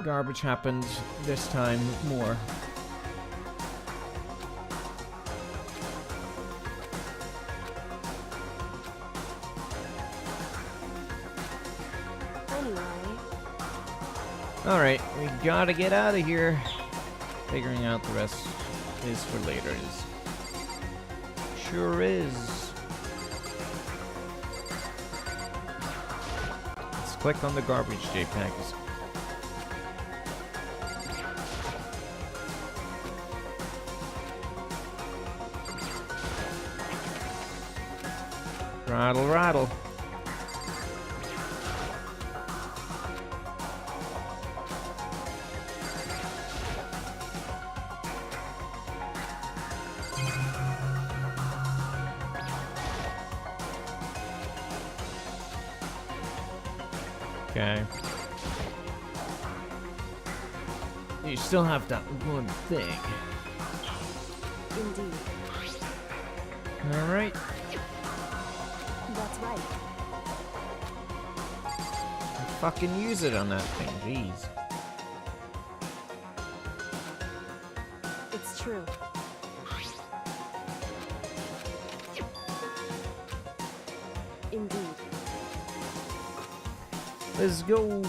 garbage happened this time more. Alright, we gotta get out of here. Figuring out the rest is for later. Sure is. Let's click on the garbage JPEGs. Rattle, rattle. Okay. You still have that one thing. Indeed. Alright. That's right. Fucking use it on that thing, jeez. It's true. Indeed. Let's go.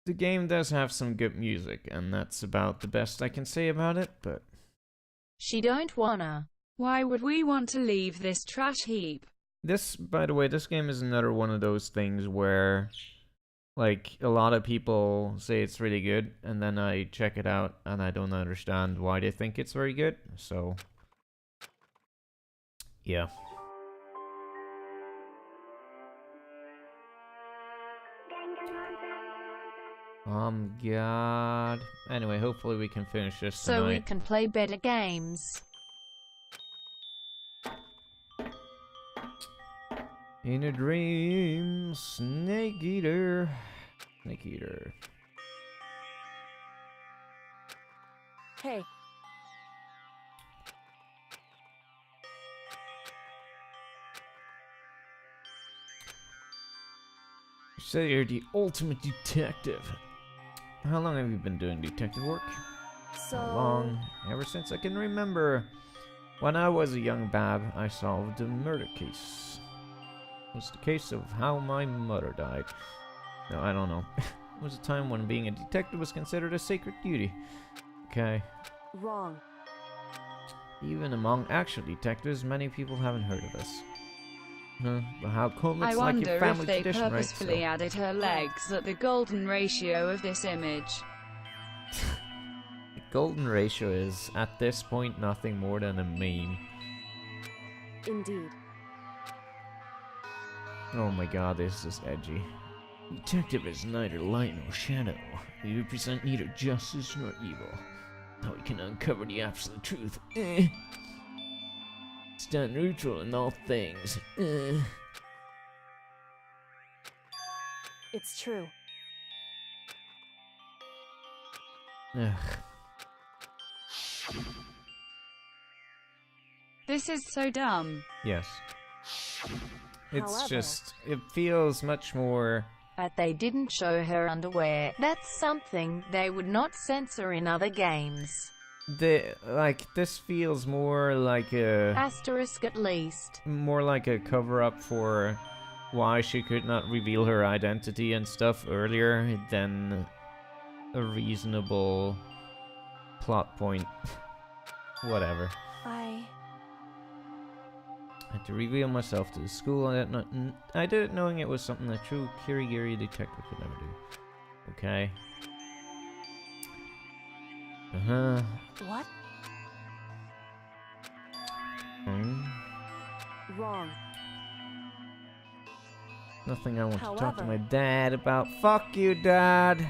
The game does have some good music, and that's about the best I can say about it, but... She don't wanna. Why would we want to leave this trash heap? This, by the way, this game is another one of those things where, like, a lot of people say it's really good, and then I check it out, and I don't understand why they think it's very good, so... yeah. God. Anyway, hopefully we can finish this tonight. So we can play better games. In a dream, snake eater. Snake eater. Hey. You say you're the ultimate detective. How long have you been doing detective work? So Long. Ever since I can remember. When I was a young bab, I solved a murder case. It was the case of how my mother died. No, I don't know. It was a time when being a detective was considered a sacred duty. Okay. wrong. Even among actual detectives, many people haven't heard of us. Huh, but how come it's I like wonder your family if they tradition, right? purposefully added her legs at the golden ratio of this image. The golden ratio is, at this point, nothing more than a meme. Indeed. Oh my god, this is edgy. Detective is neither light nor shadow. We represent neither justice nor evil. Now we can uncover the absolute truth. Stand neutral in all things. It's true. Ugh. This is so dumb. Yes. It's However, just, it feels much more... But they didn't show her underwear. That's something they would not censor in other games. This feels more like a... Asterisk at least. more like a cover-up for why she could not reveal her identity and stuff earlier than a reasonable plot point. Whatever. I I had to reveal myself to the school. I did it knowing it was something a true Kirigiri detective could never do. Okay. Uh-huh. what? Wrong. Nothing I want to talk to However- my dad about. Fuck you, Dad!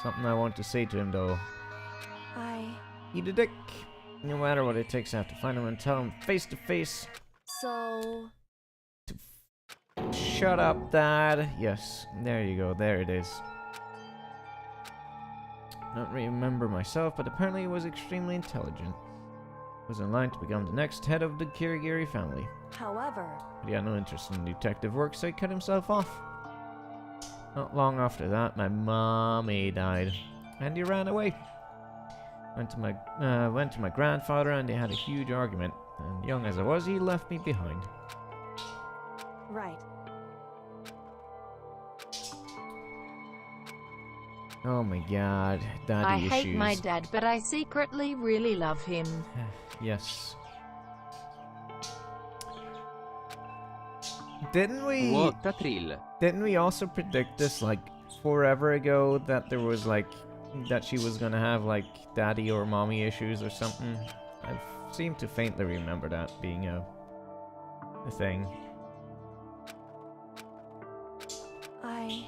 Something I want to say to him, though. Eat a dick. No matter what it takes, I have to find him and tell him face to face. So Shut up, Dad. Yes, there you go. There it is. Don't remember myself, but apparently he was extremely intelligent. Was in line to become the next head of the Kirigiri family. however, But he had no interest in detective work, so he cut himself off. Not long after that, my mommy died, and he ran away. Went to my grandfather, and they had a huge argument. And young as I was, he left me behind. Right. Oh my god, daddy I issues. hate my dad, but I secretly really love him. Yes. Didn't we What a thrill. Didn't we also predict this like forever ago that there was like that she was gonna have like daddy or mommy issues or something? I seem to faintly remember that being a thing. I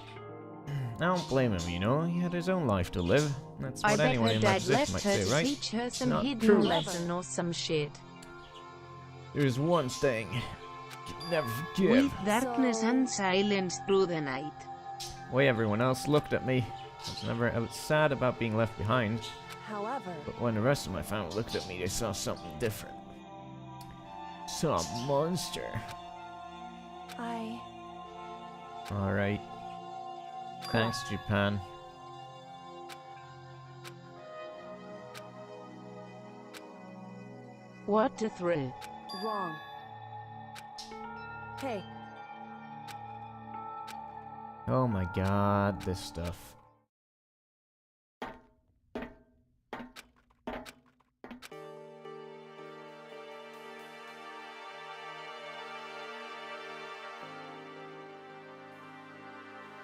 don't blame him, you know. He had his own life to live. That's I what bet anyone her in my dad position left might her say, to right? teach her some Not hidden true. lesson or some shit. There's one thing you can never forgive. With darkness and silence through the night. The way everyone else looked at me. I was sad about being left behind. However, But when the rest of my family looked at me, they saw something different. Some monster. Alright. Thanks, Japan. What a thrill. wrong. Hey, Oh my god, this stuff.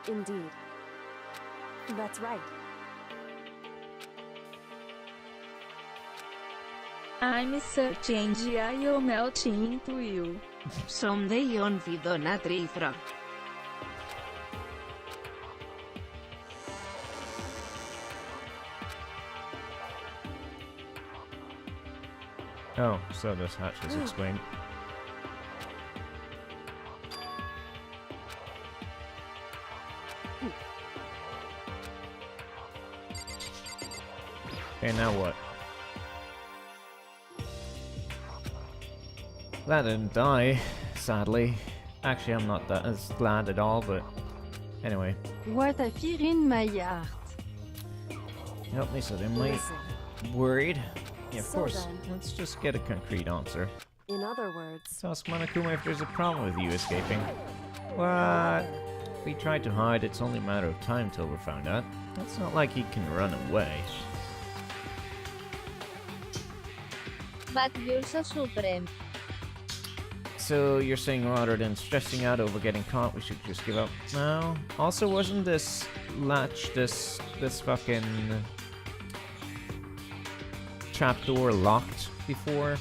indeed. That's right. I'm searching GIO melting into you. Someday on Vidona Trifra. Oh, so this hatch was explained. Okay, now what? Glad I didn't die, sadly. Actually, I'm not that as glad at all, but anyway. What a fear in my heart. Help me so they might Listen, worried. Yeah, of So course. then- Let's just get a concrete answer. in other words, Let's ask Monokuma if there's a problem with you escaping. What? If we tried to hide, it's only a matter of time till we're found out. It's not like he can run away. But you're so supreme. So you're saying rather than stressing out over getting caught, we should just give up now? Also, wasn't this latch, this fucking trapdoor locked before?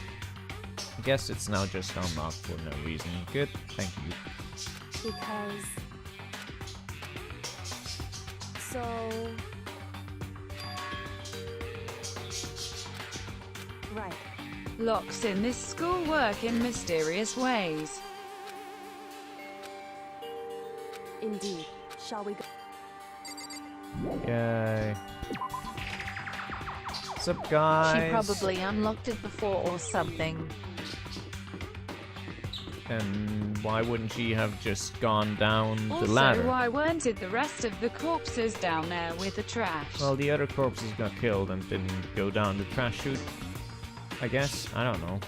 I guess it's now just unlocked for no reason. Good, thank you. because... So... Right. Locks in this school work in mysterious ways. Indeed. Shall we go? Yay. What's up, guys? She probably unlocked it before or something. And why wouldn't she have just gone down the Also, ladder? why weren't it the rest of the corpses down there with the trash? Well, the other corpses got killed and didn't go down the trash chute. I guess? I don't know.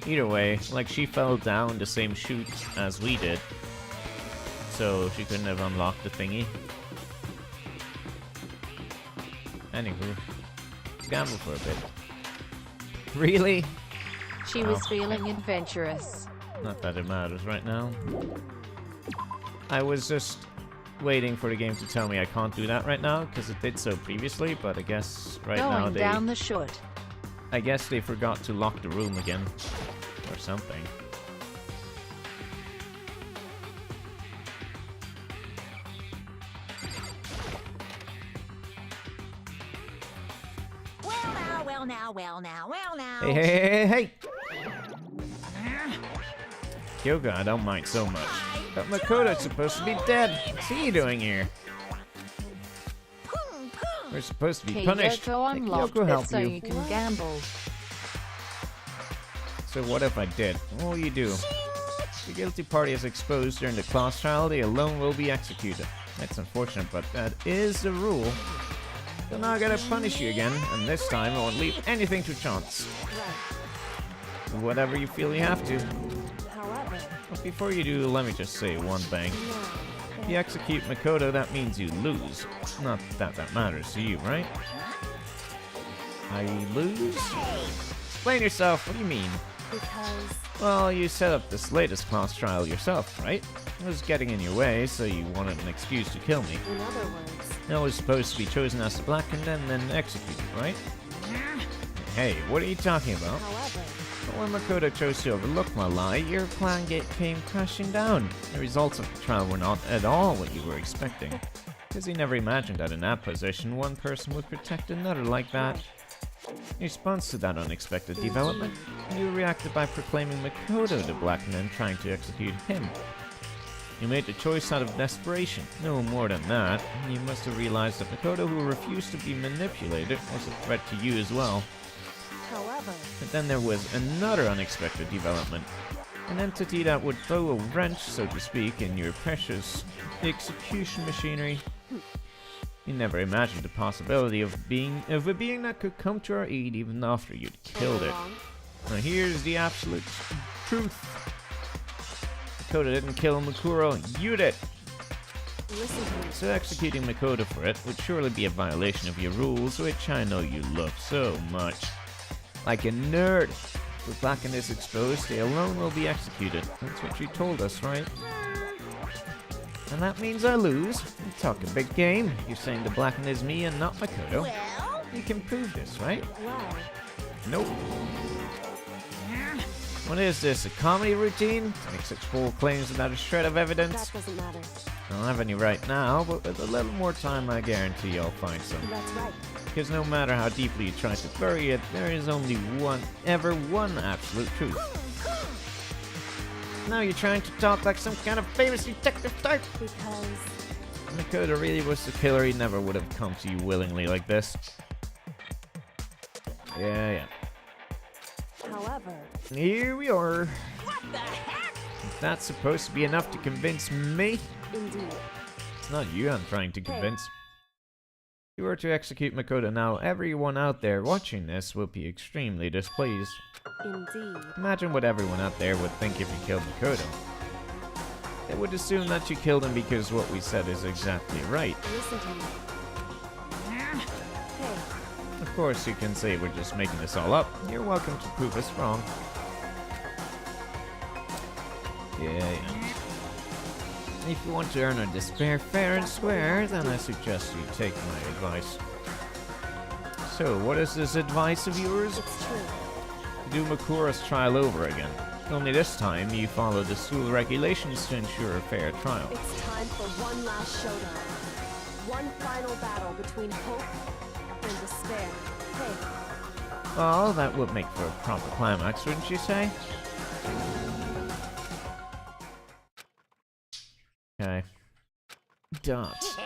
Either way, like, she fell down the same chute as we did. So she couldn't have unlocked the thingy. Anywho, let's gamble for a bit. Really? She was feeling adventurous. Not that it matters right now. I was just waiting for the game to tell me I can't do that right now, because it did so previously, but I guess right now Going down the chute. I guess they forgot to lock the room again. Or something. Well now. Hey, hey, hey, hey, hey! Kyoga, I don't mind so much. But Makoto's supposed to be dead. What's he doing here? We're supposed to be punished. Kyoko Hey, unlocked Kyoko it help so you. you can gamble. So what if I did? What will you do? the guilty party is exposed during the class trial, they alone will be executed. That's unfortunate, but that is the rule. So now I gotta punish you again, and this time I won't leave anything to chance. Right. Do whatever you feel you have to. However, But before you do, let me just say one thing. no. If you execute Makoto, that means you lose. Not that that matters to you, right? I lose? Explain yourself, what do you mean? Because Well, you set up this latest class trial yourself, right? I was getting in your way, so you wanted an excuse to kill me. in other words, I was supposed to be chosen as the blackened and then executed, right? Hey, what are you talking about? however, But when Makoto chose to overlook my lie, your plan came crashing down. The results of the trial were not at all what you were expecting. Because he never imagined that in that position, one person would protect another like that. In response to that unexpected development, you reacted by proclaiming Makoto the blackened and trying to execute him. You made the choice out of desperation. No more than that. You must have realized that Makoto, who refused to be manipulated, was a threat to you as well. however, But then there was another unexpected development. An entity that would throw a wrench, so to speak, in your precious execution machinery. You never imagined the possibility of a being that could come to our aid even after you'd killed it. wrong. Now here's the absolute truth. Makoto didn't kill Makuro, you did! Listen to me. So executing Makoto for it would surely be a violation of your rules, which I know you love so much. Like a nerd! With Blackened is exposed, they alone will be executed. That's what you told us, right? And that means I lose. You talk a big game. You're saying the Blackened is me and not Makoto. Well, You can prove this, right? well, Nope. What is this, a comedy routine? To make such bold claims without a shred of evidence? that doesn't matter. I don't have any right now, but with a little more time I guarantee you'll find some. That's right. Because no matter how deeply you try to bury it, there is only one absolute truth. Now you're trying to talk like some kind of famous detective type. Because If Makoto really was the killer, he never would have come to you willingly like this. Yeah. however, Here we are. What the heck? If that's supposed to be enough to convince me, indeed, it's not you I'm trying to convince. If you were to execute Makoto now, everyone out there watching this will be extremely displeased. indeed, Imagine what everyone out there would think if you killed Makoto. They would assume that you killed him because what we said is exactly right. listen to me. Hey, Of course, you can say we're just making this all up. You're welcome to prove us wrong. Yeah. If you want to earn our despair fair and square, then I suggest you take my advice. So, what is this advice of yours? it's true. Do Makura's trial over again. Only this time, you follow the school regulations to ensure a fair trial. It's time for one last showdown. One final battle between hope and despair. Hey, Well, that would make for a proper climax, wouldn't you say? Okay. Dots.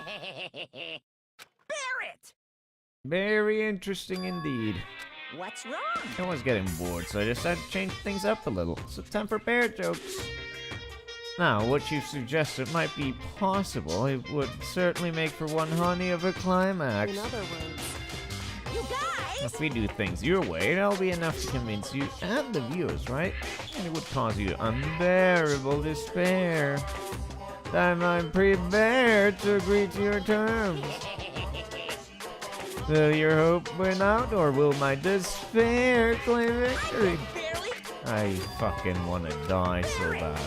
Barrett! Very interesting indeed. What's wrong? I was getting bored, so I decided to change things up a little. So time for bear jokes. Now, what you suggested might be possible. It would certainly make for one honey of a climax. in other words, You guys! If we do things your way, that'll be enough to convince you and the viewers, right? And it would cause you unbearable despair. Then I'm prepared to agree to your terms. Will your hope win out, or will my despair claim victory? Barely! I fucking want to die so bad.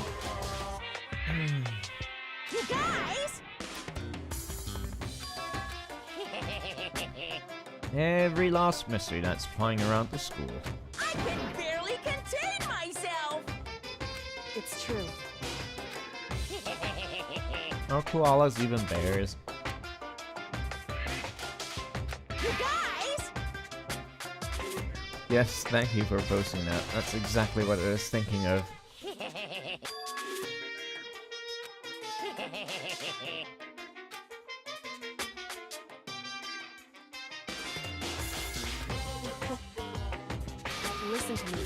You guys! Every lost mystery that's flying around the school. I can barely contain myself! it's true. Are koalas even bears? You guys! Yes, thank you for posting that. That's exactly what I was thinking of. Listen to me.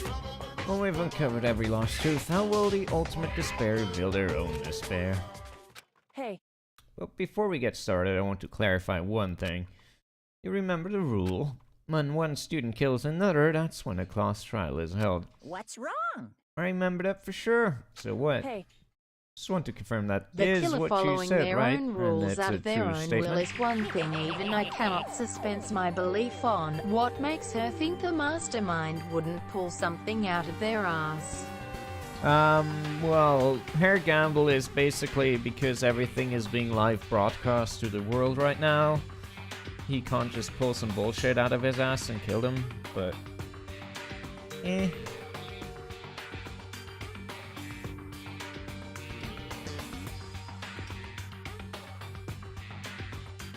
When we've uncovered every lost truth, how will the ultimate despair reveal their own despair? Hey, But before we get started, I want to clarify one thing. You remember the rule? When one student kills another, that's when a class trial is held. What's wrong? I remember that for sure. So what? hey, Just want to confirm that The is killer what you following said, their right? own rules and out that's of a their true own statement. will is one thing, even I cannot suspense my belief on. What makes her think the mastermind wouldn't pull something out of their ass? Well, her gamble is basically because everything is being live broadcast to the world right now. He can't just pull some bullshit out of his ass and kill them, but...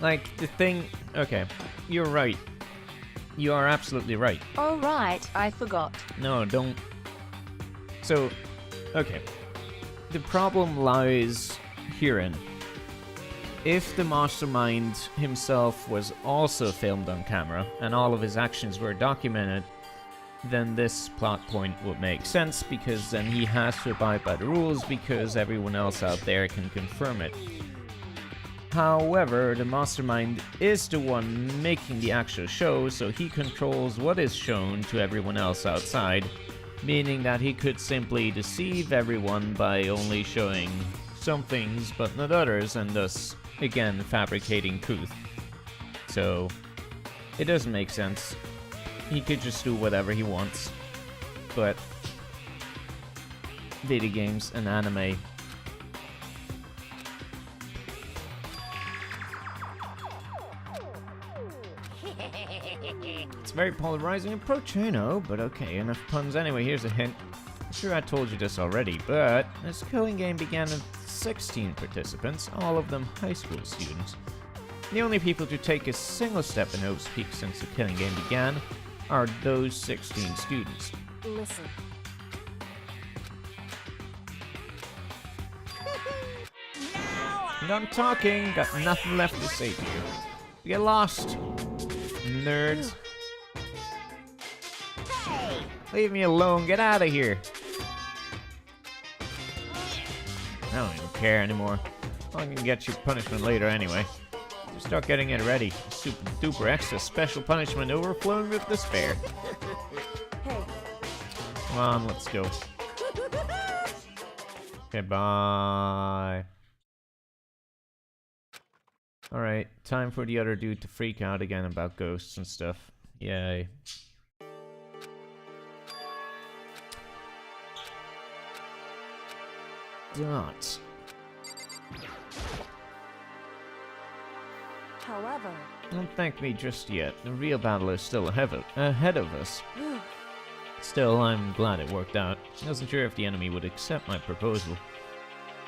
Like, the thing... Okay, you're right. You are absolutely right. Oh right, I forgot. No, don't... So, okay. The problem lies herein. If the mastermind himself was also filmed on camera, and all of his actions were documented, then this plot point would make sense, because then he has to abide by the rules, because everyone else out there can confirm it. However, the mastermind is the one making the actual show, so he controls what is shown to everyone else outside, meaning that he could simply deceive everyone by only showing some things but not others, and thus, again, fabricating truth. So, it doesn't make sense. He could just do whatever he wants, but video games and anime. It's a very polarizing approach, I know, but okay, enough puns. Anyway, here's a hint. I'm sure I told you this already, but this killing game began with 16 participants, all of them high school students. The only people to take a single step in Hope's Peak since the killing game began are those 16 students. listen. And I'm talking, got nothing left to say to you. Get lost, nerds. Leave me alone, get out of here. I don't even care anymore. I can get your punishment later anyway. Just start getting it ready. Super duper extra special punishment overflowing with despair. Hey, Come on, let's go. Okay, bye. Alright, time for the other dude to freak out again about ghosts and stuff. Yay. Dot. however, Don't thank me just yet. The real battle is still ahead of us. Still, I'm glad it worked out. I wasn't sure if the enemy would accept my proposal.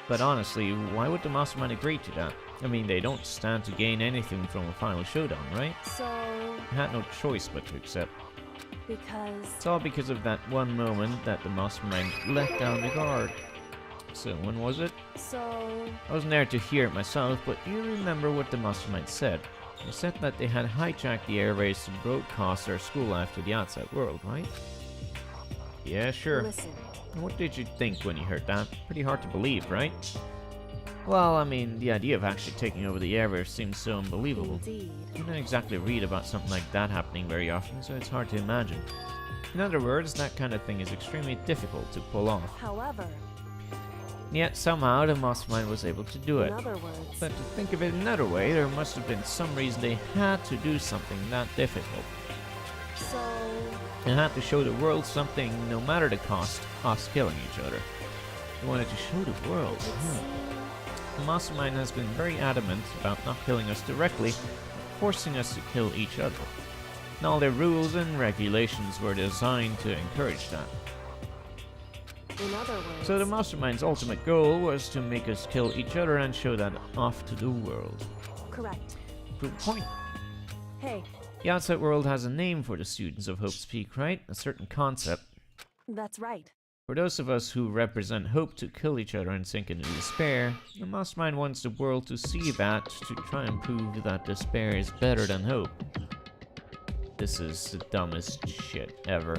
But honestly, why would the mastermind agree to that? I mean, they don't stand to gain anything from a final showdown, right? so, I had no choice but to accept. because, It's all because of that one moment that the mastermind let down the guard. So, when was it? so, I wasn't there to hear it myself, but you remember what the mastermind said. He said that they had hijacked the airways to broadcast their school life to the outside world, right? Yeah, sure. listen. What did you think when you heard that? Pretty hard to believe, right? Well, I mean, the idea of actually taking over the airwaves seems so unbelievable. Indeed. You don't exactly read about something like that happening very often, so it's hard to imagine. In other words, that kind of thing is extremely difficult to pull off. However, Yet somehow the mastermind was able to do it. in other words, But to think of it another way, there must have been some reason they had to do something that difficult. so, They had to show the world something, no matter the cost, us killing each other. They wanted to show the world. The mastermind has been very adamant about not killing us directly, forcing us to kill each other. And all their rules and regulations were designed to encourage that. in other words, So the mastermind's ultimate goal was to make us kill each other and show that off to the world. correct. Good point. Hey, The outside world has a name for the students of Hope's Peak, right? A certain concept. that's right. For those of us who represent hope to kill each other and sink into despair, the mastermind wants the world to see that, to try and prove that despair is better than hope. This is the dumbest shit ever.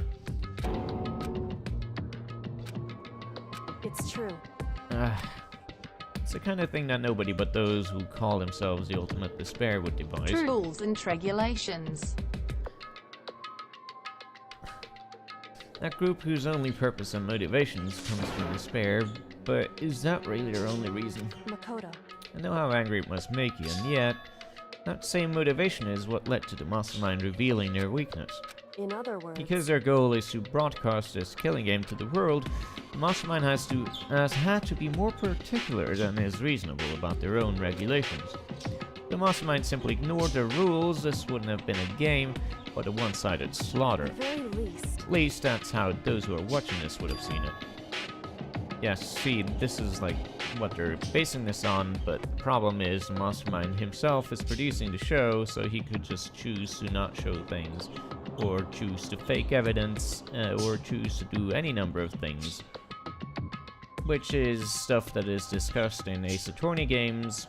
It's true. It's the kind of thing that nobody but those who call themselves the ultimate despair would devise. Rules and regulations. That group whose only purpose and motivations comes from despair, but is that really their only reason? Makoto. I know how angry it must make you, and yet, that same motivation is what led to the mastermind revealing their weakness. In other words... Because their goal is to broadcast this killing game to the world, the mastermind has had to be more particular than is reasonable about their own regulations. If the mastermind simply ignored their rules, this wouldn't have been a game, but a one-sided slaughter. At the very least... At least that's how those who are watching this would have seen it. Yes, see, this is like what they're basing this on, but the problem is the mastermind himself is producing the show, so he could just choose to not show things, or choose to fake evidence, or choose to do any number of things. Which is stuff that is discussed in Ace Attorney games,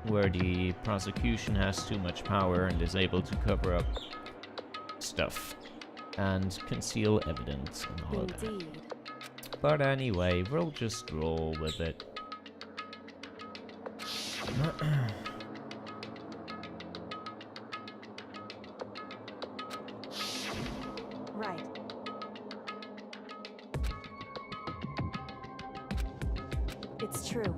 where the prosecution has too much power and is able to cover up stuff and conceal evidence and all of that. Indeed. But anyway, we'll just roll with it. Right. It's true.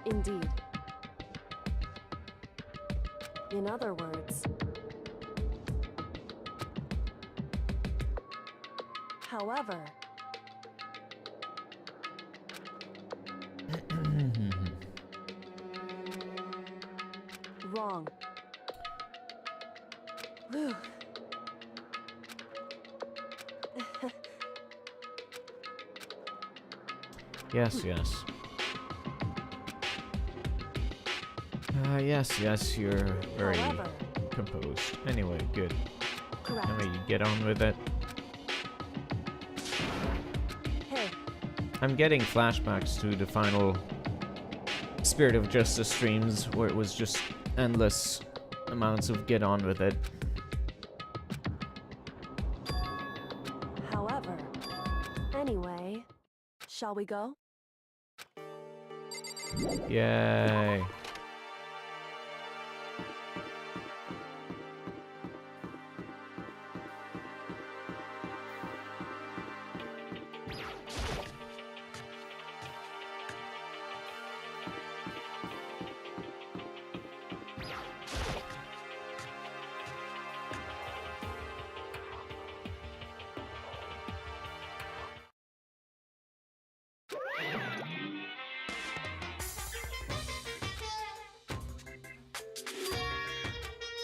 Indeed. In other words... However... Wrong. Whew. Yes, yes. Yes, you're very However... composed. Anyway, good. Correct. Can we get on with it? Hey, I'm getting flashbacks to the final Spirit of Justice streams, where it was just endless amounts of get on with it. however... Anyway... Shall we go? Yay.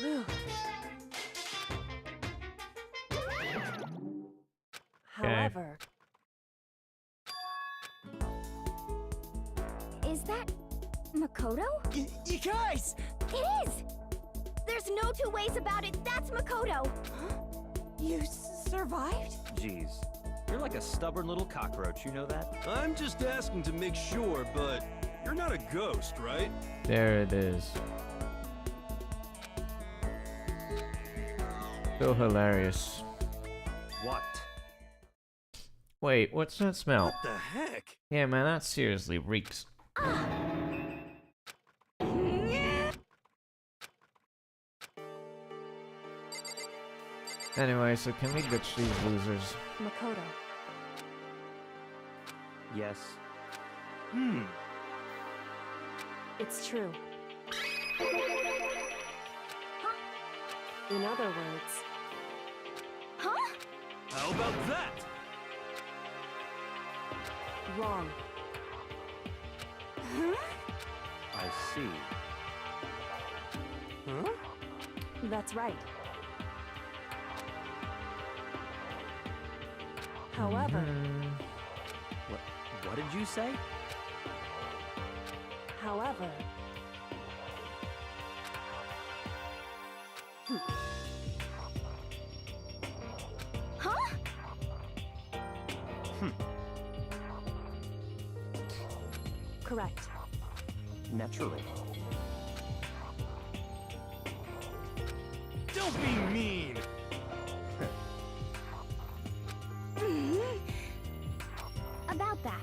Whew. However... Is that Makoto? You guys! It is! There's no two ways about it. That's Makoto. You survived? Jeez, you're like a stubborn little cockroach, you know that? I'm just asking to make sure, but you're not a ghost, right? There it is. So hilarious. What? Wait, what's that smell? What the heck? Yeah, man, that seriously reeks. Anyway, so can we ditch these losers? Makoto. Yes. It's true. In other words... Huh? How about that? Wrong. I see. Huh? That's right. However... What did you say? However... Huh? Correct. Naturally. Don't Don't be mean. About that.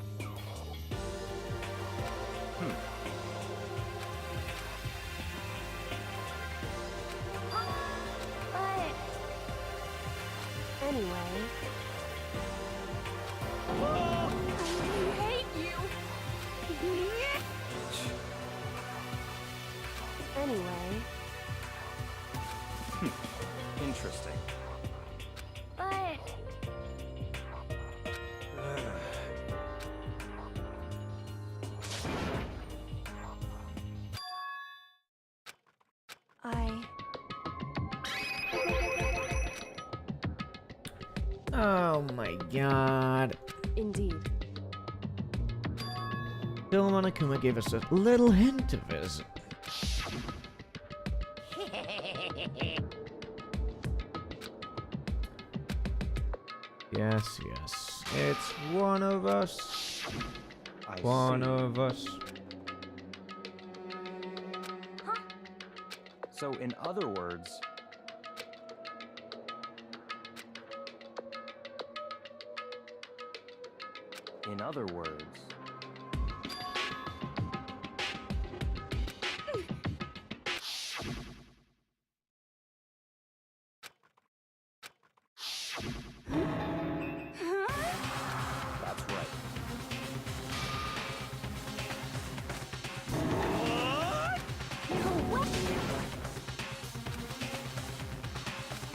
But Anyway. I hate you. Anyway. Interesting. but Oh my god. Indeed. Bill Monokuma gave us a little hint of his. Yes, yes. It's one of us. I One see. of us. So, in other words, that's right.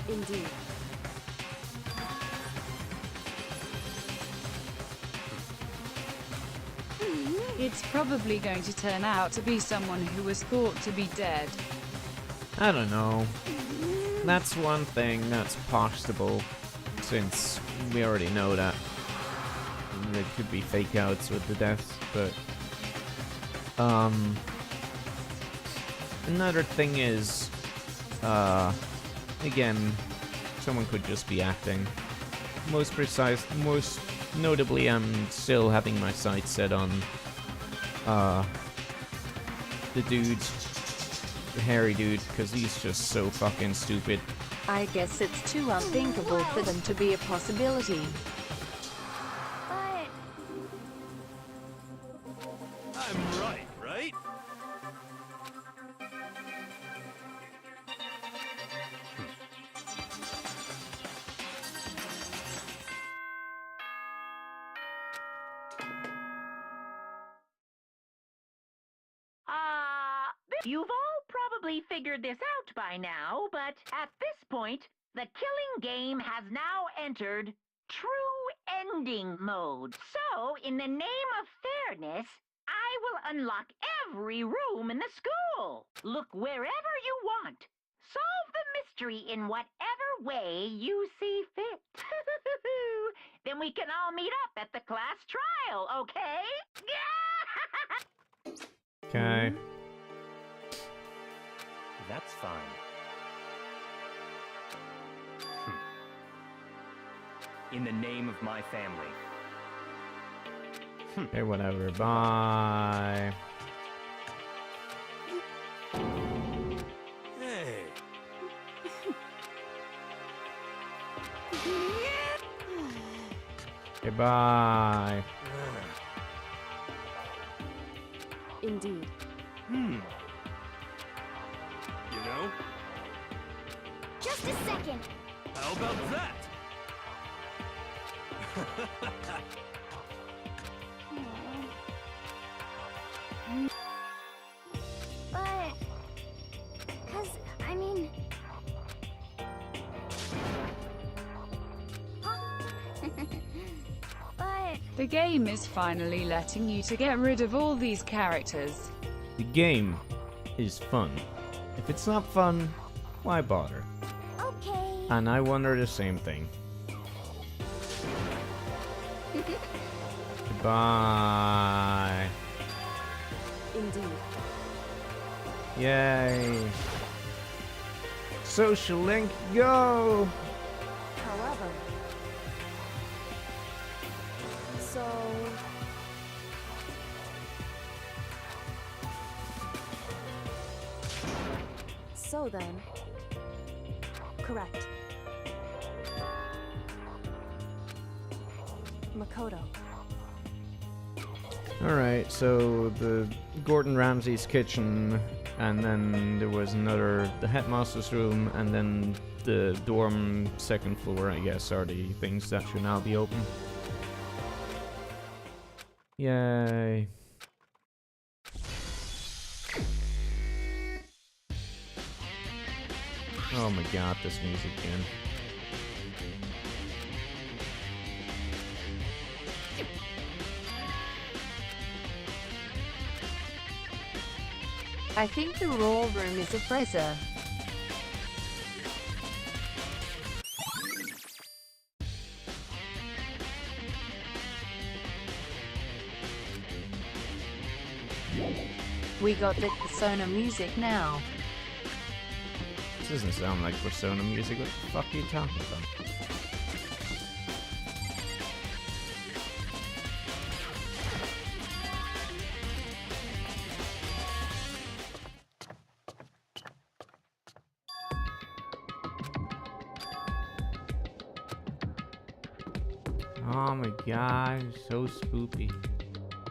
Indeed. It's probably going to turn out to be someone who was thought to be dead. I don't know. That's one thing that's possible, since we already know that there could be fake outs with the deaths, but another thing is again, someone could just be acting. Most notably, I'm still having my sights set on the dude, the hairy dude, because he's just so fucking stupid. I guess it's too unthinkable for them to be a possibility. but I'm right, right? You've all probably figured this out by now, but at this point, the killing game has now entered true ending mode. So, in the name of fairness, I will unlock every room in the school. Look wherever you want. Solve the mystery in whatever way you see fit. Then we can all meet up at the class trial, okay? Okay. That's fine. In the name of my family. Okay, whatever. Bye. Hey. Okay, bye. Indeed. You know? just a second. How about that? But, I mean... but... The game is finally letting you to get rid of all these characters. The game is fun. If it's not fun, why bother? Okay. And I wonder the same thing. Goodbye. Indeed. Yay. Social link, go! However... So then... Correct. Makoto. Alright, so the Gordon Ramsay's kitchen, and then there was another, the headmaster's room, and then the dorm second floor, I guess, are the things that should now be open. Yay. Oh my god, this music again. I think the raw room is a freezer. We got the Persona music now. This doesn't sound like Persona music. What the fuck are you talking about? Oh my god, so spoopy.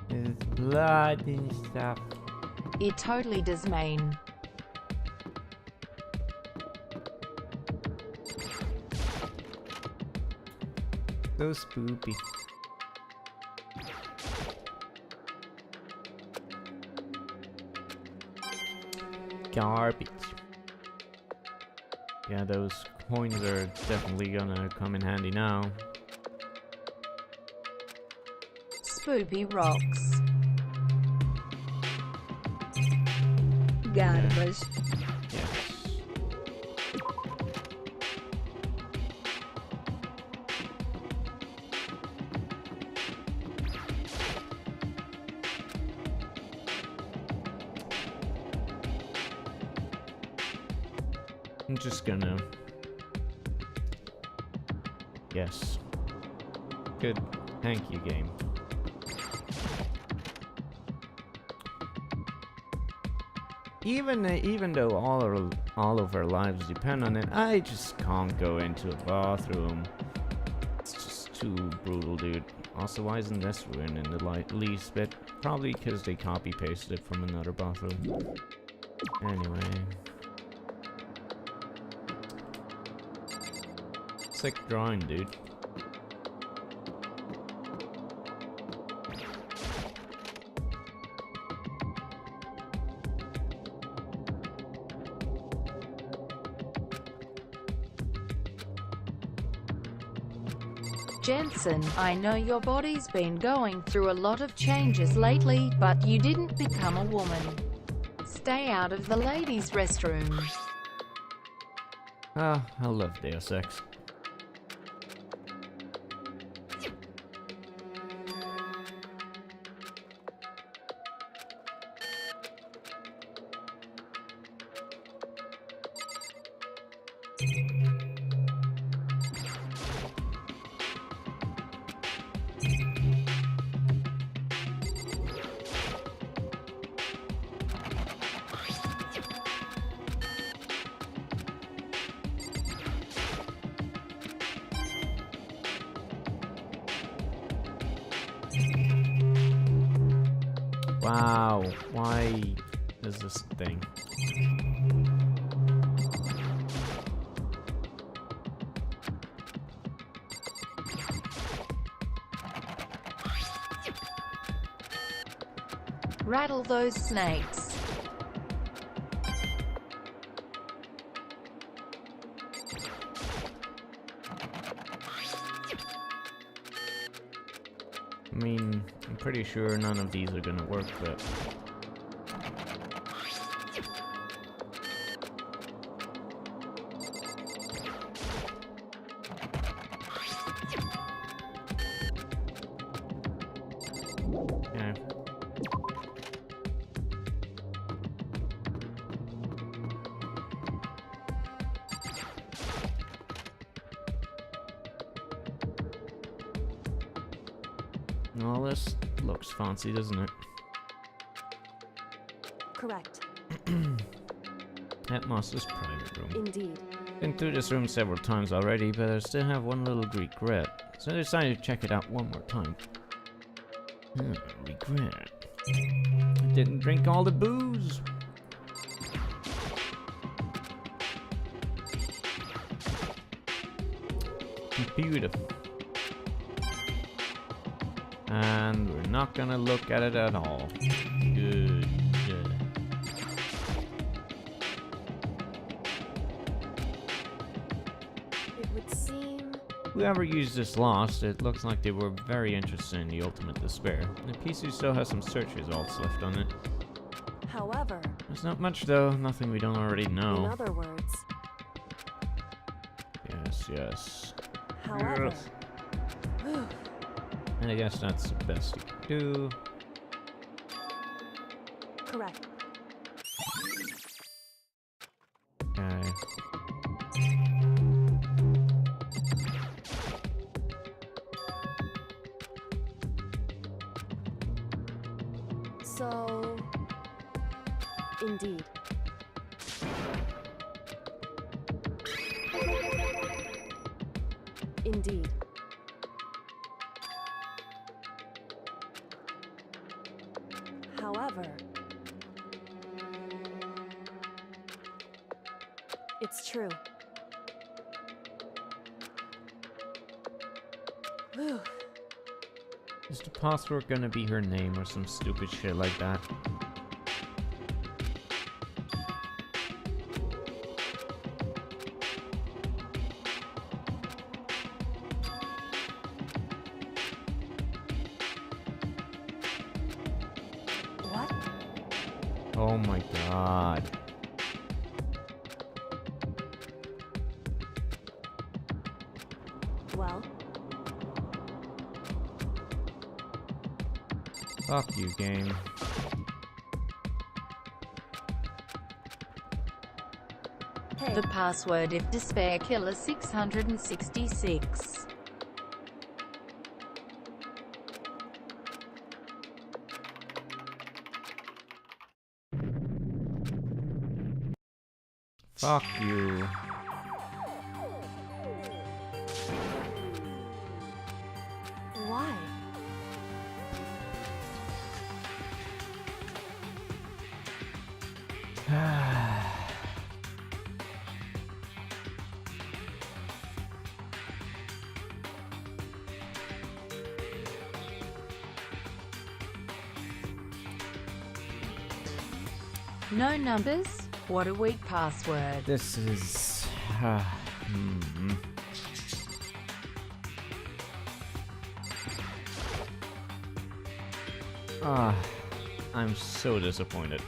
There's blood and stuff. It totally does mean. So spoopy. Garbage. Yeah, those coins are definitely gonna come in handy now. Spoopy rocks. Garbage. Yes. I'm just gonna... Yes. Good. Thank you, game. Even though all of our lives depend on it, I just can't go into a bathroom. It's just too brutal, dude. Also, why isn't this ruined in the least bit? Probably because they copy-pasted it from another bathroom. Anyway. Sick drawing, dude. Jensen, I know your body's been going through a lot of changes lately, but you didn't become a woman. Stay out of the ladies' restroom. Ah, I love Deus Ex. Wow, why is this thing? Rattle those snakes. I mean, I'm pretty sure none of these are gonna work, but... Yeah. Well, this looks fancy, doesn't it? Correct. Headmaster's private room. Indeed. Been through this room several times already, but I still have one little regret. So I decided to check it out one more time. Regret. I didn't drink all the booze. Beautiful. And we're not gonna look at it at all. Good. It would seem... Whoever used this lost, it looks like they were very interested in the ultimate despair. The PC still has some search results left on it. However... There's not much though, nothing we don't already know. In other words... Yes. However... And I guess that's the best you can do. Correct. Okay. So... Indeed. Indeed. However, it's true. Whew. Is the password gonna be her name or some stupid shit like that? What? Oh my god. Well, Fuck you, game. hey, The password if despair killer 666. Fuck you. why? No numbers? What a weak password. This is... I'm so disappointed.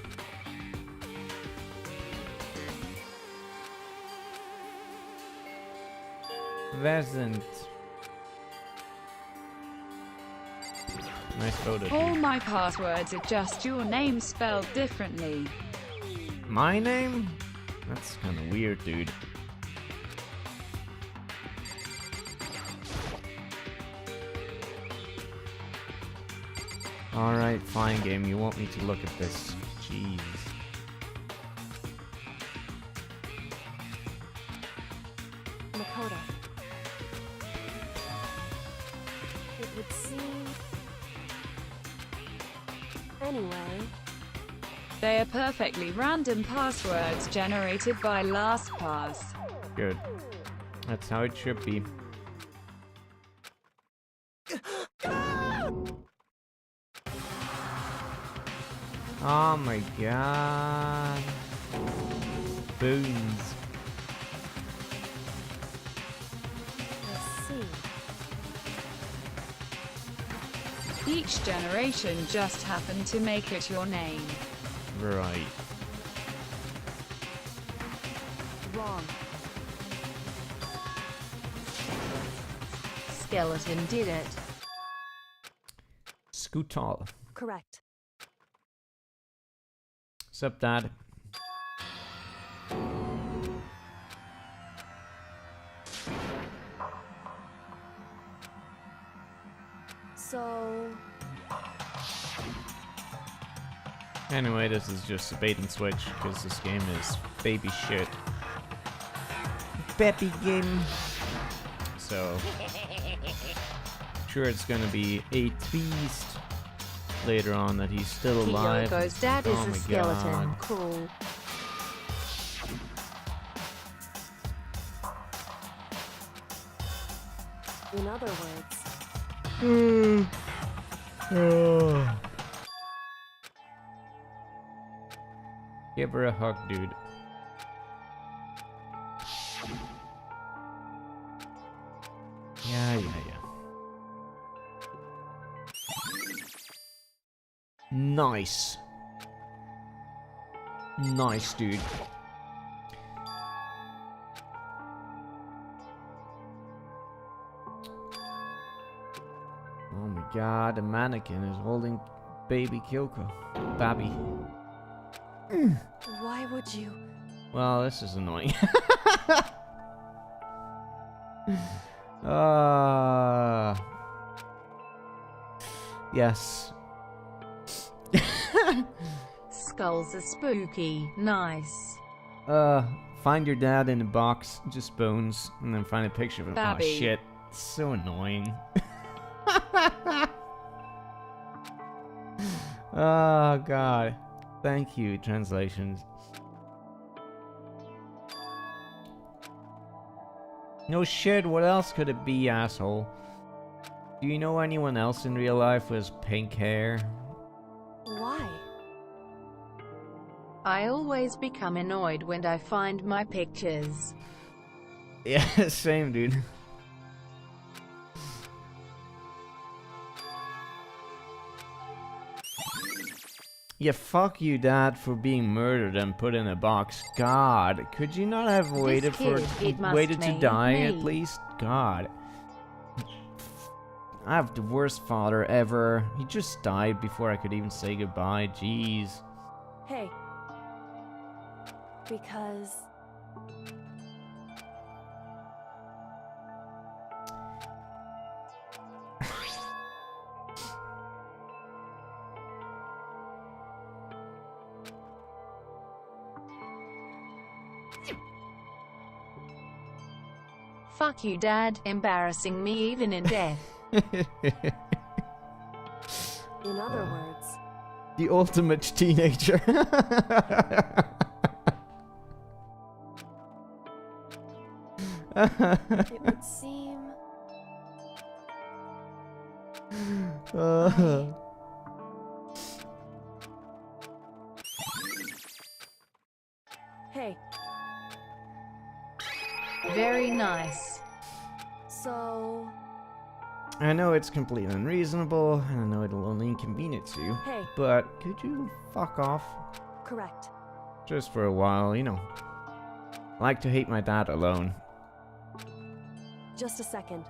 Vesent. Nice photo. All my passwords are just your name spelled differently. My name? That's kind of weird, dude. Alright, fine game. You want me to look at this. Jeez. Makoto. It would seem... Anyway... They are perfectly random passwords generated by LastPass. Good. That's how it should be. Oh my god. Boons. I see. Each generation just happened to make it your name. Right. Wrong. Skeleton did it. Scootal. Correct. Sup, Dad? So... Anyway, this is just a bait and switch, because this game is baby shit. Peppy game. So, sure it's gonna be a twist later on that he's still alive. Kyoko's dad is Oh a my skeleton. God. Cool. In other words, Give her a hug, dude. Yeah. Nice. Nice, dude. Oh my god, the mannequin is holding baby Kyoko. Babby. why would you? Well, this is annoying. Yes. Skulls are spooky. Nice. Find your dad in a box, just bones, and then find a picture of him. Babby. Oh shit. It's so annoying. Oh god. Thank you, translations. No shit, what else could it be, asshole? Do you know anyone else in real life with pink hair? Why? I always become annoyed when I find my pictures. Yeah, same, dude. Yeah, fuck you, Dad, for being murdered and put in a box. God, could you not have waited kid, it must waited to mean die me. at least? God. I have the worst father ever. He just died before I could even say goodbye. Jeez. Hey. Because... Fuck you, Dad, embarrassing me even in death. In other words, The ultimate teenager. it would seem... Hey, Very nice. so... I know it's completely unreasonable, and I know it'll only inconvenience you, Hey, but could you fuck off? correct. Just for a while, you know. I like to hate my dad alone. Just a second.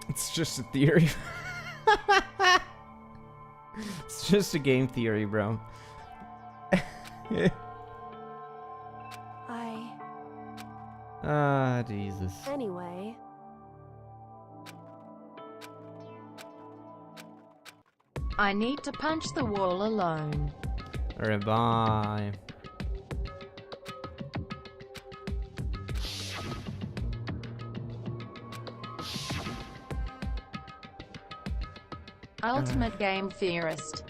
It's just a theory. It's just a game theory, bro. Ah, Jesus. Anyway... I need to punch the wall alone. Alright, bye. Ultimate game theorist.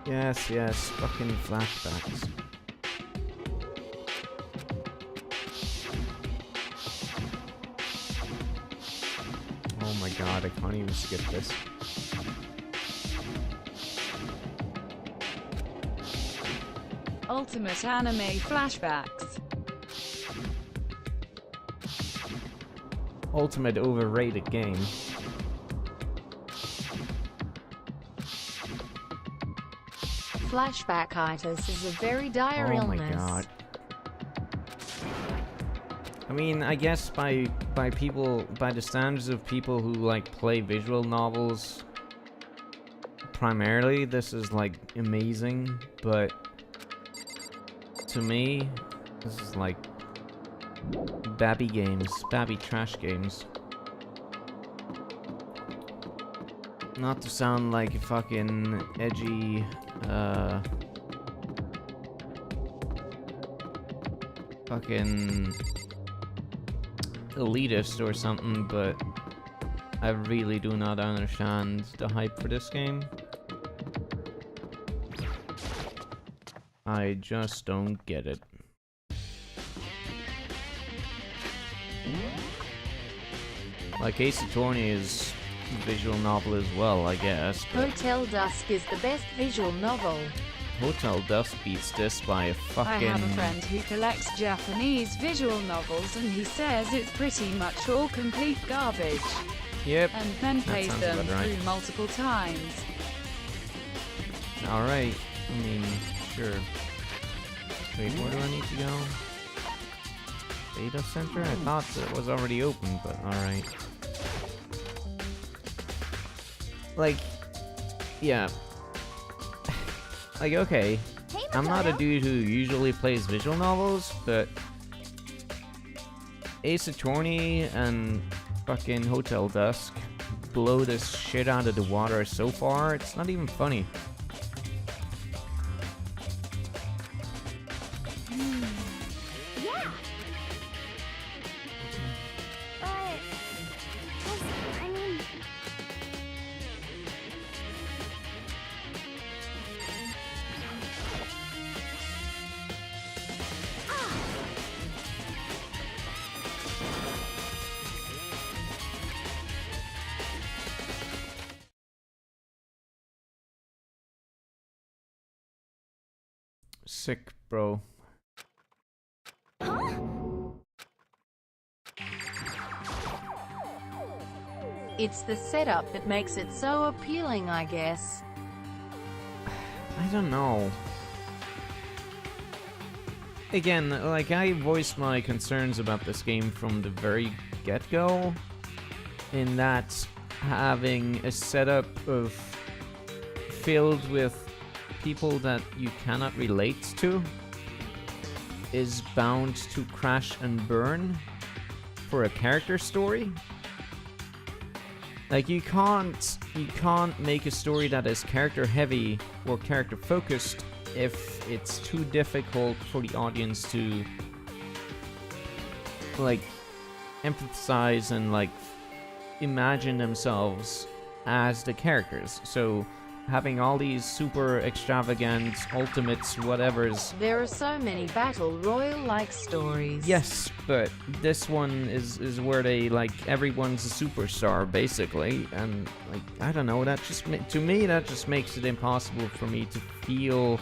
Yes, yes, fucking flashbacks. Oh my god, I can't even skip this. Ultimate anime flashbacks. Ultimate overrated game. flashbackitis is a very dire Oh my illness. god. I mean, I guess by the standards of people who like play visual novels, primarily this is like amazing, but to me, this is like babby games, babby trash games. Not to sound like a fucking edgy, fucking elitist or something, but I really do not understand the hype for this game. I just don't get it. Like Ace Attorney is a visual novel as well, I guess. But Hotel Dusk is the best visual novel. Hotel Dusk beats this by a fucking... I have a friend who collects Japanese visual novels and he says it's pretty much all complete garbage. Yep. And then that plays sounds them about right. through multiple times. Alright. I mean, sure. Wait, where do I need to go? Data center? I thought it was already open, but alright. Like, yeah. Like, okay. Hey, I'm not a Makoto. dude who usually plays visual novels, but Ace Attorney and fucking Hotel Dusk blow this shit out of the water so far, it's not even funny. Yeah. But I mean, Sick, bro. It's the setup that makes it so appealing, I guess. I don't know. Again, like, I voiced my concerns about this game from the very get-go, in that having a setup of filled with people that you cannot relate to is bound to crash and burn for a character story. Like, you can't make a story that is character heavy or character focused if it's too difficult for the audience to like empathize and like imagine themselves as the characters. So having all these super extravagant ultimates whatevers. There are so many battle royale-like stories. Yes, but this one is where they like everyone's a superstar basically, and like I don't know, that just to me that just makes it impossible for me to feel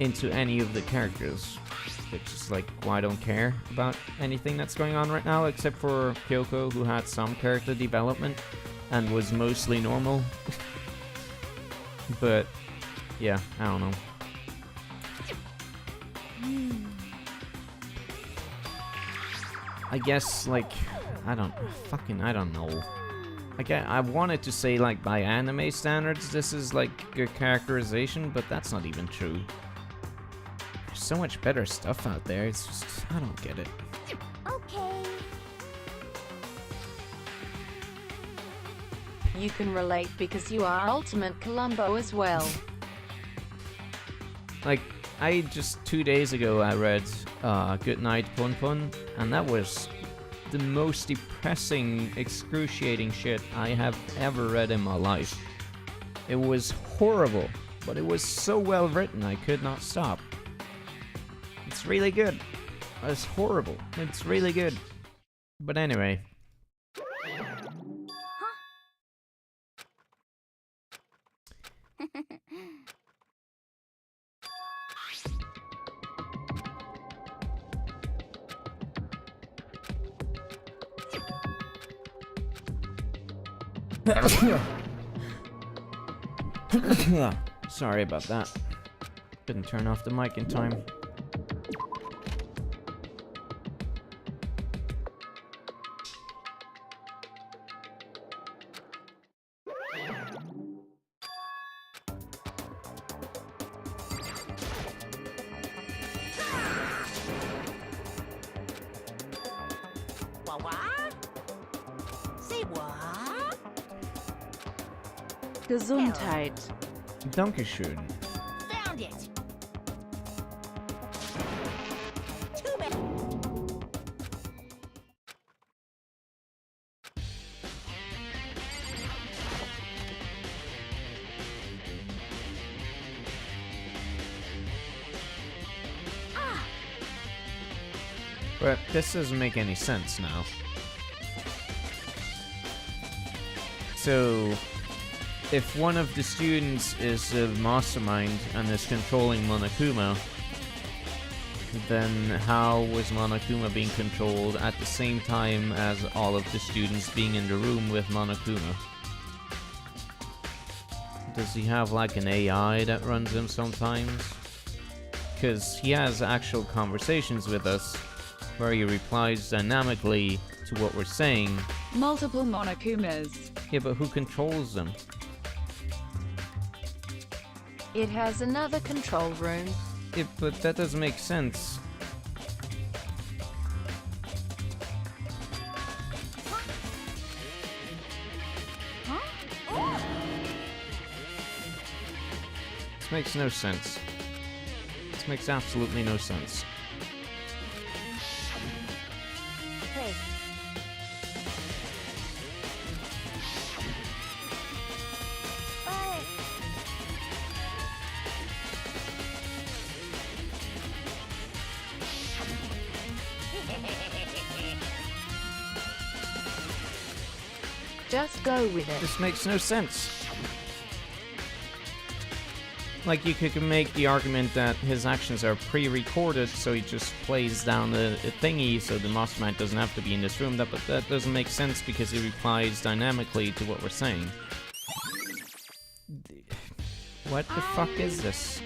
into any of the characters. It's just like, well, I don't care about anything that's going on right now except for Kyoko, who had some character development and was mostly normal. But yeah, I don't know. I guess, like, I don't know. Like, I wanted to say, like, by anime standards, this is, like, good characterization, but that's not even true. There's so much better stuff out there, it's just, I don't get it. okay. You can relate because you are Ultimate Columbo as well. Like, I just 2 days ago I read Good Night Pun Pun, and that was the most depressing, excruciating shit I have ever read in my life. It was horrible, but it was so well written I could not stop. It's really good. It's horrible. It's really good. But anyway. Sorry about that. Didn't turn off the mic in time. Say what? Gesundheit. Dankeschön. Found it. Too bad. But this doesn't make any sense now. So, if one of the students is a mastermind and is controlling Monokuma, then how was Monokuma being controlled at the same time as all of the students being in the room with Monokuma? Does he have like an AI that runs him sometimes? Because he has actual conversations with us where he replies dynamically to what we're saying. Multiple Monokumas. Yeah, but who controls them? It has another control room. Yeah, but that doesn't make sense. This makes no sense. This makes absolutely no sense. Hey. Just go with it. This makes no sense. Like, you could make the argument that his actions are pre-recorded, so he just plays down a thingy, so the mastermind doesn't have to be in this room. But that doesn't make sense because he replies dynamically to what we're saying. What the fuck is this?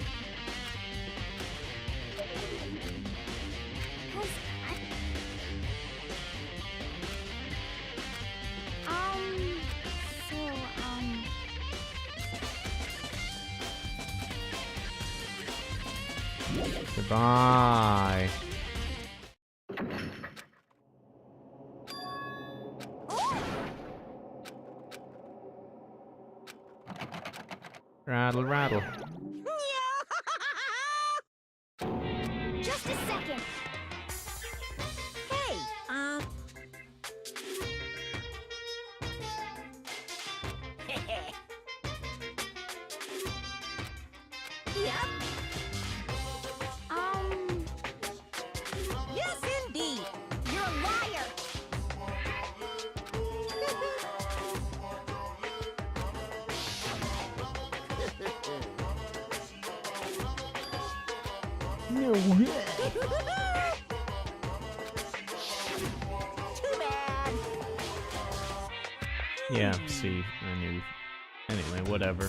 Goodbye. Rattle, rattle. Just a second. Hey, Yep. Yes, indeed. you're a liar. No. Too bad. Yeah, see, I knew. Anyway, whatever.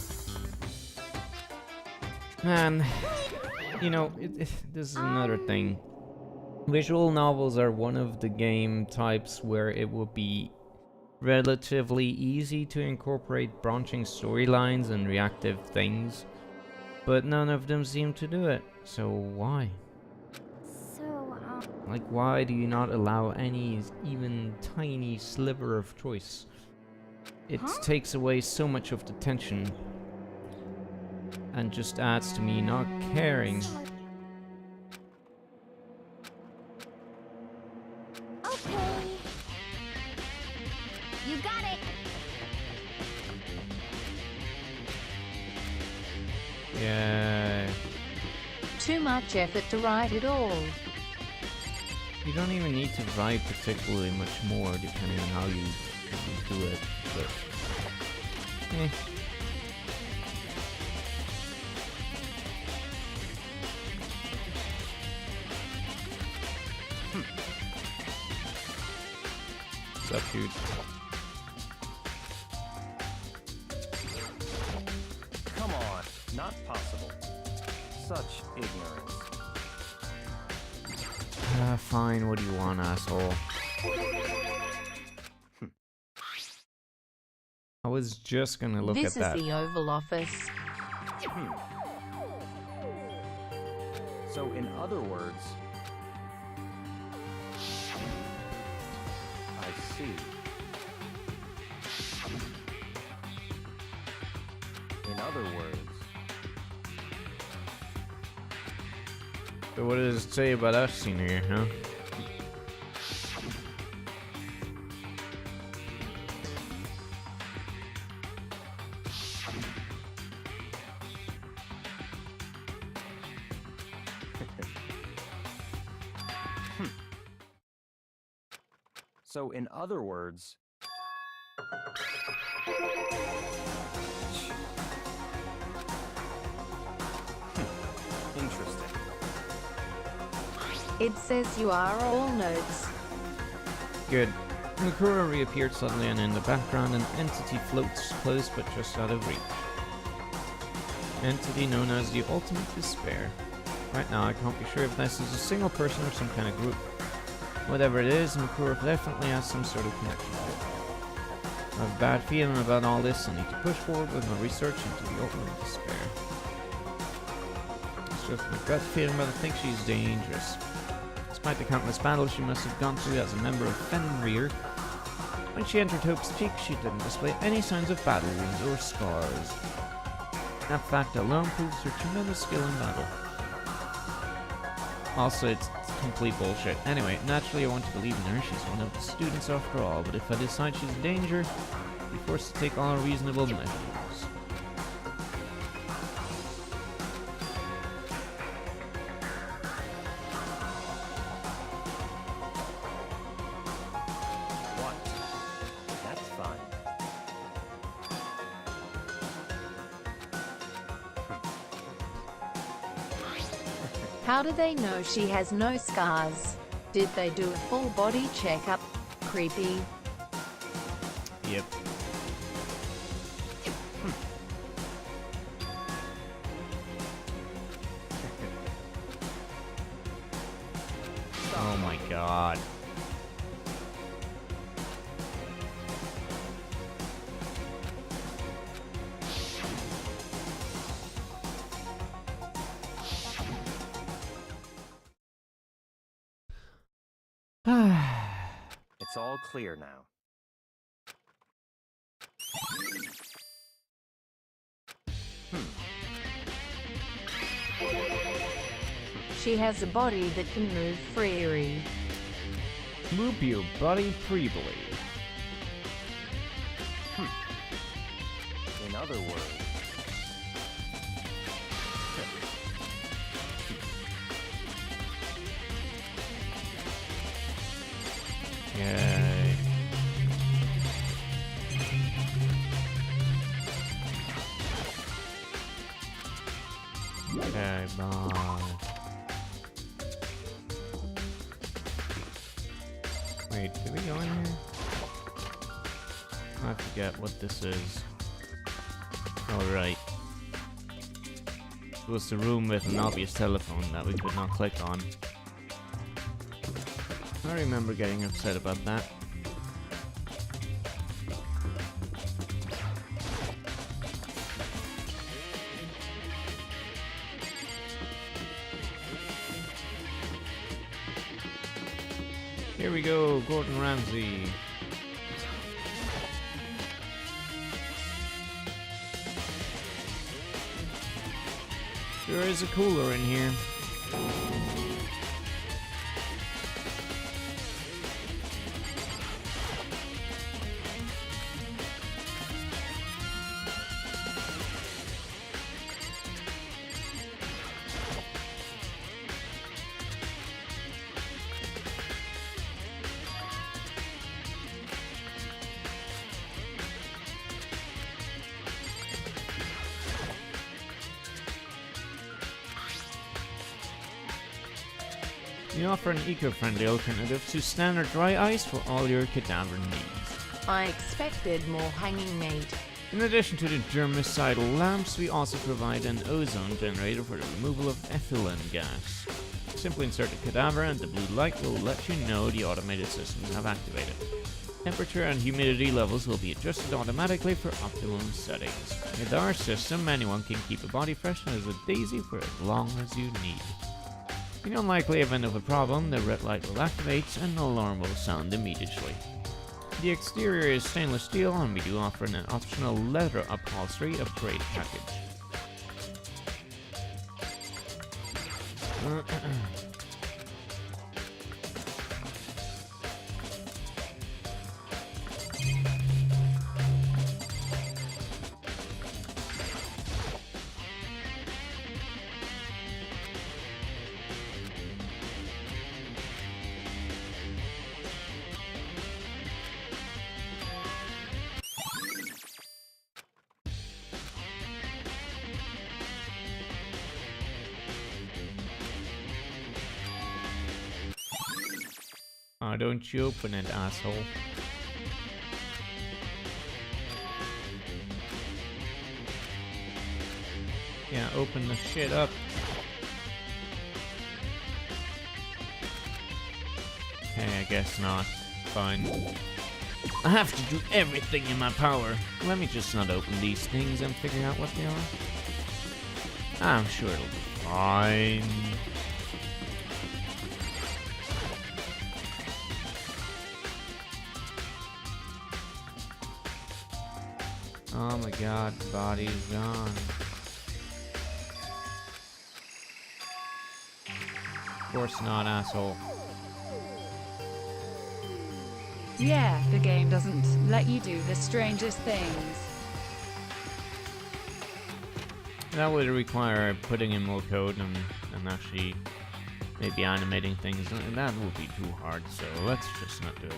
Man, you know, this is another thing. Visual novels are one of the game types where it would be relatively easy to incorporate branching storylines and reactive things, but none of them seem to do it. So why? So, Like, why do you not allow any even tiny sliver of choice? It takes away so much of the tension and just adds to me not caring. okay. You got it. Yeah. Too much effort to write it all. You don't even need to write particularly much more depending on how you do it, but... What's up, dude? Come on, not possible. Such ignorance. Fine, what do you want, asshole? I was just gonna look This at that. is the Oval Office. So, in other words... I see. In other words... So what does it say about us in here, huh? So, in other words... Interesting. It says you are all notes. Good. Mukura reappeared suddenly, and in the background an entity floats close but just out of reach. Entity known as the Ultimate Despair. Right now I can't be sure if this is a single person or some kind of group. Whatever it is, Mukura definitely has some sort of connection to it. I have a bad feeling about all this and need to push forward with my research into the Ultimate Despair. It's just my gut feeling, but I think she's dangerous. Despite the countless battles she must have gone through as a member of Fenrir, when she entered Hope's Peak, she didn't display any signs of battle wounds or scars. That fact alone proves her tremendous skill in battle. Also, it's complete bullshit. Anyway, naturally I want to believe in her, she's one of the students after all, but if I decide she's in danger, I'll be forced to take all reasonable measures. That's fine. How do they know she has no scars? Did they do a full body checkup? Creepy. Yep. Oh my god. It's all clear now. She has a body that can move freely. Move your body freely. In other words... Yay. Okay, bye. Wait, did we go in here? I forget what this is. Oh, right. It was the room with an obvious telephone that we could not click on. I remember getting upset about that. Here we go, Gordon Ramsay. There is a cooler in here. We offer an eco-friendly alternative to standard dry ice for all your cadaver needs. I expected more hanging meat. In addition to the germicidal lamps, we also provide an ozone generator for the removal of ethylene gas. Simply insert the cadaver and the blue light will let you know the automated systems have activated. Temperature and humidity levels will be adjusted automatically for optimum settings. With our system, anyone can keep a body fresh as a daisy for as long as you need. In the unlikely event of a problem, the red light will activate and an alarm will sound immediately. The exterior is stainless steel and we do offer an optional leather upholstery upgrade package. Oh, don't you open it, asshole. Yeah, open the shit up. Okay, I guess not. Fine. I have to do everything in my power. Let me just not open these things and figure out what they are. I'm sure it'll be fine. Oh my god, body's gone. Of course not, asshole. Yeah, the game doesn't let you do the strangest things. That would require putting in more code and actually maybe animating things, and that would be too hard, so let's just not do it.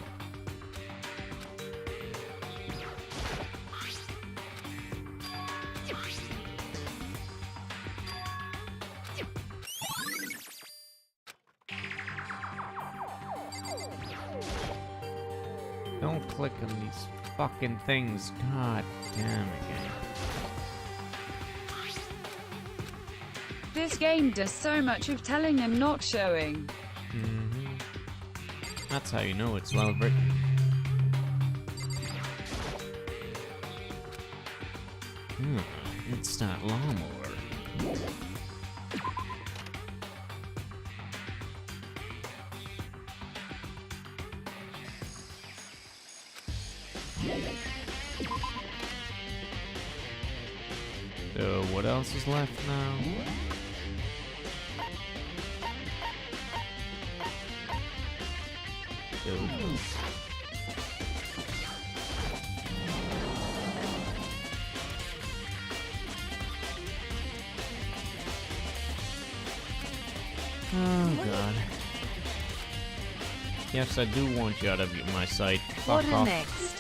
Don't click on these fucking things. God damn it, game. This game does so much of telling and not showing. That's how you know it's well written. It's that lawnmower. So what else is left now? Oh god. Yes, I do want you out of my sight. Fuck What off. next?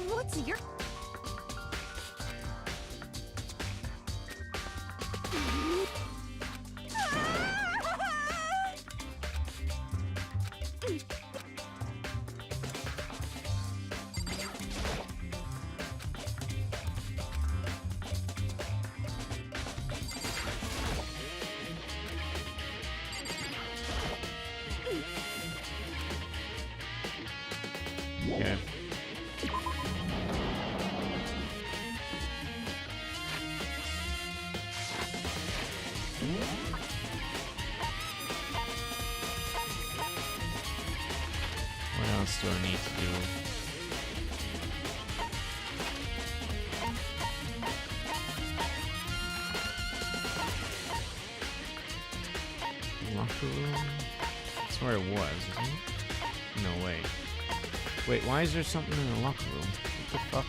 What's your... Okay. What else do I need to do? Locker room? That's where it was, isn't it? No, wait. Wait, why is there something in the locker room? What the fuck?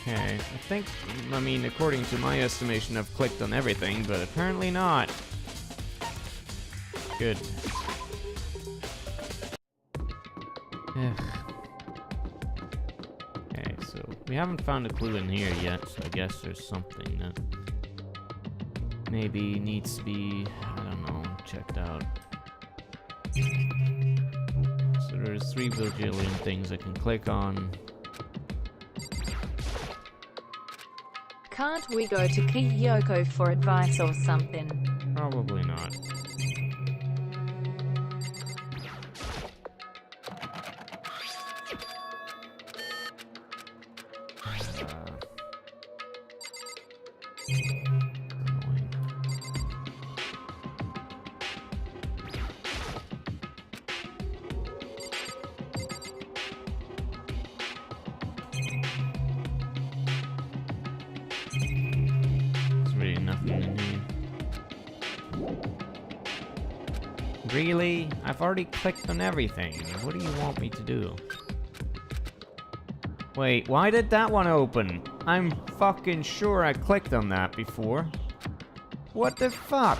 Okay, I mean, according to my estimation, I've clicked on everything, but apparently not. Good. Ugh. Okay, so we haven't found a clue in here yet, so I guess there's something that maybe needs to be, I don't know, checked out. So there's 3 bajillion things I can click on. Can't we go to Kyoko for advice or something? Probably not. Really? I've already clicked on everything. What do you want me to do? Wait, why did that one open? I'm fucking sure I clicked on that before. What the fuck?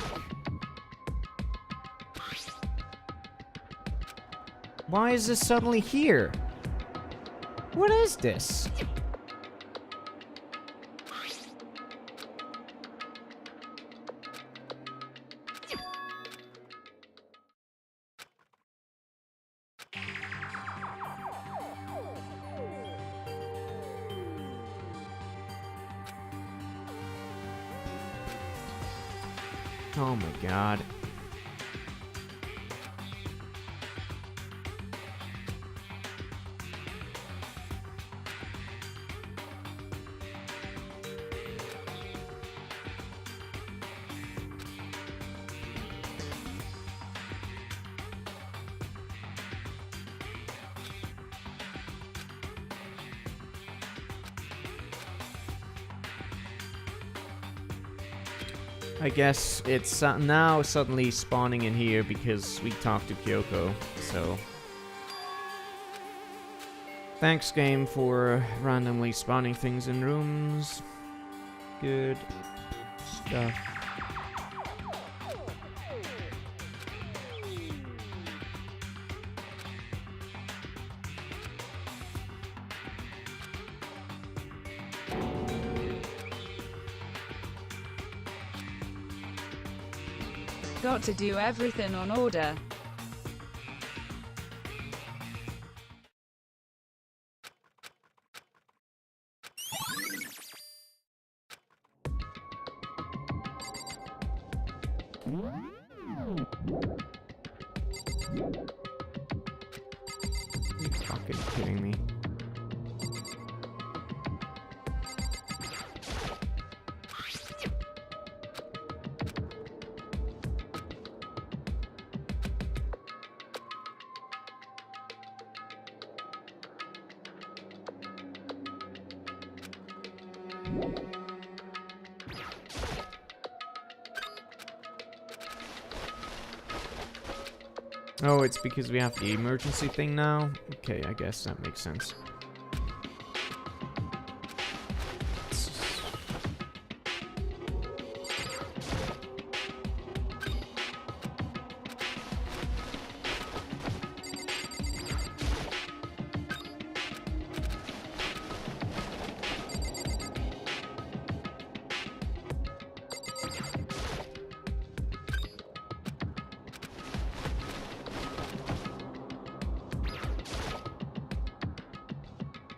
Why is this suddenly here? What is this? Oh my god. I guess it's now suddenly spawning in here because we talked to Kyoko, so... Thanks, game, for randomly spawning things in rooms. Good stuff. Got to do everything on order. Are you fucking kidding me? Oh, it's because we have the emergency thing now? Okay, I guess that makes sense.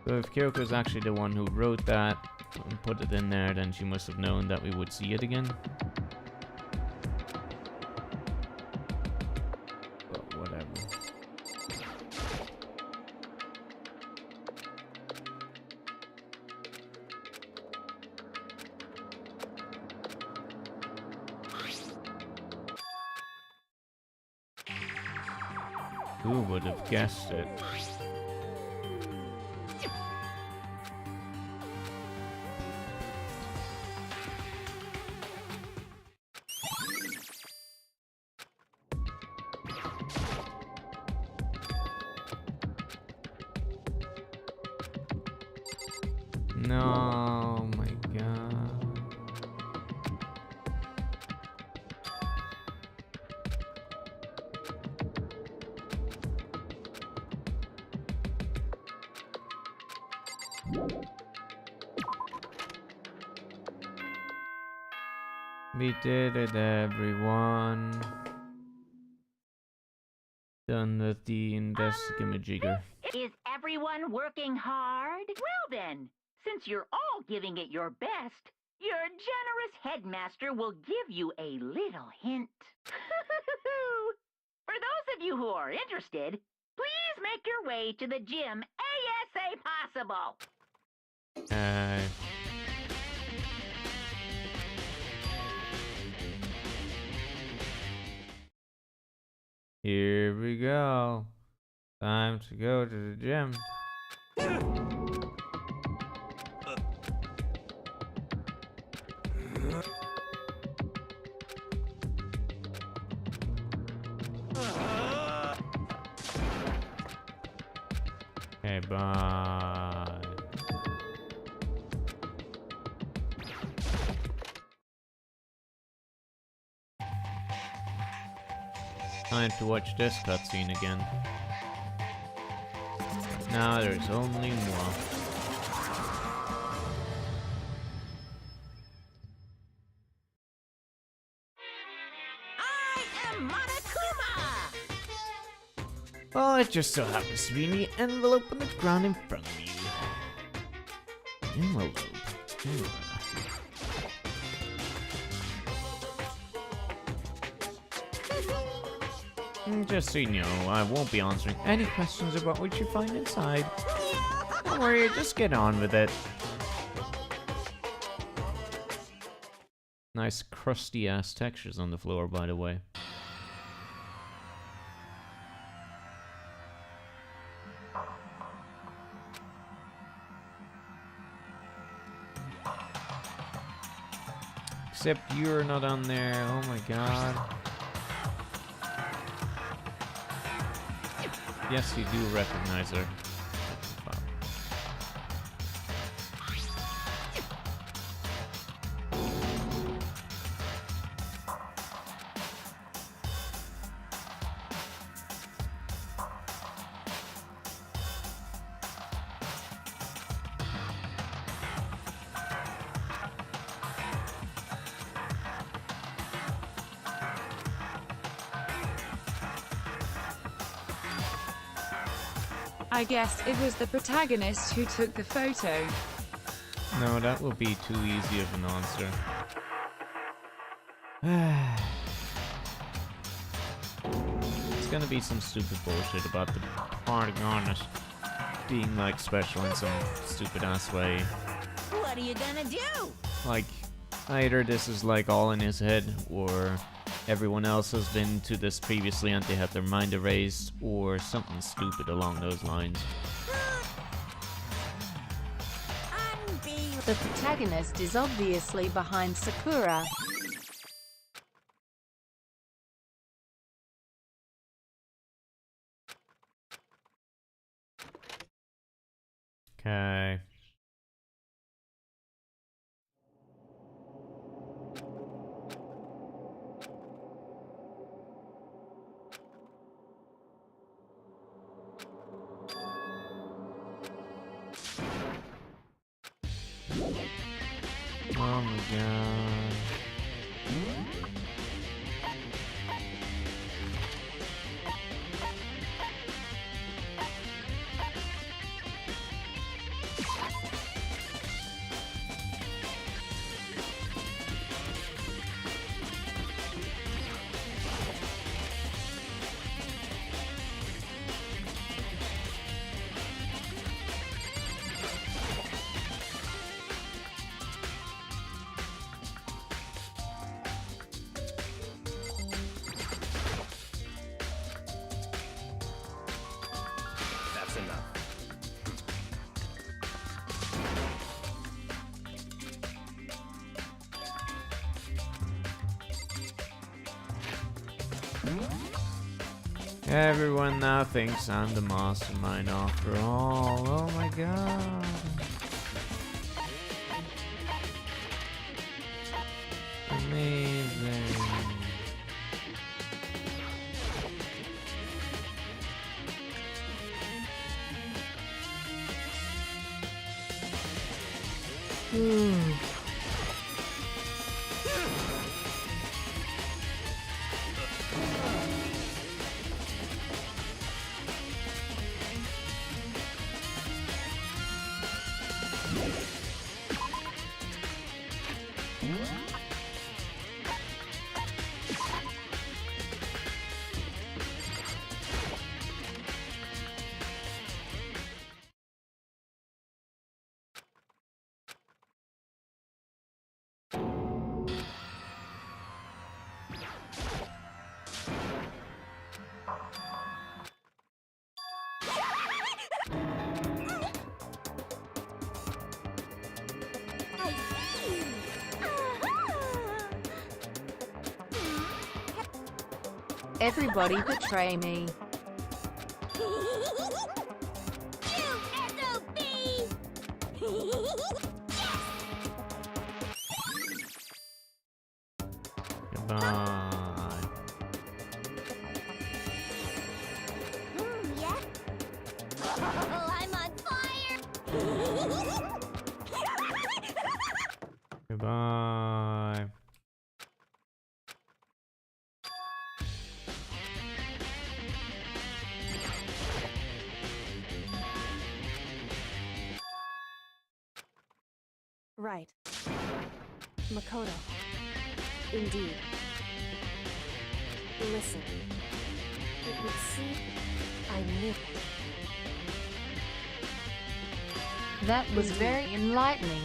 So if Kyoko's actually the one who wrote that and put it in there, then she must have known that we would see it again. But whatever. Who would have guessed it? No, my god. We did it, everyone. Done with the investigate-majigger. Is everyone working hard? Well then, since you're all giving it your best, your generous headmaster will give you a little hint. For those of you who are interested, please make your way to the gym ASA possible. Here we go. Time to go to the gym. Okay, bye. Time to watch this cutscene again. Now there's only more. I am Monokuma! Oh, it just so happens to be in the envelope on the ground in front of you. Envelope. Just so you know, I won't be answering any questions about what you find inside. Don't worry, just get on with it. Nice crusty ass textures on the floor, by the way. Except you're not on there, oh my god. Yes, you do recognize her. Fuck. I guess it was the protagonist who took the photo. No, that will be too easy of an answer. It's gonna be some stupid bullshit about the protagonist being like special in some stupid ass way. What are you gonna do? Like, either this is like all in his head, or everyone else has been to this previously and they had their mind erased, or something stupid along those lines. The protagonist is obviously behind Sakura. Okay. Oh my god. That's enough. Everyone now thinks I'm the mastermind after all. Oh my god. Amazing. Everybody betray me. Goodbye. Yeah. Oh, I'm on fire. Goodbye. Right. Makoto. Indeed. Listen. It would seem I knew. That was very enlightening.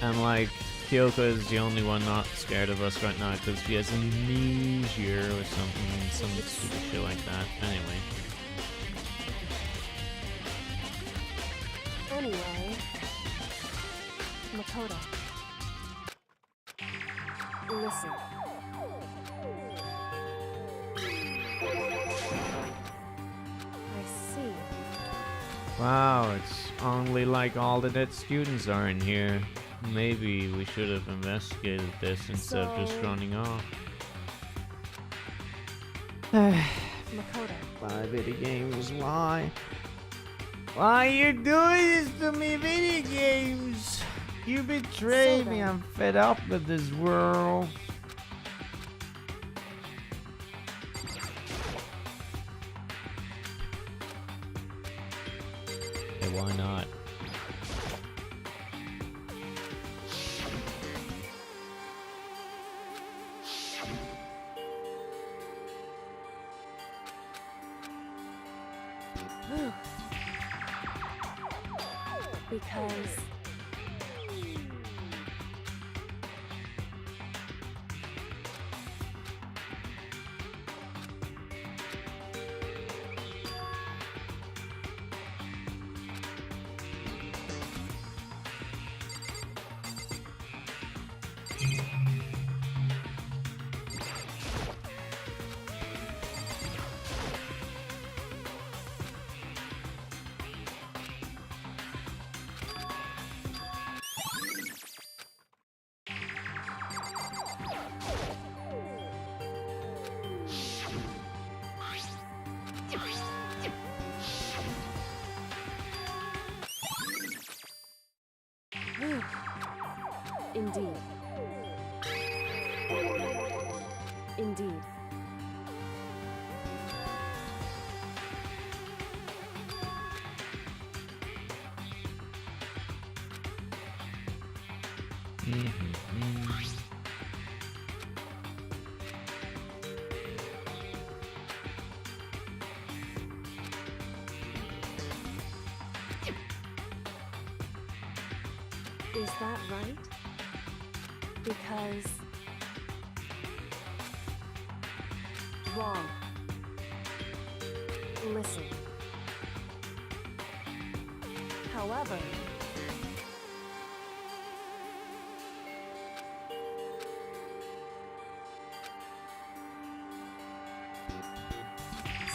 And like, Kyoko is the only one not scared of us right now because she has amnesia or something, some stupid shit like that. Anyway. Anyway. Makoto. Listen. I see. Wow, it's only like all the dead students are in here. Maybe we should have investigated this instead of just running off. Makoto. Why video games? Why? Why you doing this to me, video games? You betrayed me. I'm fed up with this world. Hey, why not? Because indeed. Indeed. Is that right? Because wrong. Listen. However,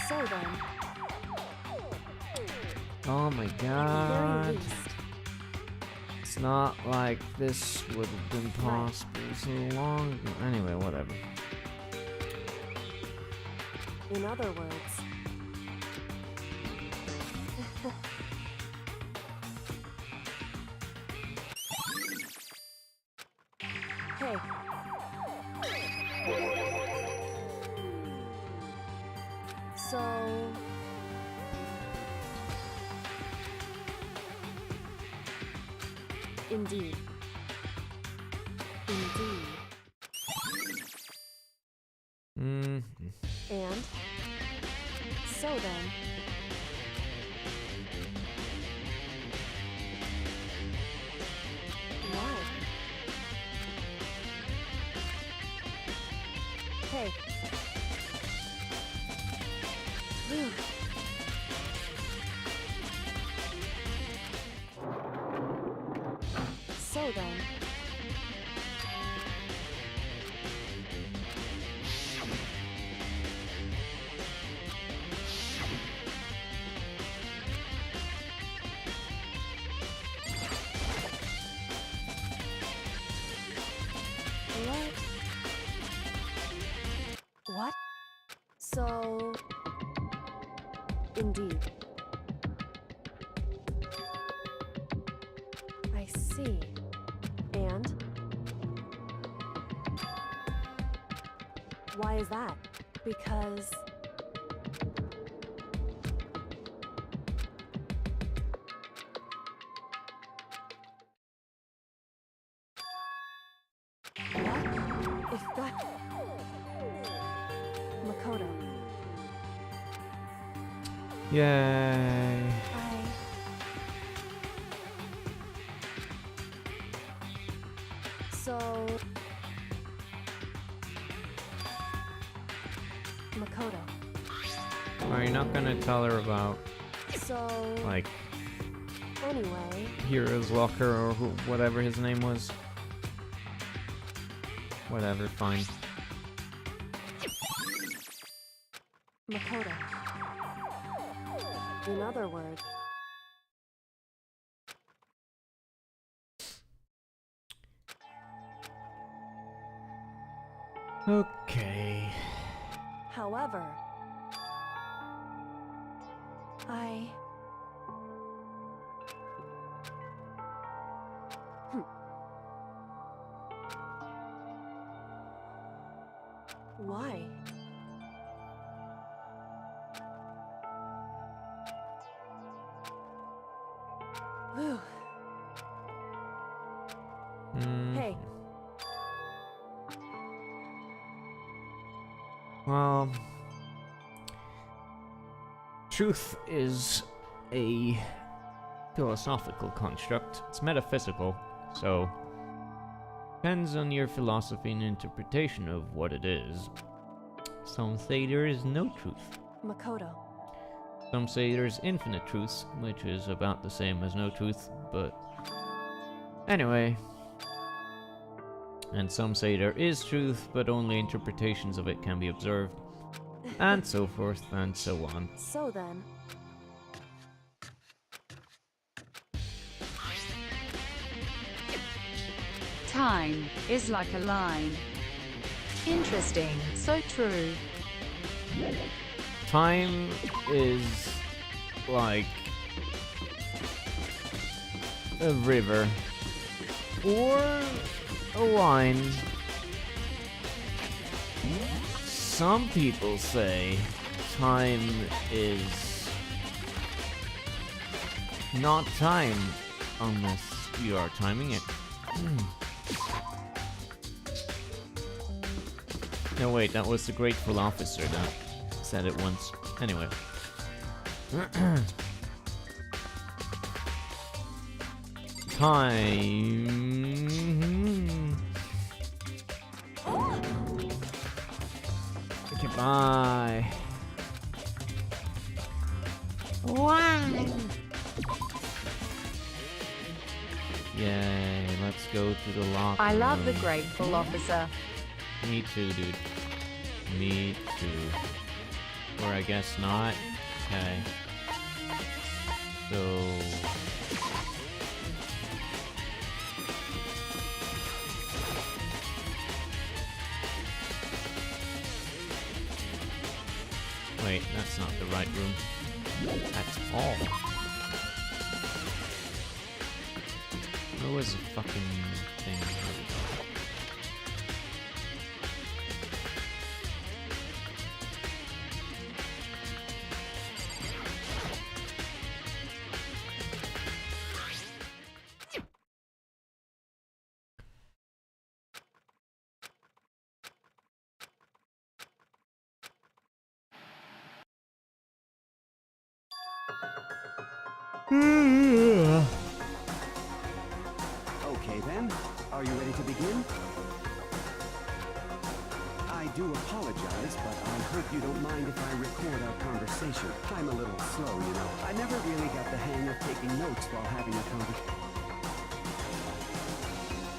so then, Oh my at the god. very least, It's not like this would have been possible so long ago. Anyway, whatever. in other words, hey. So Indeed. Indeed. Mm. And so then, why? Hey. Phew. So then, what? What? So, indeed. I see. And? Why is that? Because... What? If that... Makoto. Yay. So... Makoto. Are you not gonna tell her about, So... like, Anyway... Hero's Locker or whatever his name was? Whatever, fine. Makoto. In other words... Okay. However... Why? Whew. Hey. Well, truth is a philosophical construct. It's metaphysical, so depends on your philosophy and interpretation of what it is. Some say there is no truth. Makoto. Some say there's infinite truth, which is about the same as no truth, but anyway. And some say there is truth, but only interpretations of it can be observed, and so forth and so on. So then... Time is like a line. Interesting, so true. Time is like a river or a line. Some people say time is not time unless you are timing it. No, wait, that was the Grateful Officer that said it once. Anyway. Time. Goodbye. Wow. Yay, let's go to the locker I love the room. Grateful Officer. Me too, dude. Me too. Or I guess not. Okay. So... Wait, that's not the right room. That's all. Where was the fucking thing? Okay then, are you ready to begin? I do apologize, but I hope you don't mind if I record our conversation. I'm a little slow, you know. I never really got the hang of taking notes while having a conversation.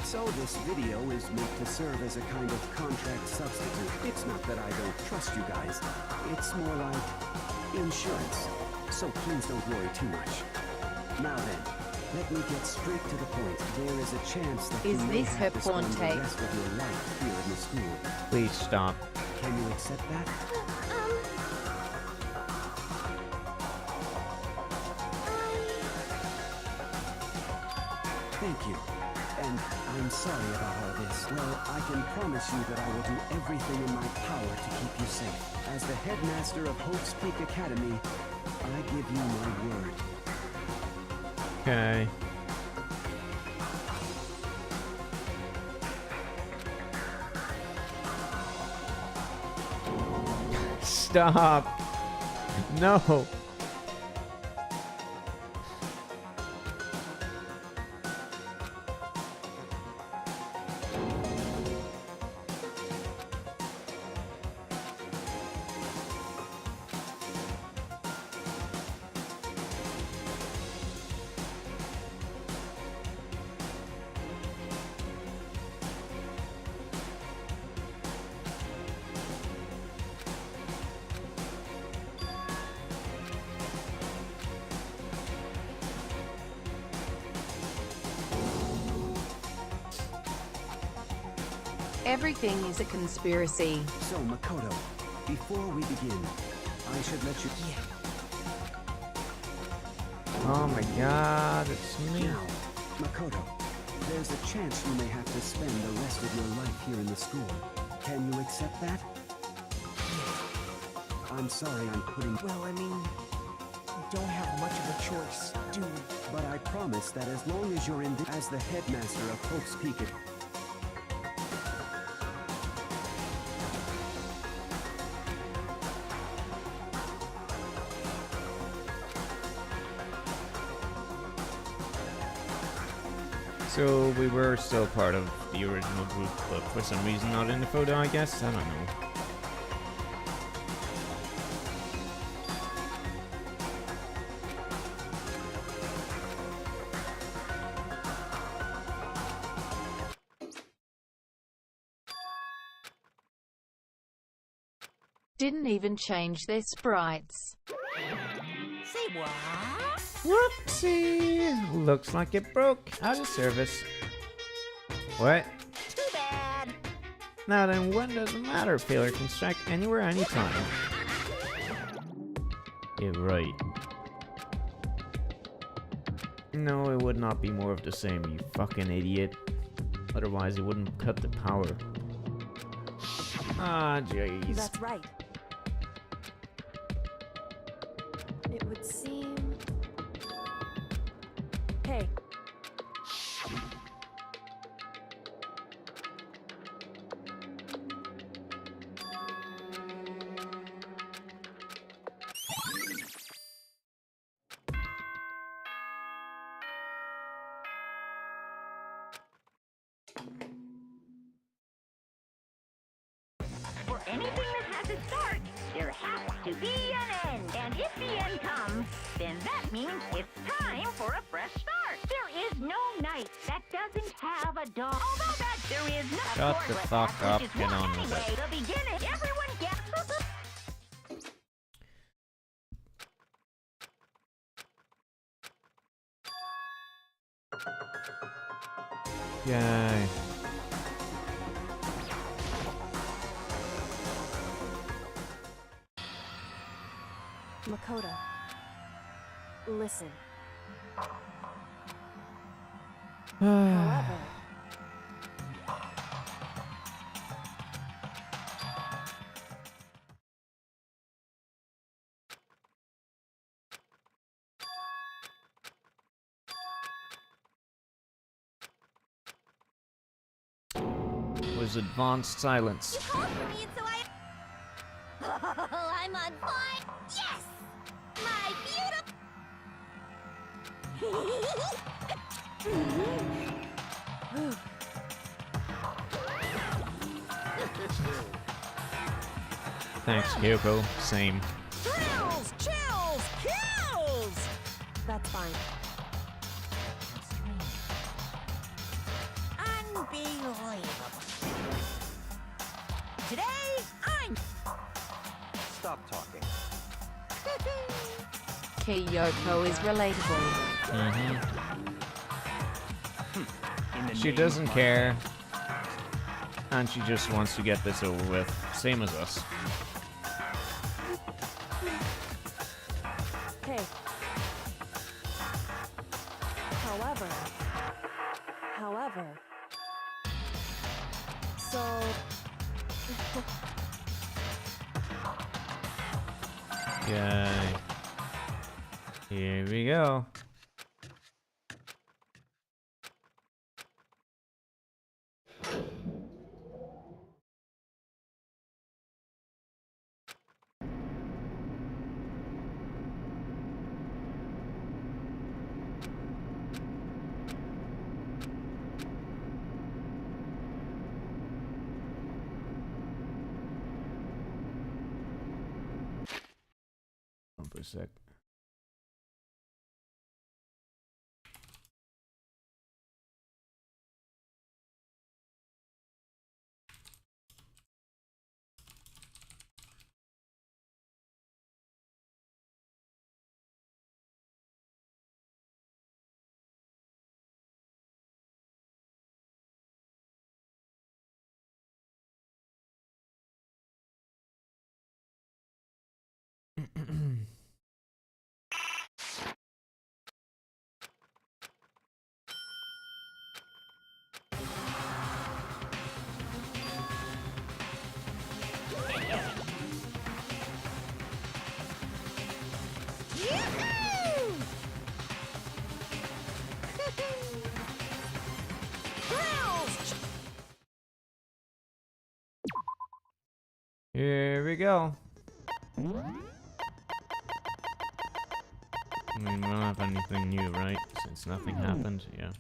So this video is meant to serve as a kind of contract substitute. It's not that I don't trust you guys. It's more like insurance. So please don't worry too much. Now then, let me get straight to the point. There is a chance that you may have to spend the rest of your life here in the school. Please stop. Can you accept that? Thank you. And I'm sorry about all this. Well, I can promise you that I will do everything in my power to keep you safe. As the headmaster of Hope's Peak Academy, I give you my word. Okay. Stop. No. Everything is a conspiracy. So, Makoto, before we begin, I should let you... Oh my god, it's me. Now, Makoto, there's a chance you may have to spend the rest of your life here in the school. Can you accept that? I'm sorry I'm putting... Well, I mean, we don't have much of a choice, do we? But I promise that as long as you're in the... As the headmaster of Hope's Peak... So we were still part of the original group, but for some reason not in the photo, I guess? I don't know. Didn't even change their sprites. Say what? Whoopsie! Looks like it broke. Out of service. What? Too bad. Now then, when does it matter? Failure can strike anywhere, anytime. Yeah, right. No, it would not be more of the same, you fucking idiot. Otherwise, it wouldn't cut the power. Ah, jeez. That's right. It would seem... Hey. For anything that has a start, there has to be an end. And if the end comes, then that means it's time for a fresh start. There is no night that doesn't have a dawn. Although that there is no Shut the fuck up, get on with anyway, it. the beginning, everyone gets... Yay. Makoto. Listen. However... Was advanced silence. You called for me and so I... I'm on fire! Yes! My beautiful... Thanks, Kyoko. Same. Thrills, chills, kills! That's fine. Unbelievable. Today, I'm... Stop talking. Kyoko is relatable. She doesn't care. And she just wants to get this over with. Same as us. Okay. However... So... Yay. Here we go. Hold for a sec. Here we go. I mean, we don't have anything new, right? Since nothing happened, yeah.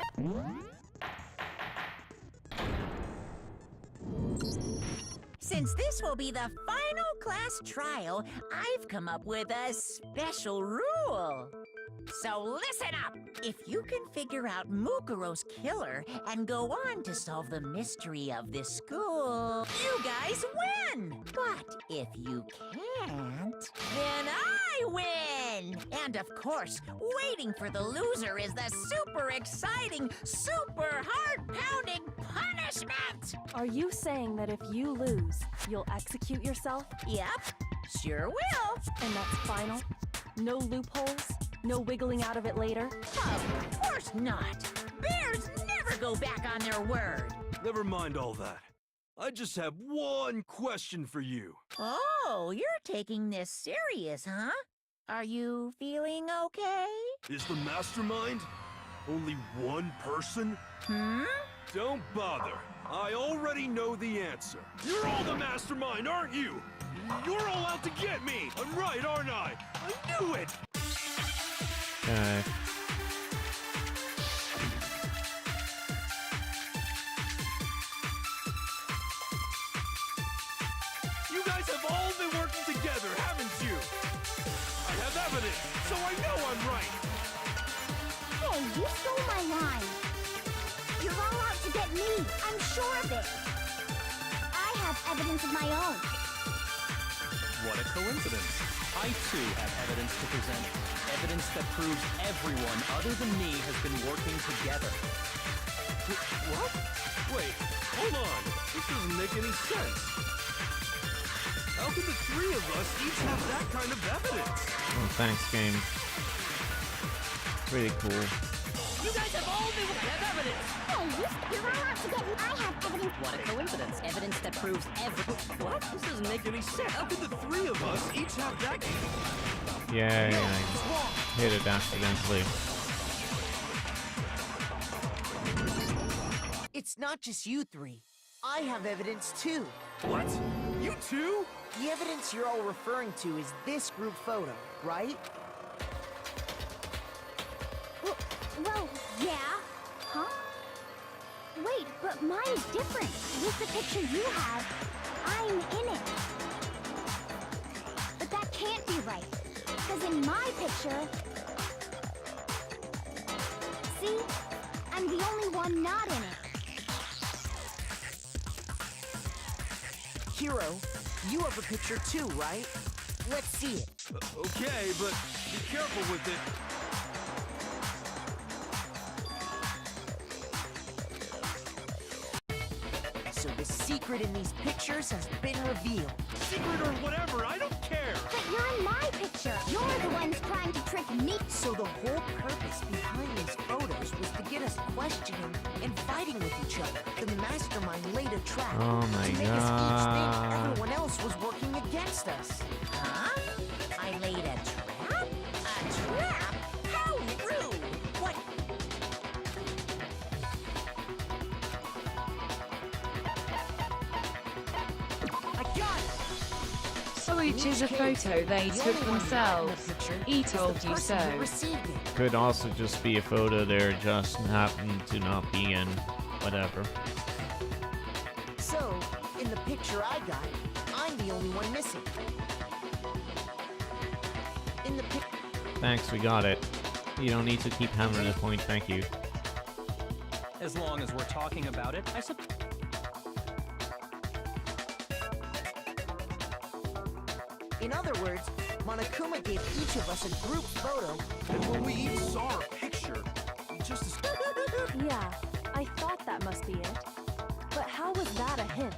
Since this will be the final class trial, I've come up with a special rule. So listen up! If you can figure out Mukuro's killer and go on to solve the mystery of this school, you guys win! But if you can't, then I win! And of course, waiting for the loser is the super exciting, super heart-pounding punishment! Are you saying that if you lose, you'll execute yourself? Yep, sure will. And that's final? No loopholes? No wiggling out of it later? Of course not! Bears never go back on their word! Never mind all that. I just have one question for you. Oh, you're taking this serious, huh? Are you feeling okay? Is the mastermind only one person? Don't bother. I already know the answer. You're all the mastermind, aren't you? You're all out to get me! I'm right, aren't I? I knew it! Okay. You guys have all been working together, haven't you? I have evidence, so I know I'm right. Hey, you stole my line. You're all out to get me. I'm sure of it. I have evidence of my own. What a coincidence. I too have evidence to present. Evidence that proves everyone other than me has been working together. What? Wait, hold on. This doesn't make any sense. How could the three of us each have that kind of evidence? Oh, thanks, game. Pretty cool. You guys have all been have evidence! Hey, you're all out to get me. I have evidence. What a coincidence. Evidence that proves What? This doesn't make any sense. How could the three of us each have that? Yay, I hit it accidentally. It's not just you three. I have evidence too. What? You too? The evidence you're all referring to is this group photo, right? Well, yeah. Huh? Wait, but mine's different. With the picture you have, I'm in it. But that can't be right. Because in my picture... See? I'm the only one not in it. Hero, you have a picture too, right? Let's see it. Okay, but be careful with it. So the secret in these pictures has been revealed. Secret or whatever, I don't care. But you're in my picture. You're the ones trying to trick me. So the whole purpose behind these photos was to get us questioning and fighting with each other. The mastermind laid a trap Oh my to make us each think god. everyone else was working against us. Huh? I laid a trap? A trap? How rude! What? I got it! So each is a photo they took themselves. He told you so. Could also just be a photo there just happened to not be in. Whatever. So, in the picture I got, I'm the only one missing. In the pic... Thanks, we got it. You don't need to keep hammering the point, thank you. As long as we're talking about it, I suppose. In other words, Monokuma gave each of us a group photo. And when we each saw our picture, we just... Yeah, I thought that must be it. But how was that a hint?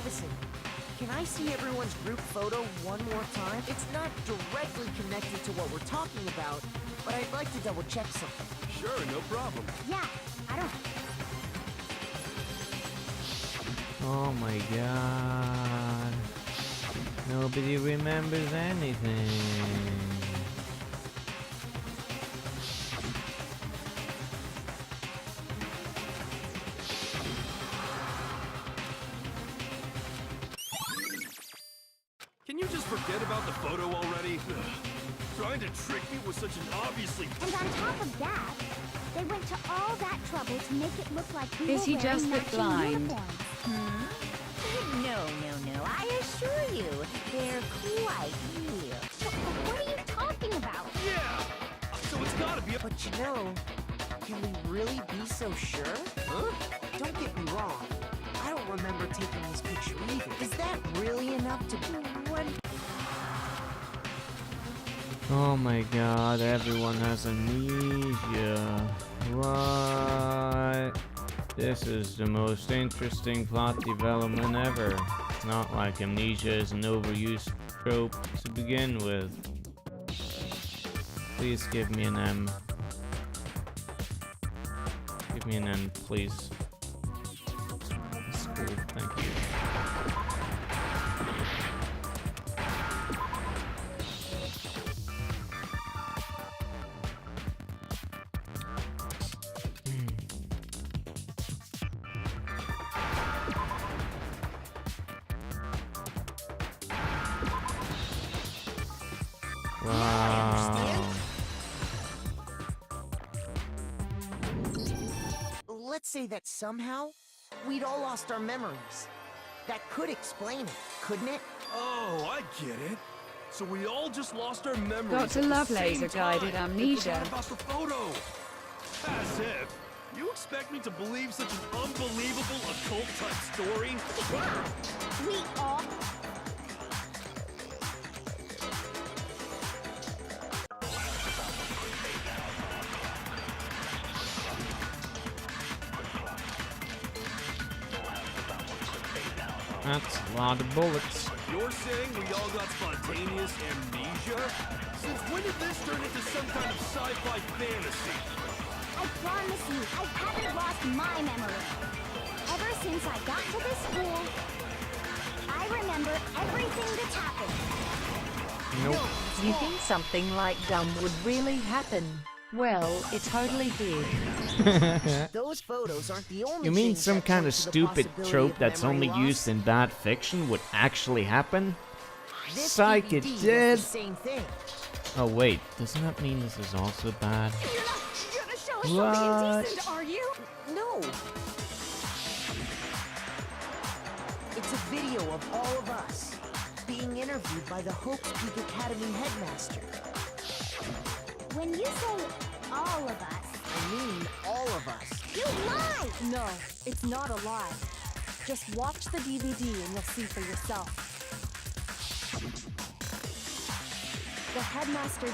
Listen, can I see everyone's group photo one more time? It's not directly connected to what we're talking about, but I'd like to double check something. Sure, no problem. Yeah, I don't... Oh my god. Nobody remembers anything. Can you just forget about the photo already? Trying to trick me with such an obviously... And on top of that, they went to all that trouble to make it look like we Is were he wearing just that matching blind? uniforms. No, I assure you, they're quite real. What are you talking about? Yeah! So it's gotta be a... But you know, can we really be so sure? Huh? Don't get me wrong. I don't remember taking this picture either. Is that really enough to be one? Oh my god, everyone has amnesia. What? This is the most interesting plot development ever. It's not like amnesia is an overused trope to begin with. Please give me an M. Give me an M, please. That's cool, thank you. Wow. Let's say that somehow we'd all lost our memories. That could explain it, couldn't it? Oh, I get it. So we all just lost our memories. Dr. at the Lovelace same guided time. amnesia. We forgot about the photo. As if. You expect me to believe such an unbelievable occult-type story? Yeah, we all... That's a lot of bullets. You're saying we all got spontaneous amnesia? Since when did this turn into some kind of sci-fi fantasy? I promise you, I haven't lost my memory. Ever since I got to this school, I remember everything that's happened. Nope. You think something like dumb would really happen? Well, it totally did. Those photos aren't the only You mean things some that kind point of to the stupid possibility trope of that's memory only loss? used in bad fiction would actually happen? This Psych, it DVD does did. the same thing. Oh wait, doesn't that mean this is also bad? You're not gonna show us What? something indecent, are you? No. It's a video of all of us being interviewed by the Hope Peak Academy headmaster. When you say all of us, I mean all of us. you lie! No, it's not a lie. Just watch the DVD and you'll see for yourself. The headmaster...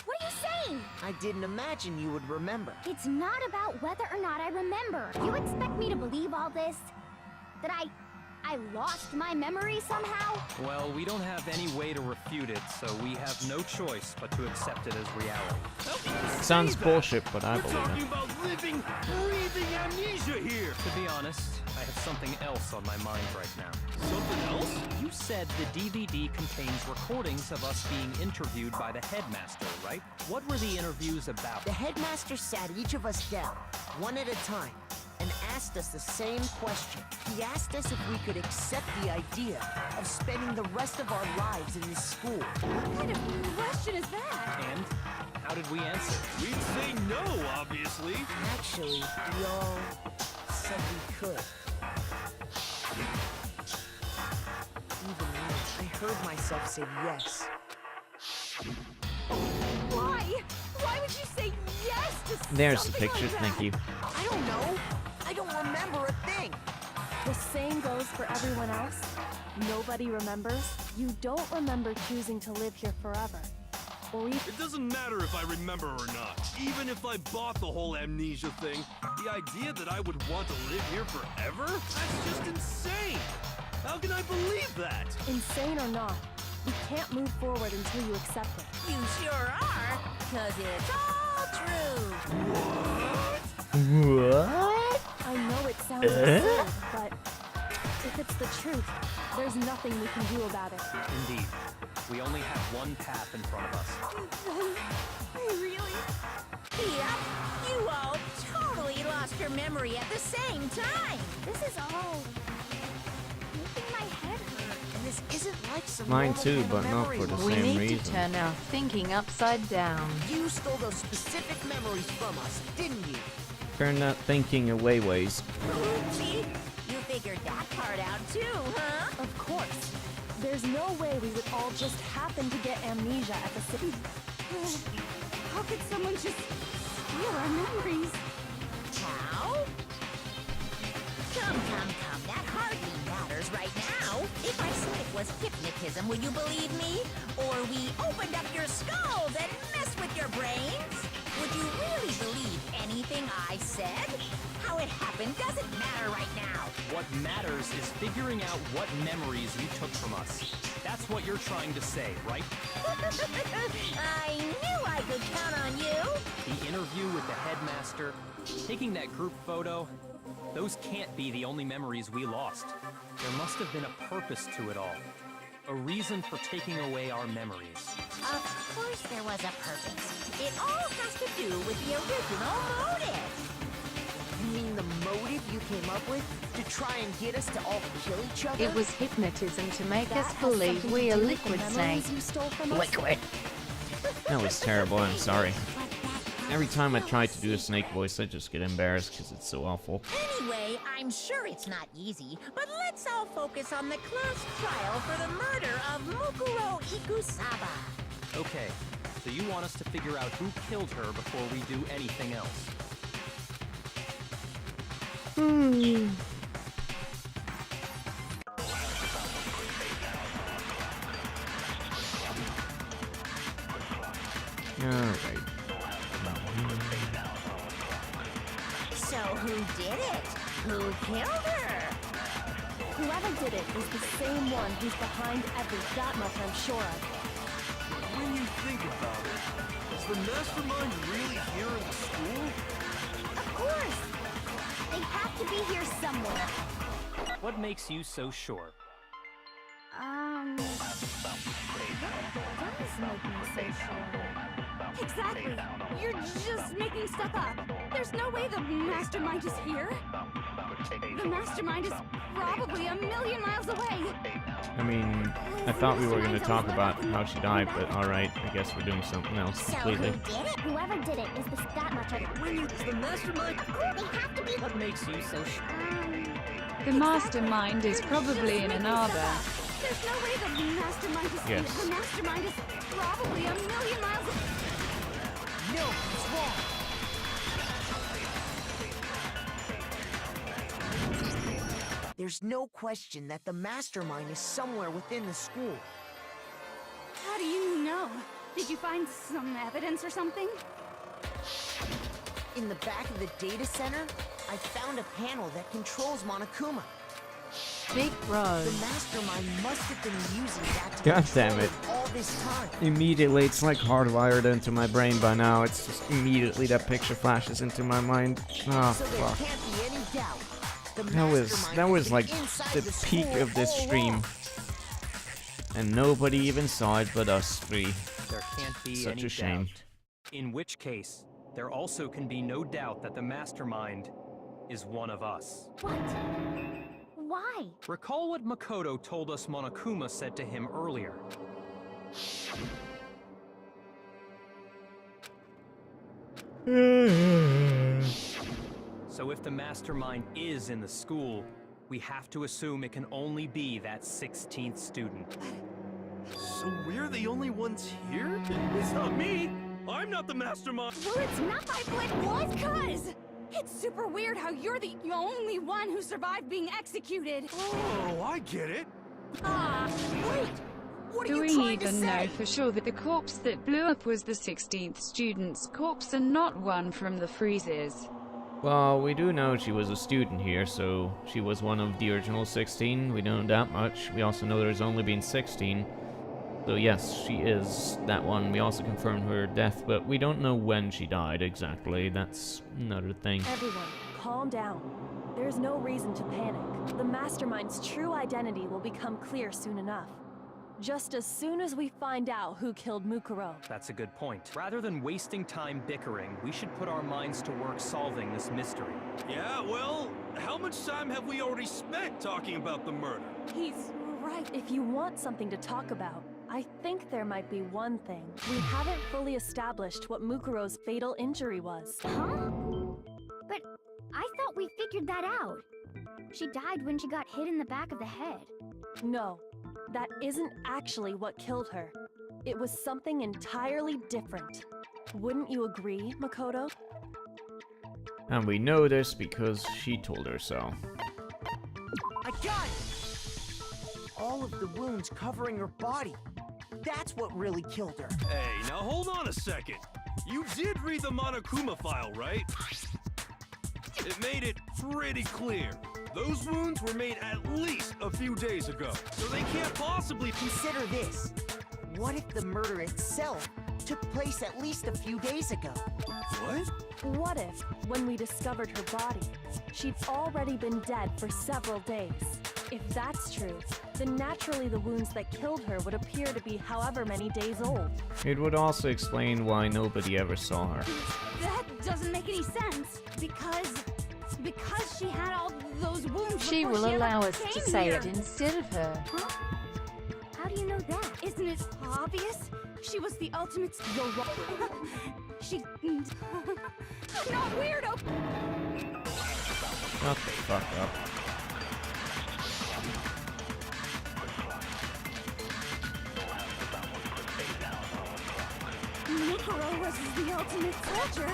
What are you saying? I didn't imagine you would remember. It's not about whether or not I remember. You expect me to believe all this? That I lost my memory somehow? Well, we don't have any way to refute it, so we have no choice but to accept it as reality. Sounds bullshit, but I We're believe talking it. about living, breathing amnesia here. To be honest, I have something else on my mind right now. Something else? You said the DVD contains recordings of us being interviewed by the headmaster, right? What were the interviews about? The headmaster sat each of us down, one at a time, and asked us the same question. He asked us if we could accept the idea of spending the rest of our lives in this school. What kind of question is that? And how did we answer? We'd say no, obviously. Actually, we all said we could. Even then, I heard myself say yes. Why? Why would you say yes to There's the something picture, like that? thank you. I don't know. I don't remember a thing. The same goes for everyone else. Nobody remembers. You don't remember choosing to live here forever. Or even... It doesn't matter if I remember or not. Even if I bought the whole amnesia thing, the idea that I would want to live here forever? That's just insane! How can I believe that? Insane or not, you can't move forward until you accept it. You sure are, 'cause it's all true. What? I know it sounds absurd, but if it's the truth, there's nothing we can do about it. Indeed. We only have one path in front of us. Really? Yep, you all totally lost your memory at the same time. This is all making my head hurt. And this isn't like some Mine normal too, kind of but not memory for the loss. We same need reason. to turn our thinking upside down. You stole those specific memories from us, didn't you? Turn that thinking away ways. Oopsie, you figured that part out too, huh? Of course. There's no way we would all just happen to get amnesia at the city. How could someone just steal our memories? How? Come, that hardly matters right now. If I said it was hypnotism, will you believe me? Or we opened up your skulls and messed with your brains? Would you really believe anything I said? How it happened doesn't matter right now. What matters is figuring out what memories you took from us. That's what you're trying to say, right? I knew I could count on you. The interview with the headmaster, taking that group photo, those can't be the only memories we lost. There must have been a purpose to it all. A reason for taking away our memories. Of course there was a purpose. It all has to do with the original motive. You mean the motive you came up with? To try and get us to all kill each other? It was hypnotism to make That us has believe something we to are do with the liquid memories snake. you stole from us? Liquid. That was terrible, I'm sorry. Every time I try to do a snake voice, I just get embarrassed because it's so awful. Anyway, I'm sure it's not easy, but let's all focus on the class trial for the murder of Mukuro Ikusaba. Okay, so you want us to figure out who killed her before we do anything else. Alright. So who did it? Who killed her? Whoever did it is the same one who's behind that much I'm sure of. When you think about it, is the mastermind really here in the school? Of course! They have to be here somewhere. What makes you so sure? Does make me so sure. Exactly. You're just making stuff up. There's no way the mastermind is here. The mastermind is probably a million miles away. I mean, I thought we were going to talk about how she died, but alright, I guess we're doing something else completely. So who did it? Whoever did it is that much of When is the mastermind? Of course, they have to be. What makes you so sure? The mastermind is probably in an arbor. There's no way the mastermind is here. Yes. The mastermind is probably a million miles away. No, it's wrong. There's no question that the mastermind is somewhere within the school. How do you know? Did you find some evidence or something? In the back of the data center, I found a panel that controls Monokuma. Big bro. The mastermind must have been using that to God control damn it. all this time. Immediately, it's like hardwired into my brain by now. It's just immediately that picture flashes into my mind. Oh, So there fuck. can't be any doubt. The That was mastermind like has been inside the peak school of this all stream. along. And nobody even saw it but us three. There can't be Such any a shame. doubt. In which case, there also can be no doubt that the mastermind is one of us. What? Why? Recall what Makoto told us Monokuma said to him earlier. So if the mastermind is in the school, we have to assume it can only be that 16th student. So we're the only ones here? It's not me! I'm not the mastermind! Well, it's not my fault. It was cuz. It's super weird how you're the only one who survived being executed. Oh, I get it! Wait! What are Do you we trying to even say? know for sure that the corpse that blew up was the 16th student's corpse and not one from the freezes? Well, we do know she was a student here, so she was one of the original 16. We know that much. We also know there's only been 16. So yes, she is that one. We also confirmed her death, but we don't know when she died exactly. That's another thing. Everyone, calm down. There's no reason to panic. The mastermind's true identity will become clear soon enough. Just as soon as we find out who killed Mukuro. That's a good point. Rather than wasting time bickering, we should put our minds to work solving this mystery. Yeah, well, how much time have we already spent talking about the murder? He's right. If you want something to talk about, I think there might be one thing. We haven't fully established what Mukuro's fatal injury was. Huh? But I thought we figured that out. She died when she got hit in the back of the head. No, that isn't actually what killed her. It was something entirely different. Wouldn't you agree, Makoto? And we know this because she told her so. I got it! All of the wounds covering her body. That's what really killed her. Hey, now hold on a second. You did read the Monokuma file, right? It made it pretty clear. Those wounds were made at least a few days ago, so they can't possibly... Consider this. What if the murder itself took place at least a few days ago? What? What if, when we discovered her body, she'd already been dead for several days? If that's true, then naturally the wounds that killed her would appear to be however many days old. It would also explain why nobody ever saw her. That doesn't make any sense. Because she had all those wounds. She before will ever allow us to came say here. it instead of her. Huh? How do you know that? Isn't it obvious? She was the ultimate. You're wrong. She. Not weirdo. Shut the fuck up. Mukuro was the ultimate soldier.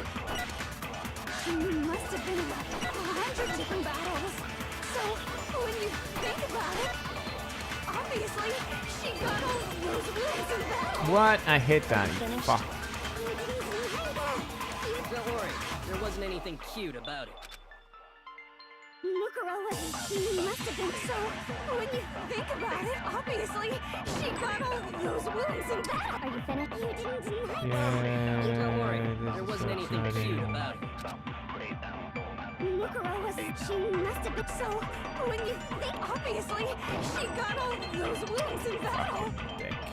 She must have been in 100 different battles. So, when you think about it, obviously, she got all those wounds in battle. What? I hate that. Fuck. Don't worry, there wasn't anything cute about it. Mukuro must have been so. When you think about it, obviously, she got all those wounds in battle. Are you finished? You didn't deny Yeah, Don't worry, this there is wasn't so anything funny. cute about it. Mukuro she must have been so. When you think, obviously, she got all those wounds in battle.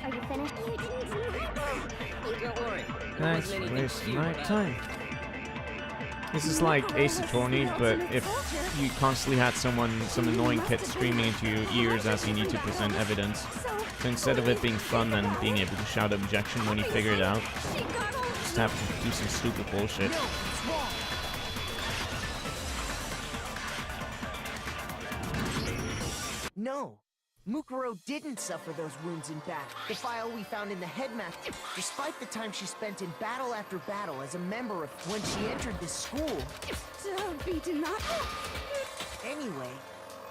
Are you finished? You didn't deny Don't worry, there Thanks wasn't for anything wasting cute my about time. it. This is like Ace Attorney, but if you constantly had some annoying kid screaming into your ears as you need to present evidence. So instead of it being fun and being able to shout objection when you figure it out, just have to do some stupid bullshit. No, Mukuro didn't suffer those wounds in battle. The file we found in the headmaster, despite the time she spent in battle after battle as a member of when she entered this school. Don't be denied. Anyway,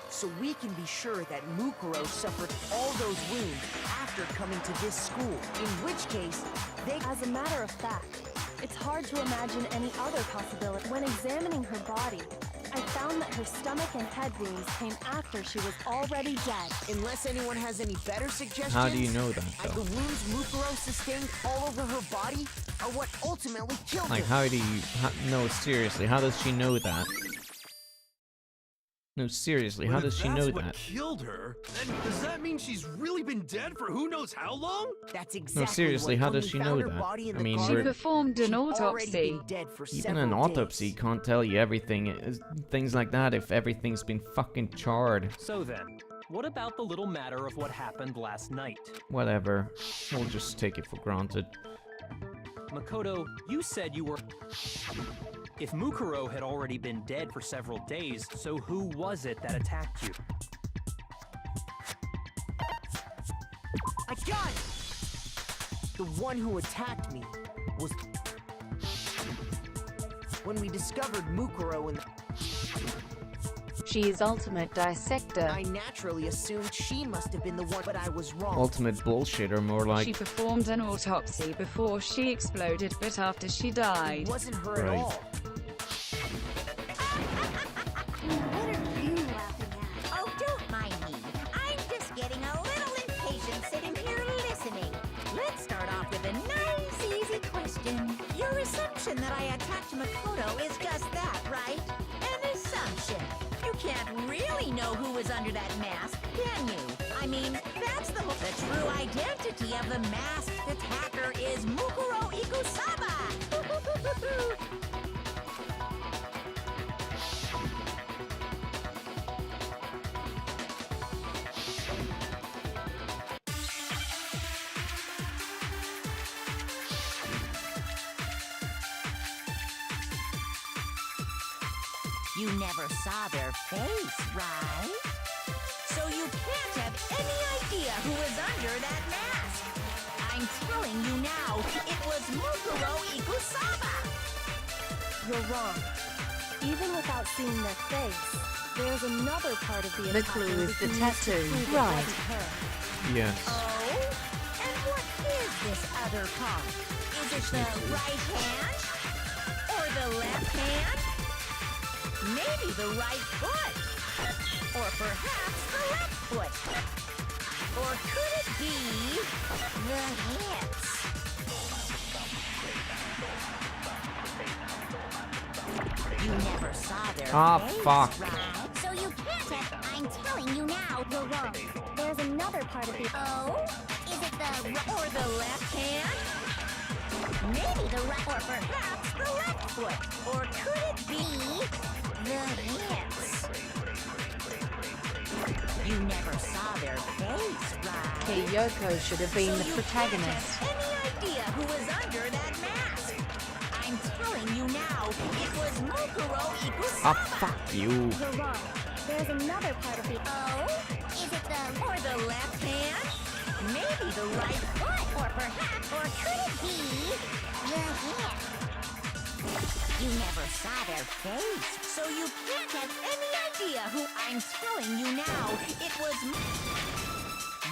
so we can be sure that Mukuro suffered all those wounds after coming to this school, in which case, they... As a matter of fact, it's hard to imagine any other possibility. When examining her body, I found that her stomach and head wounds came after she was already dead. Unless anyone has any better suggestions... How do you know that, though? The wounds Mukuro sustained all over her body are what ultimately killed her. Like, how do you... no, seriously, how does she know that? No, seriously, how does she know that? What killed her? Then does that mean she's really been dead for who knows how long? That's exactly. No, seriously, how does she know that? I mean, she performed an autopsy. Even an autopsy can't tell you everything, things like that, if everything's been fucking charred. So then, what about the little matter of what happened last night? Whatever, we'll just take it for granted. Makoto, you said you were... If Mukuro had already been dead for several days, so who was it that attacked you? I got it! The one who attacked me was... When we discovered Mukuro in the... She is ultimate dissector. I naturally assumed she must have been the one, but I was wrong. Ultimate bullshit, or more like... She performed an autopsy before she exploded, but after she died. It wasn't her at all. What are you laughing at? Oh, don't mind me. I'm just getting a little impatient sitting here listening. Let's start off with a nice, easy question. Your assumption that I attacked Makoto is just that, right? An assumption. You can't really know who was under that mask, can you? I mean, that's the true identity of the masked attacker is Mukuro Ikusaba! You never saw their face, right? So you can't have any idea who was under that mask. I'm telling you now, it was Mukuro Ikusaba! You're wrong. Even without seeing their face, there's another part of the The clue is the tattoo, right? right? Yes. Oh? And what is this other part? Is it the right hand? Or the left hand? Maybe the right foot. Or perhaps the left foot. Or could it be the hips? You never saw their face, fuck. right? So you can't have... I'm telling you now. You're wrong. There's another part of the... Oh? Is it the... Or the left hand? Maybe the right... Or perhaps the left foot. Or could it be... the hips? You never saw their face, right? Kyoko should have been the protagonist. So you can't have any idea who was under that mask. I'm telling you now, it was Mukuro Ikusaba. Ah, fuck you. You're wrong. There's another part of the... Oh? Is it the... Or the left hand? Maybe the right foot. Or perhaps... Or could it be... the hip? You never saw their face, so you can't have any idea who... I'm telling you now, it was...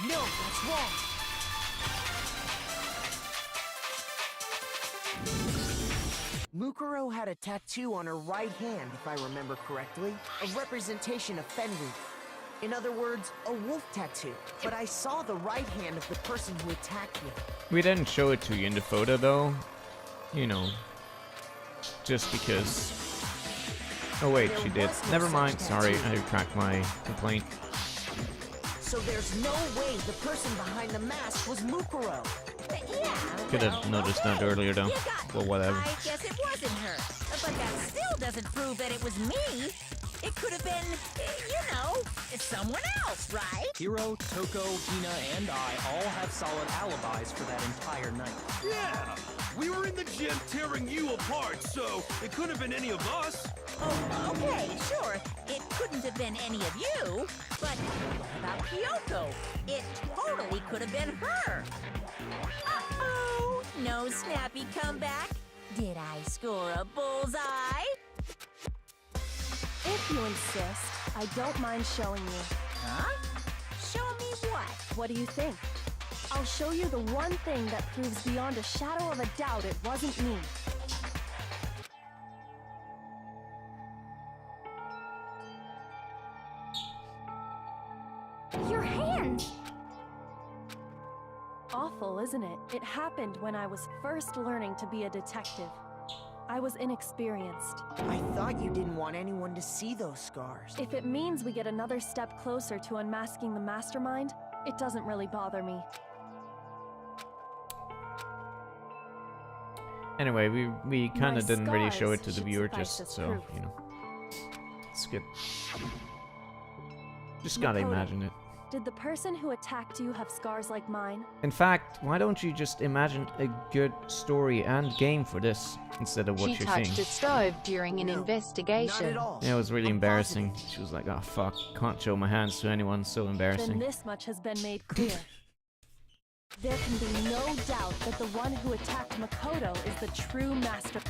No, that's wrong. Mukuro had a tattoo on her right hand, if I remember correctly, a representation of Fenrir. In other words, a wolf tattoo. But I saw the right hand of the person who attacked me. We didn't show it to you in the photo, though. You know, just because. Oh wait, she did. Never mind. Sorry, I retract my complaint. So there's no way the person behind the mask was Mukuro. Yeah. Could have noticed that earlier though. Well, whatever. I guess it wasn't her. But that still doesn't prove that it was me. It could have been, you know, someone else, right? Hiro, Toko, Hina, and I all have solid alibis for that entire night. Yeah! We were in the gym tearing you apart, so it couldn't have been any of us. Oh, okay, sure. It couldn't have been any of you. But what about Kyoko? It totally could have been her. Uh-oh! No snappy comeback? Did I score a bullseye? If you insist, I don't mind showing you. Huh? Show me what? What do you think? I'll show you the one thing that proves beyond a shadow of a doubt it wasn't me. Your hand! Awful, isn't it? It happened when I was first learning to be a detective. I was inexperienced. I thought you didn't want anyone to see those scars. If it means we get another step closer to unmasking the mastermind, it doesn't really bother me. Anyway, we kind My of didn't really show scars it to the should viewer, suffice just as so, proof. you know. It's good. Just gotta Makoto, imagine it. Did the person who attacked you have scars like mine? In fact, why don't you just imagine a good story and game for this instead of what She you're touched seeing? a stove during an investigation. Yeah, it was really embarrassing. She was like, oh fuck, can't show my hands to anyone, so Then embarrassing. this much has been made clear. There can be no doubt that the one who attacked Makoto is the true master.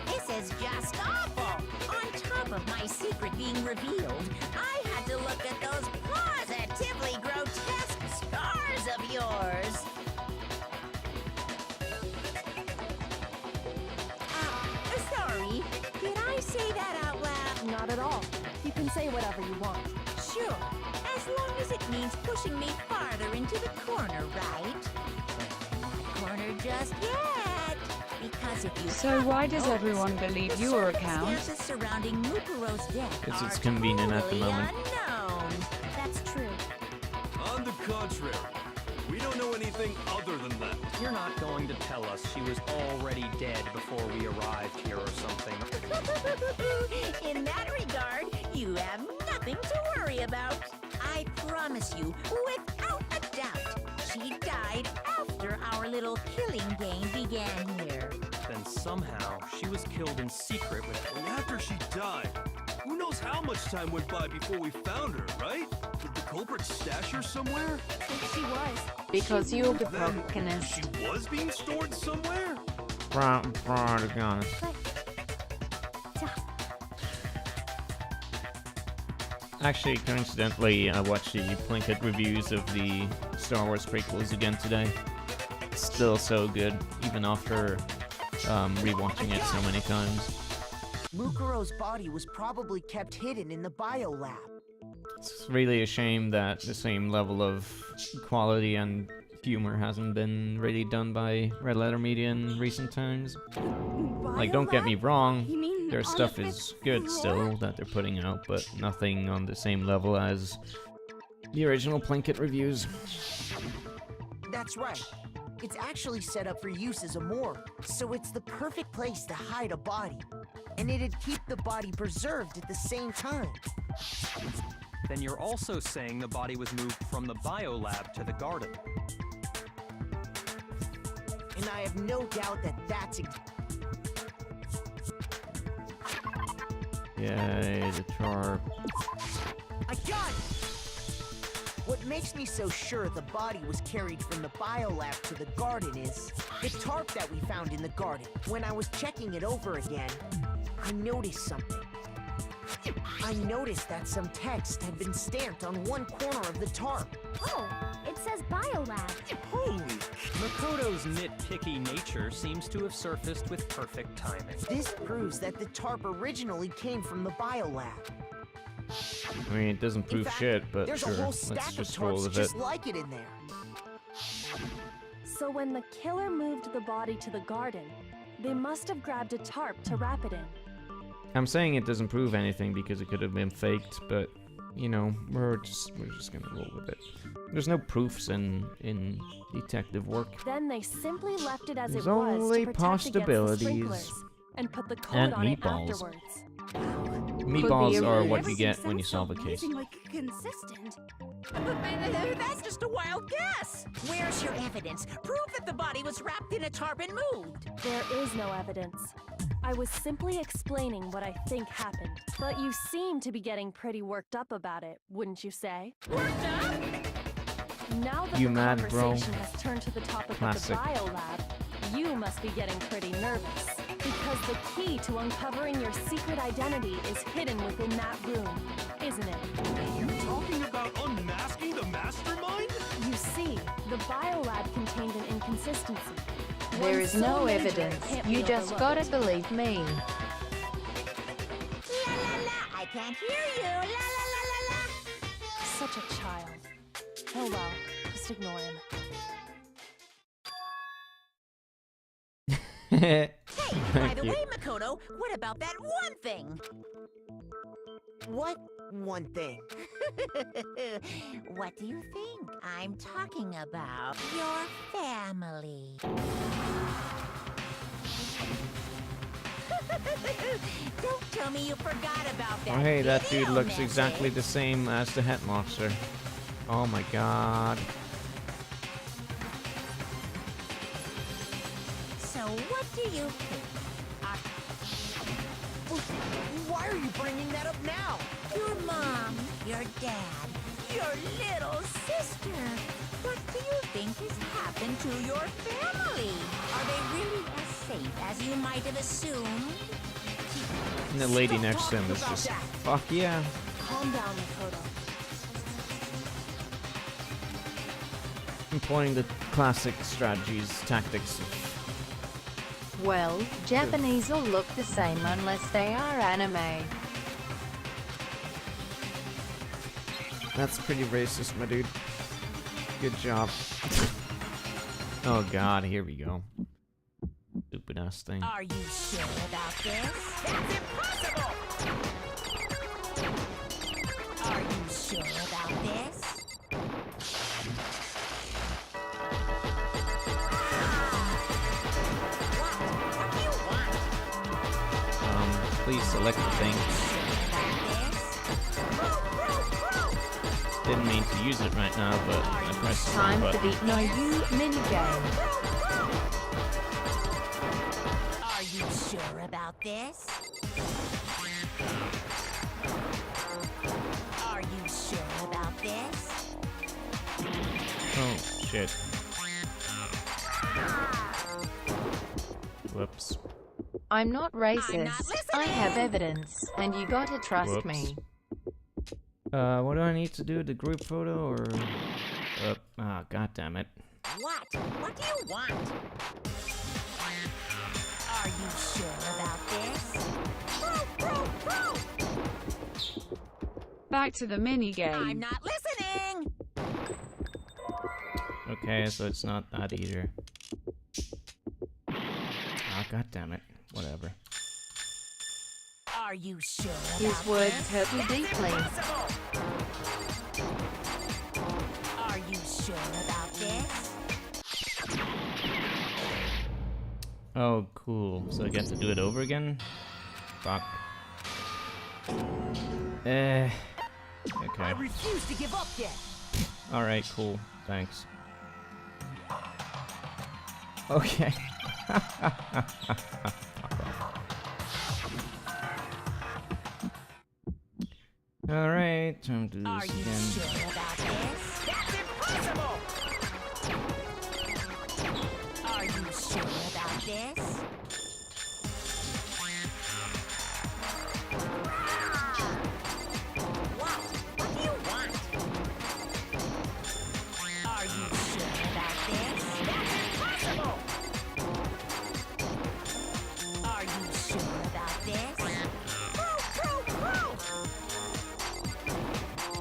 This is just awful. On top of my secret being revealed, I had to look at those positively grotesque scars of yours. Sorry. Did I say that out loud? Not at all. You can say whatever you want. Sure. As long as it means pushing me farther into the corner, right? Not corner just yet. Because if you So why does haven't everyone noticed, believe the your account? circumstances surrounding Mukuro's death It's are convenient at the totally moment. unknown. That's true. On the contrary, we don't know anything other than that. You're not going to tell us she was already dead before we arrived here or something. In that regard, you have nothing to worry about. I promise you, without a doubt, she died after our little killing game began here. Then somehow she was killed in secret with. And after she died, who knows how much time went by before we found her, right? Did the culprit stash her somewhere? She was. Because you're the Then protagonist. she was being stored somewhere? To be honest. Actually, coincidentally, I watched the Plinkett reviews of the Star Wars prequels again today. Still so good, even after rewatching it so many times. Mukuro's body was probably kept hidden in the biolab. It's really a shame that the same level of quality and humor hasn't been really done by Red Letter Media in recent times. Like, don't get me wrong, You mean their on stuff the is fifth good floor? still that they're putting out, but nothing on the same level as the original Plinkett reviews. That's right. It's actually set up for use as a morgue, so it's the perfect place to hide a body. And it'd keep the body preserved at the same time. Then you're also saying the body was moved from the biolab to the garden. And I have no doubt that that's Yay, the tarp. I got it! What makes me so sure the body was carried from the biolab to the garden is the tarp that we found in the garden. When I was checking it over again, I noticed something. I noticed that some text had been stamped on one corner of the tarp. Oh, it says biolab. Holy! Makoto's nitpicky nature seems to have surfaced with perfect timing. This proves that the tarp originally came from the biolab. I mean, it doesn't In prove fact, shit, but there's sure, a whole let's stack of just roll tarps with it. just like it in there. So when the killer moved the body to the garden, they must have grabbed a tarp to wrap it in. I'm saying it doesn't prove anything because it could have been faked, but you know, we're just gonna roll with it. There's no proofs in detective work. Then they simply left it as There's it was only to protect against the possibilities. sprinklers and put the code And on it meatballs. afterwards. Meatballs are what Everything you get when you sounds solve a case. amazingly consistent. That's just a wild guess. Where's your evidence? Prove that the body was wrapped in a tarp and moved. There is no evidence. I was simply explaining what I think happened. But you seem to be getting pretty worked up about it, wouldn't you say? Worked up? Now that You the mad, bro? conversation has turned to the topic Classic. of the biolab, you must be getting pretty nervous. Because the key to uncovering your secret identity is hidden within that room, isn't it? Are you talking about unmasking the mastermind? You see, the biolab contained an inconsistency. There One is so no major evidence. can't You be just overlooked. gotta believe me. La la la, I can't hear you. La la la la la. Such a child. Oh well, just ignore him. Hey, by Thank the you. way, Makoto, what about that one thing? What one thing? What do you think? I'm talking about your family. Don't tell me you forgot about that. Oh hey, that dude video looks message. exactly the same as the head monster. Oh my god. So what do you think? Why are you bringing that up now? Your mom, your dad, your little sister. What do you think has happened to your family? Are they really as safe as you might have assumed? And the lady Stop next to him talking is about just, that. fuck yeah. Calm down, Makoto. Employing the classic strategies, tactics. Well, Japanese all look the same unless they are anime. That's pretty racist, my dude. Good job. Oh god, here we go. Stupid ass thing. Are you sure about this? That's impossible! Are you sure about this? What do you want? Please select the thing. Didn't mean to use it right now, but I pressed the wrong Time for button. the No You minigame. Are you sure about this? Are you sure about this? Oh, shit. Whoops. I'm not racist. I'm not I have listening. evidence, and you gotta trust Whoops. me. What do I need to do? The group photo or... god damn it. What? What do you want? Are you sure about this? Back to the minigame. I'm not listening! Okay, so it's not that either. God damn it. Whatever. Are you sure about His words this? hurt me deeply. Impossible! Are you sure about this? Oh, cool. So I get to do it over again? Fuck. I Okay. refuse to give up yet. Alright, cool. Thanks. Okay. Alright, time to do Are this you again. sure about this? That's impossible! Are you sure about this? What? What do you want? Are you sure about this? That's impossible! Are you sure about this?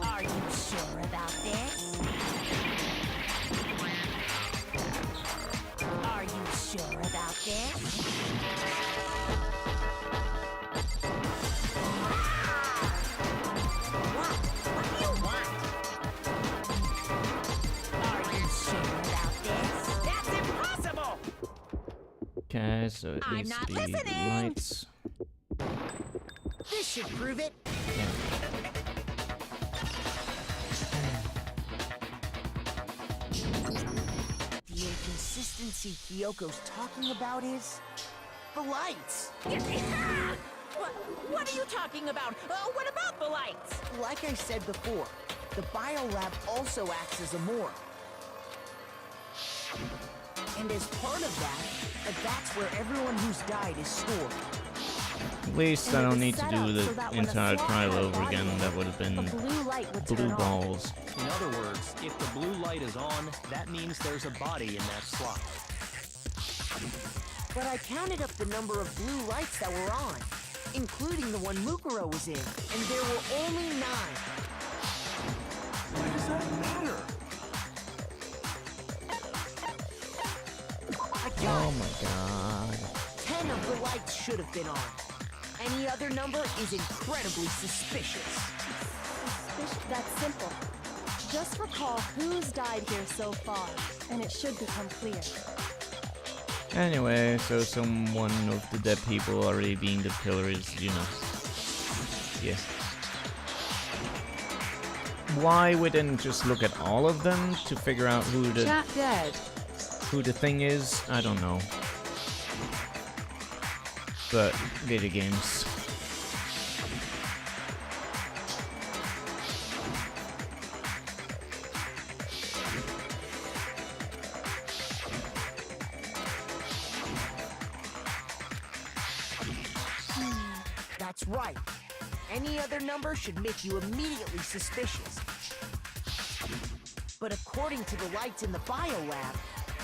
Are you sure about this? Okay, so it I'm needs not to be listening. lights. This should prove it. Yeah. The inconsistency Kyoko's talking about is the lights. What are you talking about? What about the lights? Like I said before, the biolab also acts as a morgue. And as part of that, that's where everyone who's died is stored. At least I don't need to do the entire trial over again. That would have been blue balls. In other words, if the blue light is on, that means there's a body in that slot. But I counted up the number of blue lights that were on, including the one Mukuro was in, and there were only 9. Why does that matter? Oh my god. 10 of the lights should have been on. Any other number is incredibly suspicious. That's simple. Just recall who's died here so far, and it should become clear. Anyway, so someone of the dead people already being the killer is, you know. Yes. Why we didn't just look at all of them to figure out who the Chat dead. Who the thing is, I don't know. But video games. That's right. Any other number should make you immediately suspicious. But according to the lights in the biolab,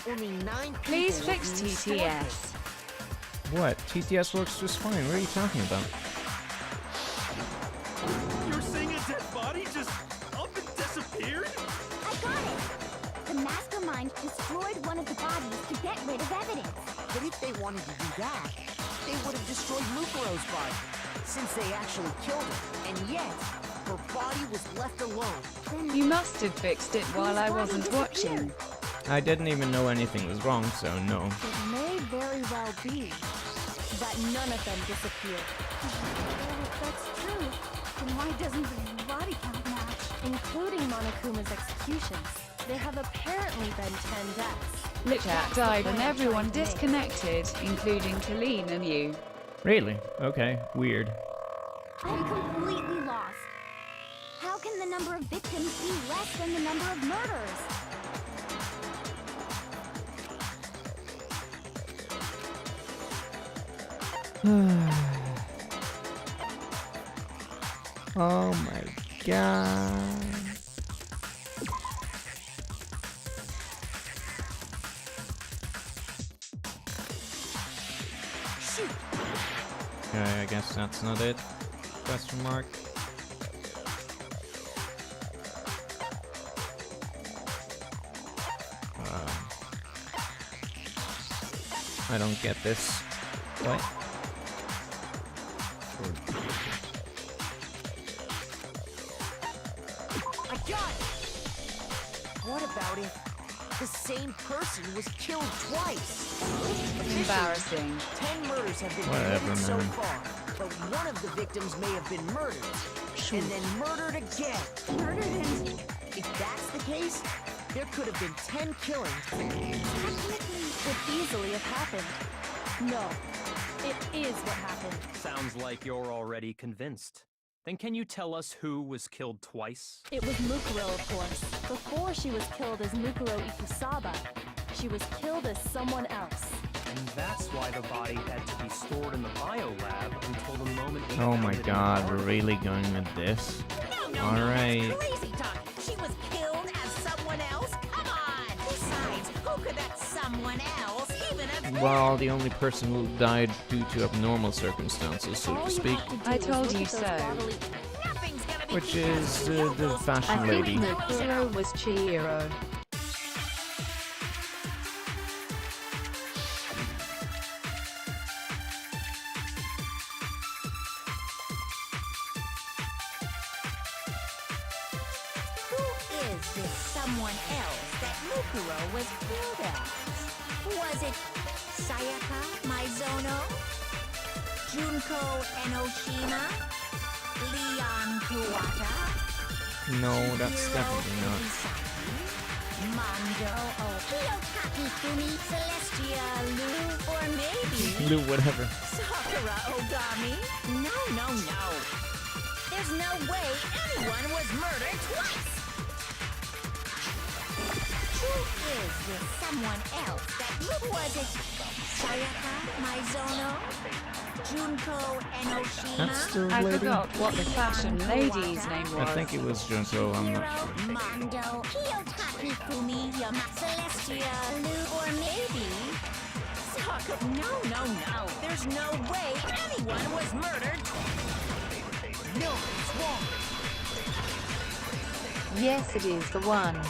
only 9 people Please were fix being stored there. TTS. What? TTS works just fine. What are you talking about? You're saying a dead body just up and disappeared? I got it! The mastermind destroyed one of the bodies to get rid of evidence. But if they wanted to do that, they would have destroyed Mukuro's body, since they actually killed her. And yet, her body was left alone. You must have fixed it while I wasn't watching. I didn't even know anything was wrong, so no. It may very well be that none of them disappeared. If that's true, then why doesn't the body count match? Including Monokuma's executions. There have apparently been 10 deaths. Lichat died and everyone disconnected, including Colleen and you. Really? Okay. Weird. I'm completely lost. How can the number of victims be less than the number of murders? Oh my god. Shoot! Okay, I guess that's not it. Question mark. I don't get this. What? I got it! What about if the same person was killed twice? Embarrassing. 10 murders have been Whatever, committed so man. far, but one of the victims may have been murdered, and then murdered again. Murdered and... If that's the case, there could have been 10 killings. Could easily have happened. No, it is what happened. Sounds like you're already convinced. Then can you tell us who was killed twice? It was Mukuro, of course. Before she was killed as Mukuro Ikusaba, she was killed as someone else. And that's why the body had to be stored in the biolab until the moment we Oh found my it in the god, we're garden. really going with this. No, Alright. that's crazy talk. She was killed as someone else? Come on! Besides, who could that someone else even have been? Well, the only person who died due to abnormal circumstances, so to speak. I told you so. Nothing's gonna be Which is the fashion I think lady. Mukuro was Chihiro. Who is this someone else that Mukuro was killed as? Was it Sayaka Maizono, Junko Enoshima, Leon Kuwata, No, that's definitely not. Mondo Kiyotaki Fumi, Celestia Lu, or maybe Lou, whatever. Sakura Ogami. No. There's no way anyone was murdered twice. Who is this someone else that was it? Sayaka Maizono? Junko Enoshima? That's the I lady? forgot what the fashion lady's name was. I think it was Junko, I'm not sure. Mondo, Kiyotaki Fumi, Celestia Lu, or maybe Sakura. No. There's no way anyone was murdered. No, it's wrong. Yes, it is the one.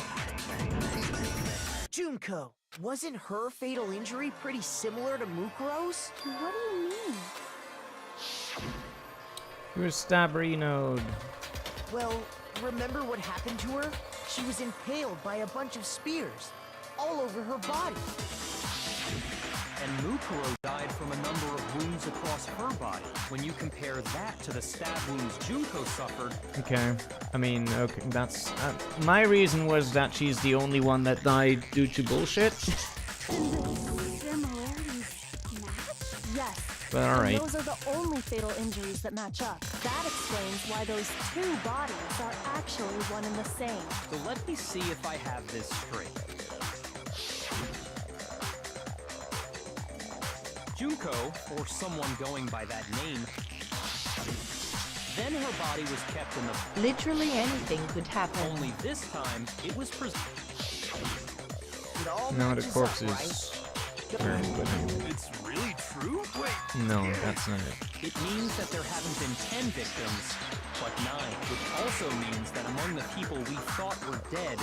Junko, wasn't her fatal injury pretty similar to Mukuro's? What do you mean? You were stabberinoed. Well, remember what happened to her? She was impaled by a bunch of spears, all over her body. And Mukuro died from a number of wounds across her body. When you compare that to the stab wounds Junko suffered... Okay, I mean, okay, that's... my reason was that she's the only one that died due to bullshit. Similarities match? Yes. But alright. And those are the only fatal injuries that match up. That explains why those two bodies are actually one and the same. So let me see if I have this straight. Junko, or someone going by that name, then her body was kept in the... Literally anything could happen. Only this time, it was No, the corpse is... Very good. It's really true? Wait. No, that's not it. It means that there haven't been 10 victims, but 9, which also means that among the people we thought were dead,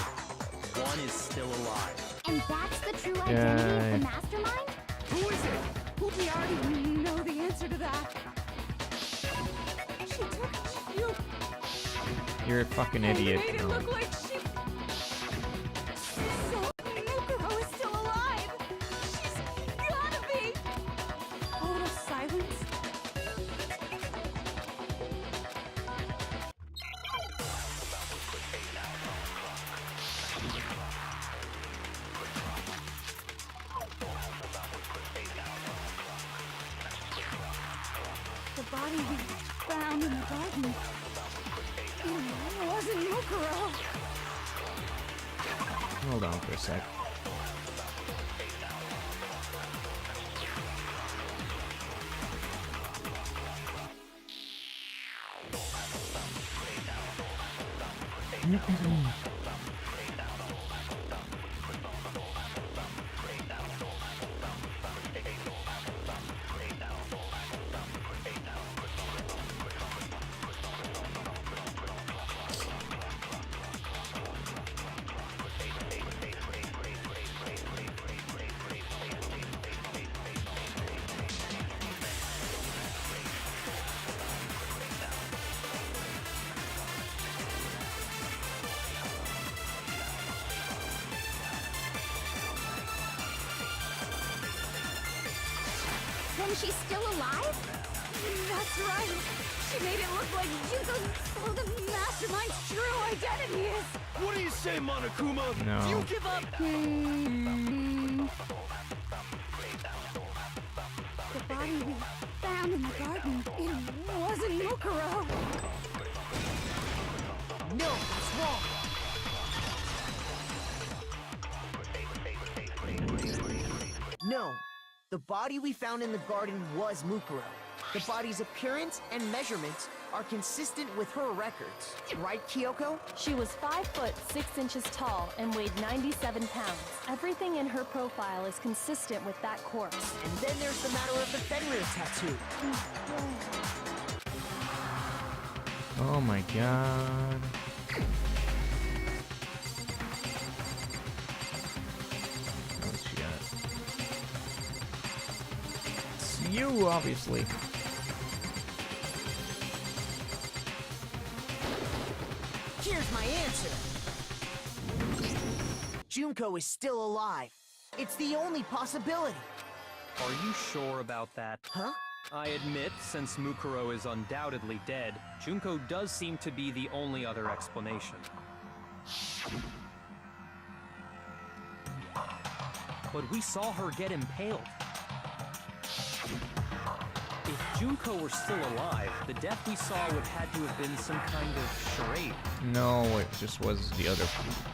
one is still alive. And that's the true identity of the mastermind? Who is it? We already know the answer to that. She took you. You're a fucking idiot. Made it No. look like she... So, Mukuro is still alive. She's gotta be. Total silence. The body we found in the garden. It wasn't Mukuro. Hold on for a sec. Then she's still alive? That's right. She made it look like Junko's who the mastermind's true identity is. What do you say, Monokuma? No. Do you give up? The body we found in the garden, it wasn't Mukuro. No, that's wrong. No, the body we found in the garden was Mukuro. The body's appearance and measurements are consistent with her records. Right, Kyoko? She was 5 foot 6 inches tall and weighed 97 pounds. Everything in her profile is consistent with that corpse. And then there's the matter of the Fenrir tattoo. Oh my god. What's she got? It's you, obviously. Here's my answer. Junko is still alive. It's the only possibility. Are you sure about that? Huh? I admit, since Mukuro is undoubtedly dead, Junko does seem to be the only other explanation. But we saw her get impaled. If Junko were still alive, the death we saw would have had to have been some kind of charade. No, it just was the other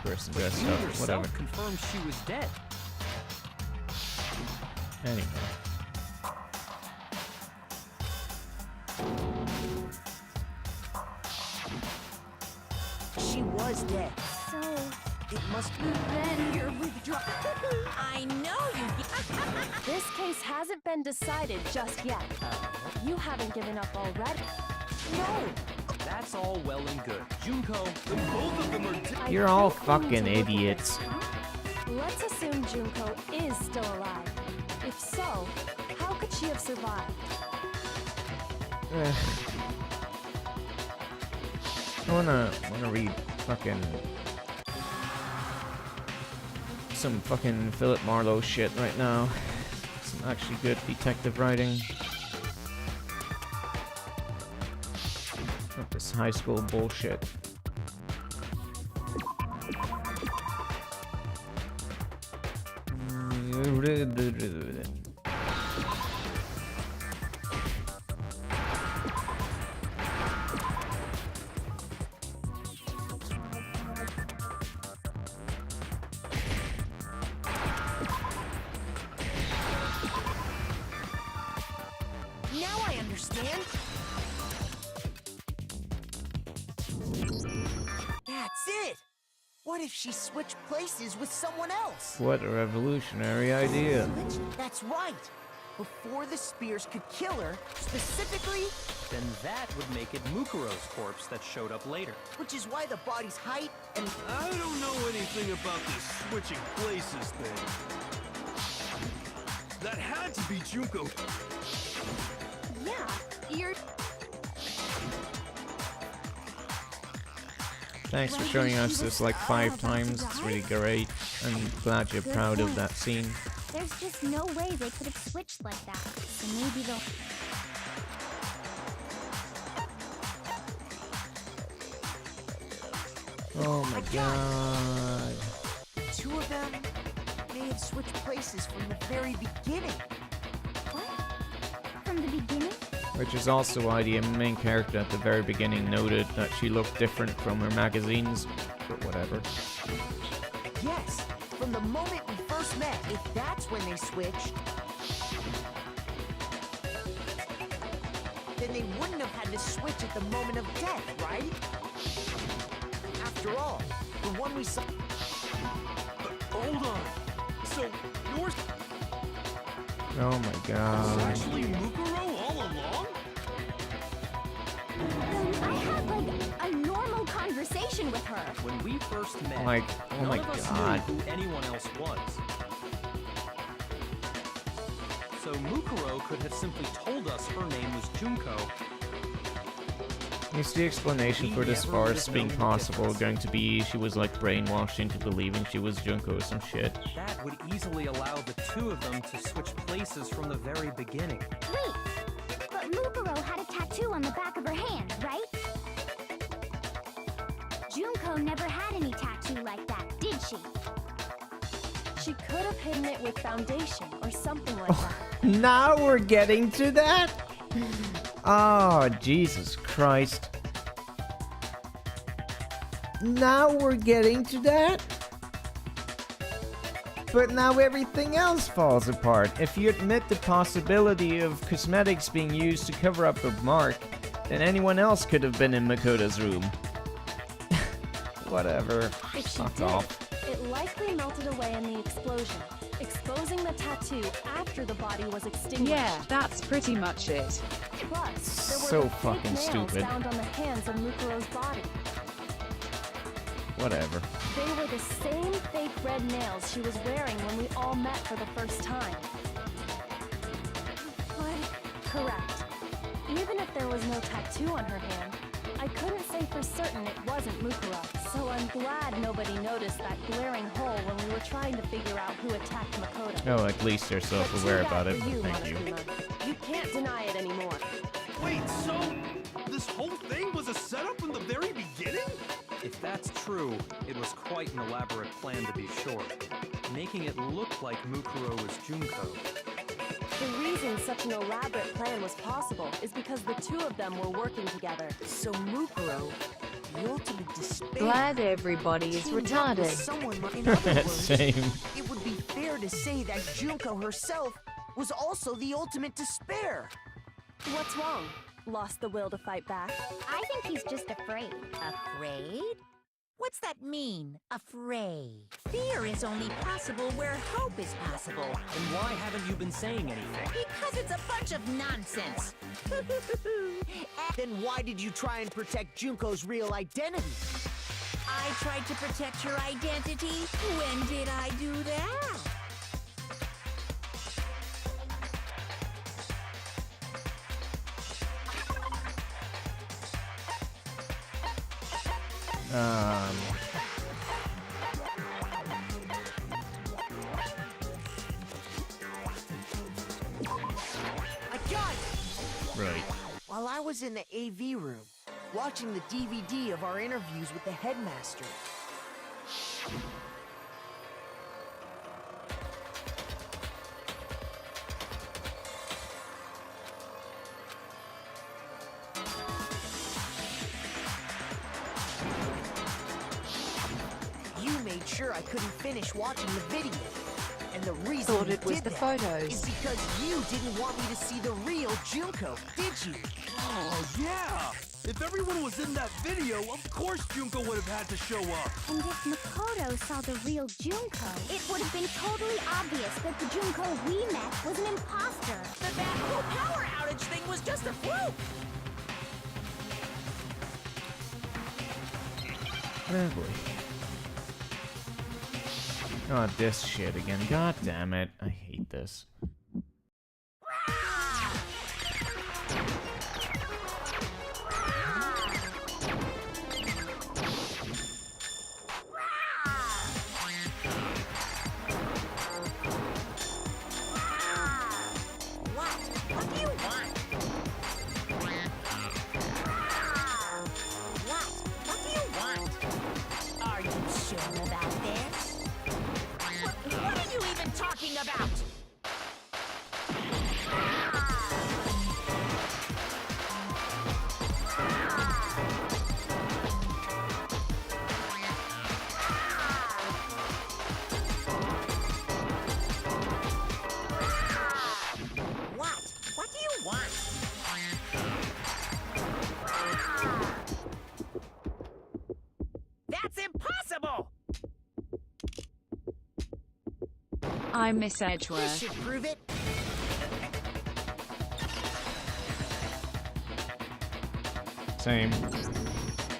person dressed up. Whatever. Confirmed she was dead. Anyway. She was dead. So, It must be. then you're withdrawing. I know you. This case hasn't been decided just yet. You haven't given up already. No! That's all well and good. Junko, Both of them are dead. You're all fucking idiots. Let's assume Junko is still alive. If so, how could she have survived? I wanna read fucking some fucking Philip Marlowe shit right now. Some actually good detective writing. Not this high school bullshit. Now I understand. That's it. What if she switched places with someone else? What a revolutionary idea. That's right. Before the spears could kill her, specifically, then that would make it Mukuro's corpse that showed up later. which is why the body's height and... I don't know anything about this switching places thing. That had to be Junko. Yeah, you're... Thanks for showing us this like 5 times. It's really great. I'm glad you're proud of that scene. There's just no way they could have switched like that. So maybe they'll... Oh my god. The two of them may have switched places from the very beginning. What? From the beginning? Which is also why the main character at the very beginning noted that she looked different from her magazines, but whatever. Yes, from the moment we first met, if that's when they switched, then they wouldn't have had to switch at the moment of death, right? After all, the one we saw... Hold on. So, yours... Oh my god. was actually Mukuro all along? I had like a normal conversation with her. When we first met, Like, oh my none of us god. knew who anyone else was. So Mukuro could have simply told us her name was Junko. Is the explanation for this never would farce have being known the possible difference. going to be she was like brainwashed into believing she was Junko or some shit? That would easily allow the two of them to switch places from the very beginning. Wait, but Mukuro had a tattoo on the back of her hand, right? Junko never had any tattoo like that, did she? She could have hidden it with foundation or something like that. Now we're getting to that? Oh, Jesus Christ. Now we're getting to that? But now everything else falls apart. If you admit the possibility of cosmetics being used to cover up a mark, then anyone else could have been in Makota's room. Whatever. If she Fuck did, off. it likely melted away in the explosion, exposing the tattoo after the body was extinguished. Yeah, that's pretty much it. Plus, there were So the fake fucking nails stupid. found on the hands of Mukuro's body. Whatever. They were the same fake red nails she was wearing when we all met for the first time. But, correct. Even if there was no tattoo on her hand, I couldn't say for certain it wasn't Mukuro. So I'm glad nobody noticed that glaring hole when we were trying to figure out who attacked Makoto. Oh, at least they're self-aware about it. Thank you. You can't deny it anymore. Wait, so this whole thing was a setup from the very beginning? If that's true, it was quite an elaborate plan to be sure, making it look like Mukuro was Junko. The reason such an elaborate plan was possible is because the two of them were working together. So Mukuro, the ultimate despair, Glad everybody is teamed up with retarded. someone. In other words, Same. it would be fair to say that Junko herself was also the ultimate despair. What's wrong? Lost the will to fight back? I think he's just afraid. Afraid? What's that mean, afraid? Fear is only possible where hope is possible. And why haven't you been saying anything? Because it's a bunch of nonsense. Then why did you try and protect Junko's real identity? I tried to protect your identity? When did I do that? I got it! Right. While I was in the AV room, watching the DVD of our interviews with the headmaster. You made sure I couldn't finish watching the video. And the reason Thought you it was did the that photos. is because you didn't want me to see the real Junko, did you? Oh, yeah! If everyone was in that video, of course Junko would have had to show up. And if Makoto saw the real Junko, it would have been totally obvious that the Junko we met was an imposter. That whole power outage thing was just a fluke. Oh boy. Oh, this shit again. God damn it. I hate this. What do you want? What do you want? Are you sure about this? What are you even talking about? What do you want? That's impossible! I miss This Edgeworth. should prove it. Same.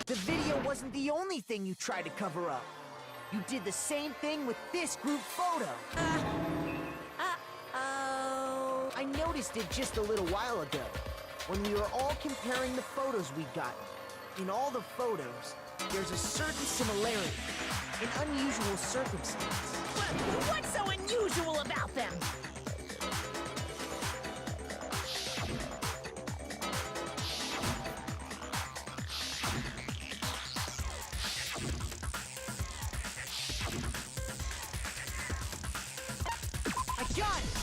The video wasn't the only thing you tried to cover up. You did the same thing with this group photo. Uh-oh. I noticed it just a little while ago, when we were all comparing the photos we'd gotten. In all the photos, there's a certain similarity, an unusual circumstance. What's so unusual about them? I got it!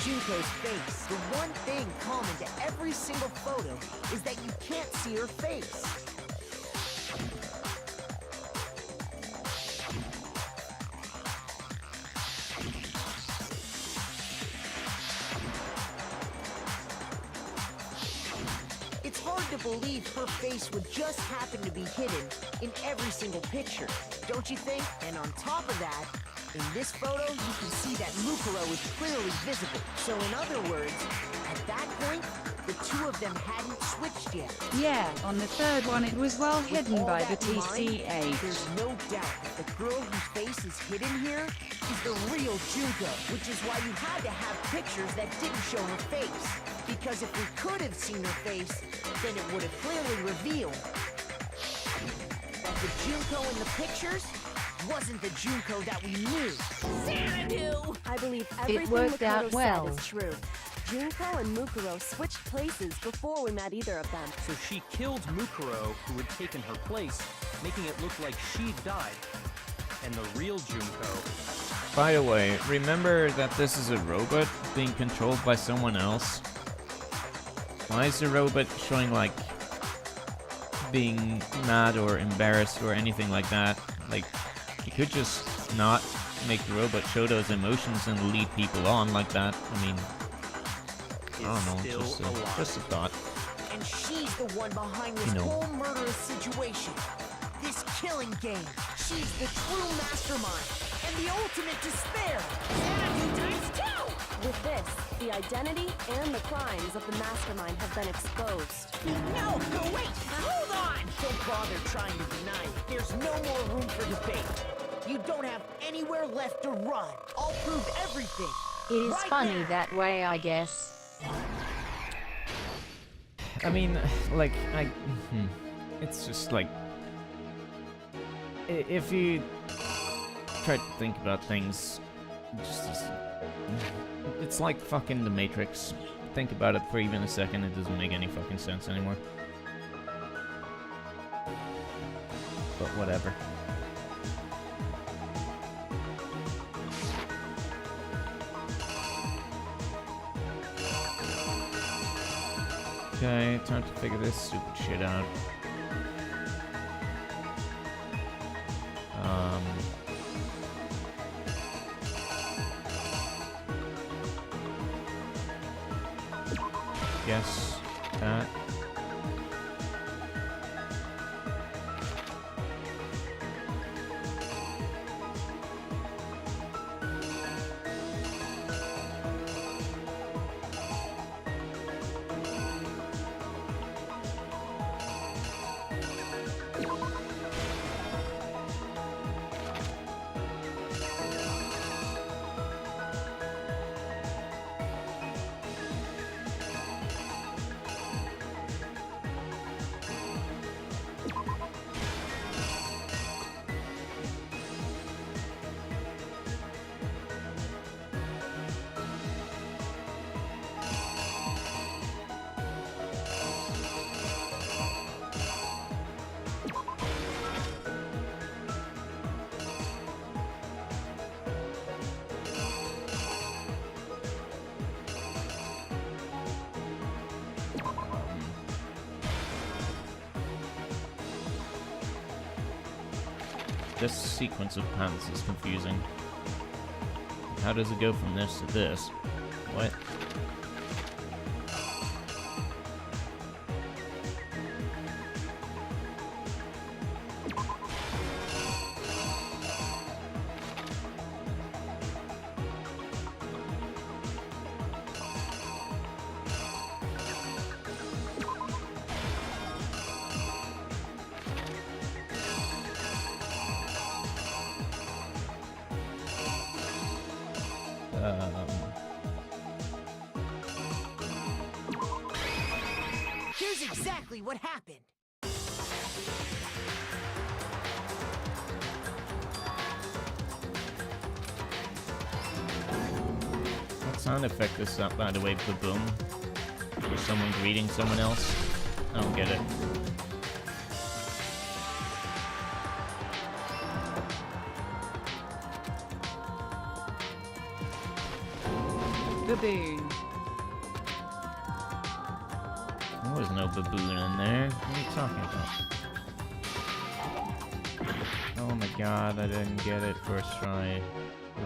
Junko's face. The one thing common to every single photo is that you can't see her face. It's hard to believe her face would just happen to be hidden in every single picture, don't you think? And on top of that, in this photo, you can see that Mukuro is clearly visible. So in other words, at that point, the two of them hadn't switched yet. Yeah, on the third one it was well With hidden all by the that in mind, TCH. there's no doubt that the girl whose face is hidden here is the real Junko, which is why you had to have pictures that didn't show her face. Because if we could have seen her face, then it would have clearly revealed that the Junko in the pictures wasn't the Junko that we knew. Xanadu! I believe everything worked Makoto out well. said is true. Junko and Mukuro switched places before we met either of them. So she killed Mukuro, who had taken her place, making it look like she'd died. And the real Junko... By the way, remember that this is a robot being controlled by someone else? Why is the robot showing, like, being mad or embarrassed or anything like that? Like, you could just not make the robot show those emotions and lead people on like that. I mean... I don't know, just a thought. And she's the one behind this whole murderous situation. This killing game. She's the true mastermind and the ultimate despair. Xanadu times 2! With this, the identity and the crimes of the mastermind have been exposed. No, wait! Hold on! Don't bother trying to deny it. There's no more room for debate. You don't have anywhere left to run. I'll prove everything. It is right funny now. that way, I guess. I mean, like, it's just like, if you try to think about things, it's like fucking The Matrix. Think about it for even a second, it doesn't make any fucking sense anymore. But whatever. Okay, time to figure this stupid shit out. Guess that. This sequence of paths is confusing. How does it go from this to this? What? Here's exactly what happened. What sound effect is that, by the way, boom? Is someone greeting someone else? I don't get it. Baboon. There was no baboon in there. What are you talking about? Oh my god, I didn't get it first try.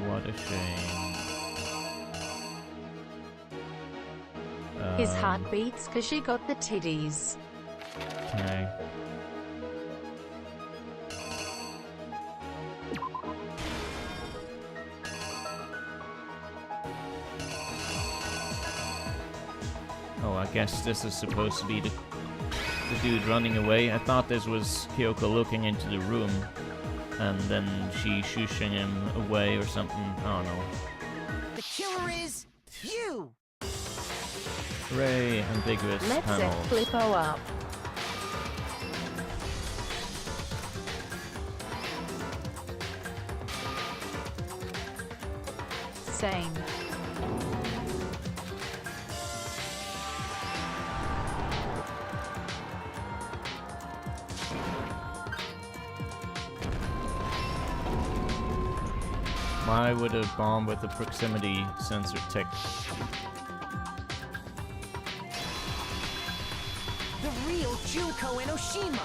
What a shame. His heart beats cause she got the titties. Okay. Oh, I guess this is supposed to be the dude running away. I thought this was Kyoko looking into the room, and then she shushing him away or something. I don't know. The killer is you! Hooray, ambiguous Let's set panels. Flippo up. same. Why would a bomb with a proximity sensor tick? The real Junko Enoshima!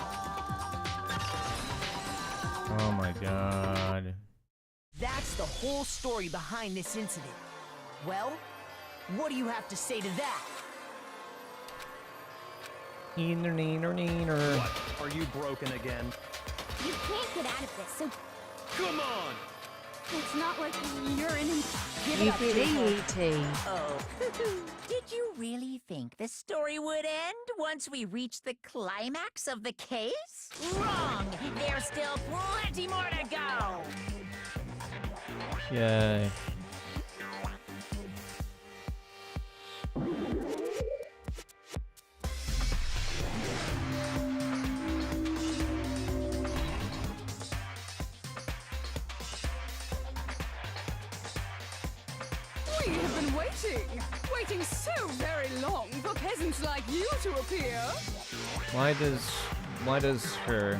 Oh my god. That's the whole story behind this incident. Well, what do you have to say to that? Neener, neener, neener. What? Are you broken again? You can't get out of this, so Come on! it's not like you're in an... Give it up, Junko. UPET. Oh, did you really think the story would end once we reached the climax of the case? Wrong! There's still plenty more to go! Yay. We have been waiting so very long for peasants like you to appear. Why does her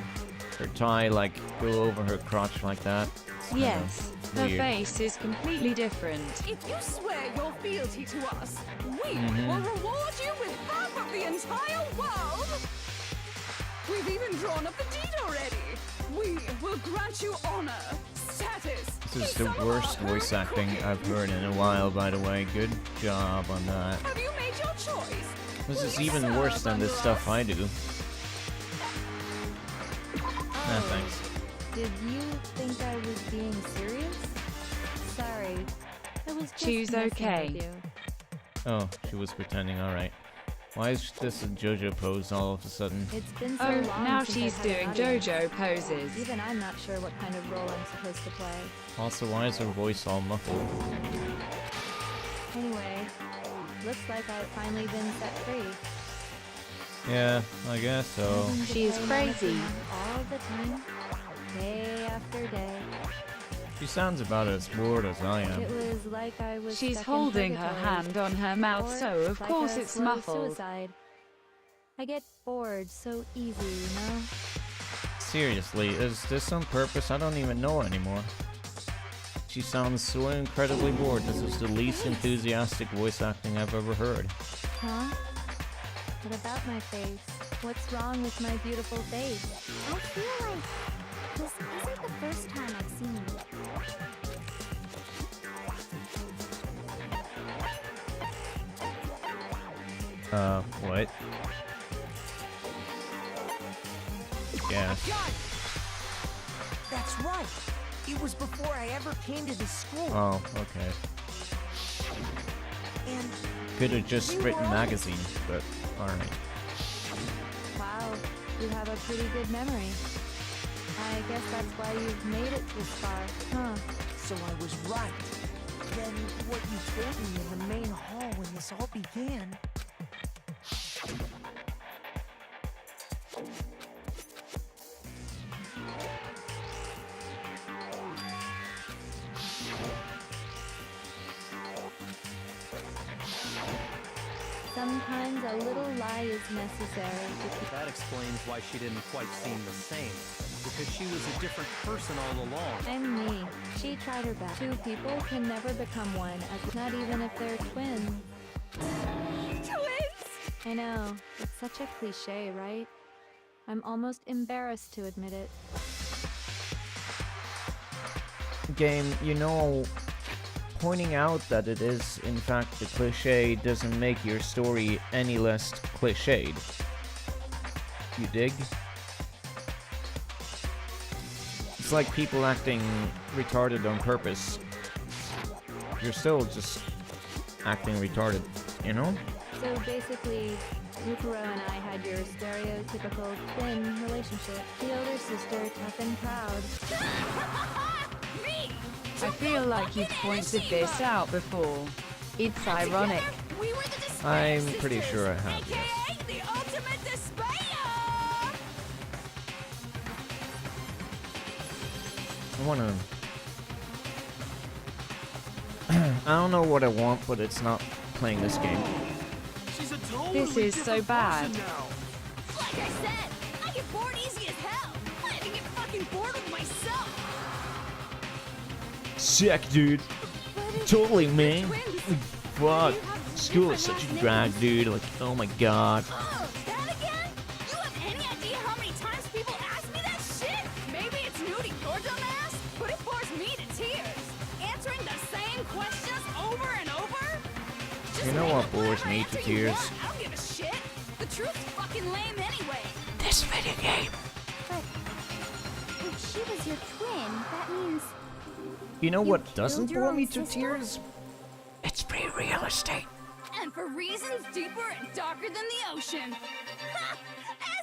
tie like go over her crotch like that? It's kinda Yes, her weird. face is completely different. If you swear your fealty to us, we Mhm. will reward you with half of the entire world. We've even drawn up the deed already. We will grant you honor, status. This is the worst voice acting I've heard in a while, by the way. Good job on that. Have you made your choice? This is even worse than the stuff I do. Nah, thanks. Did you think I was being serious? Sorry. I was just She's messing okay. with you. Oh, she was pretending, alright. Why is this a JoJo pose all of a sudden? It's been so Oh, long now since she's I've had an doing audience. JoJo poses. Even I'm not sure what kind of role I'm supposed to play. Also, why is her voice all muffled? Anyway, looks like I've finally been set free. Yeah, I guess so. Having to She is play Monica crazy. all the time, day after day. She sounds about as bored as I am. It was like I was She's stuck in holding her purgatory. hand on her mouth, Or so of like course a it's slow muffled. Suicide. I get bored so easy, you know? Seriously, is this on purpose? I don't even know anymore. She sounds so incredibly bored. This is the least enthusiastic voice acting I've ever heard. Huh? What about my face? What's wrong with my beautiful face? I feel like this isn't the first time I've seen you. What? Yes. God! That's right! It was before I ever came to this school. Oh, okay. And Could have just you written were magazine, but alright. Wow, you have a pretty good memory. I guess that's why you've made it this far, huh? so I was right. Then what you told me in the main hall when this all began. Sometimes a little lie is necessary to keep... That explains why she didn't quite seem the same. Because she was a different person all along. And me. She tried her best. Two people can never become one, as not even if they're twins. Twins! I know. It's such a cliche, right? I'm almost embarrassed to admit it. Game, you know, pointing out that it is in fact a cliche doesn't make your story any less cliched. You dig? It's like people acting retarded on purpose. You're still just acting retarded, you know? So basically, Yukiro and I had your stereotypical twin relationship. The older sister, tough and proud. Me! I feel like you've pointed this out before. It's ironic. We were the Despair I'm Sisters, pretty sure I have, yes. AKA the ultimate despair! I don't know what I want, but it's not playing this game. She's a totally This is so different bad. person now. Like I said, I get bored easy as hell. I even get fucking bored with myself. Sick, dude. Totally, man. Fuck. School is such a drag, dude. Like, oh my god. Oh, that again? You have any idea how many times people ask me that shit? Maybe it's new to your dumb ass, but it bores me to tears. Answering the same questions over and over? Just You know make what up bores whatever me answer to you tears? want. I don't give a shit. The truth's fucking lame anyway. This video game. But if she was your twin, that means You know what doesn't killed your bore own me to sister? tears? It's pretty realistic. And for reasons deeper and darker than the ocean. Ha!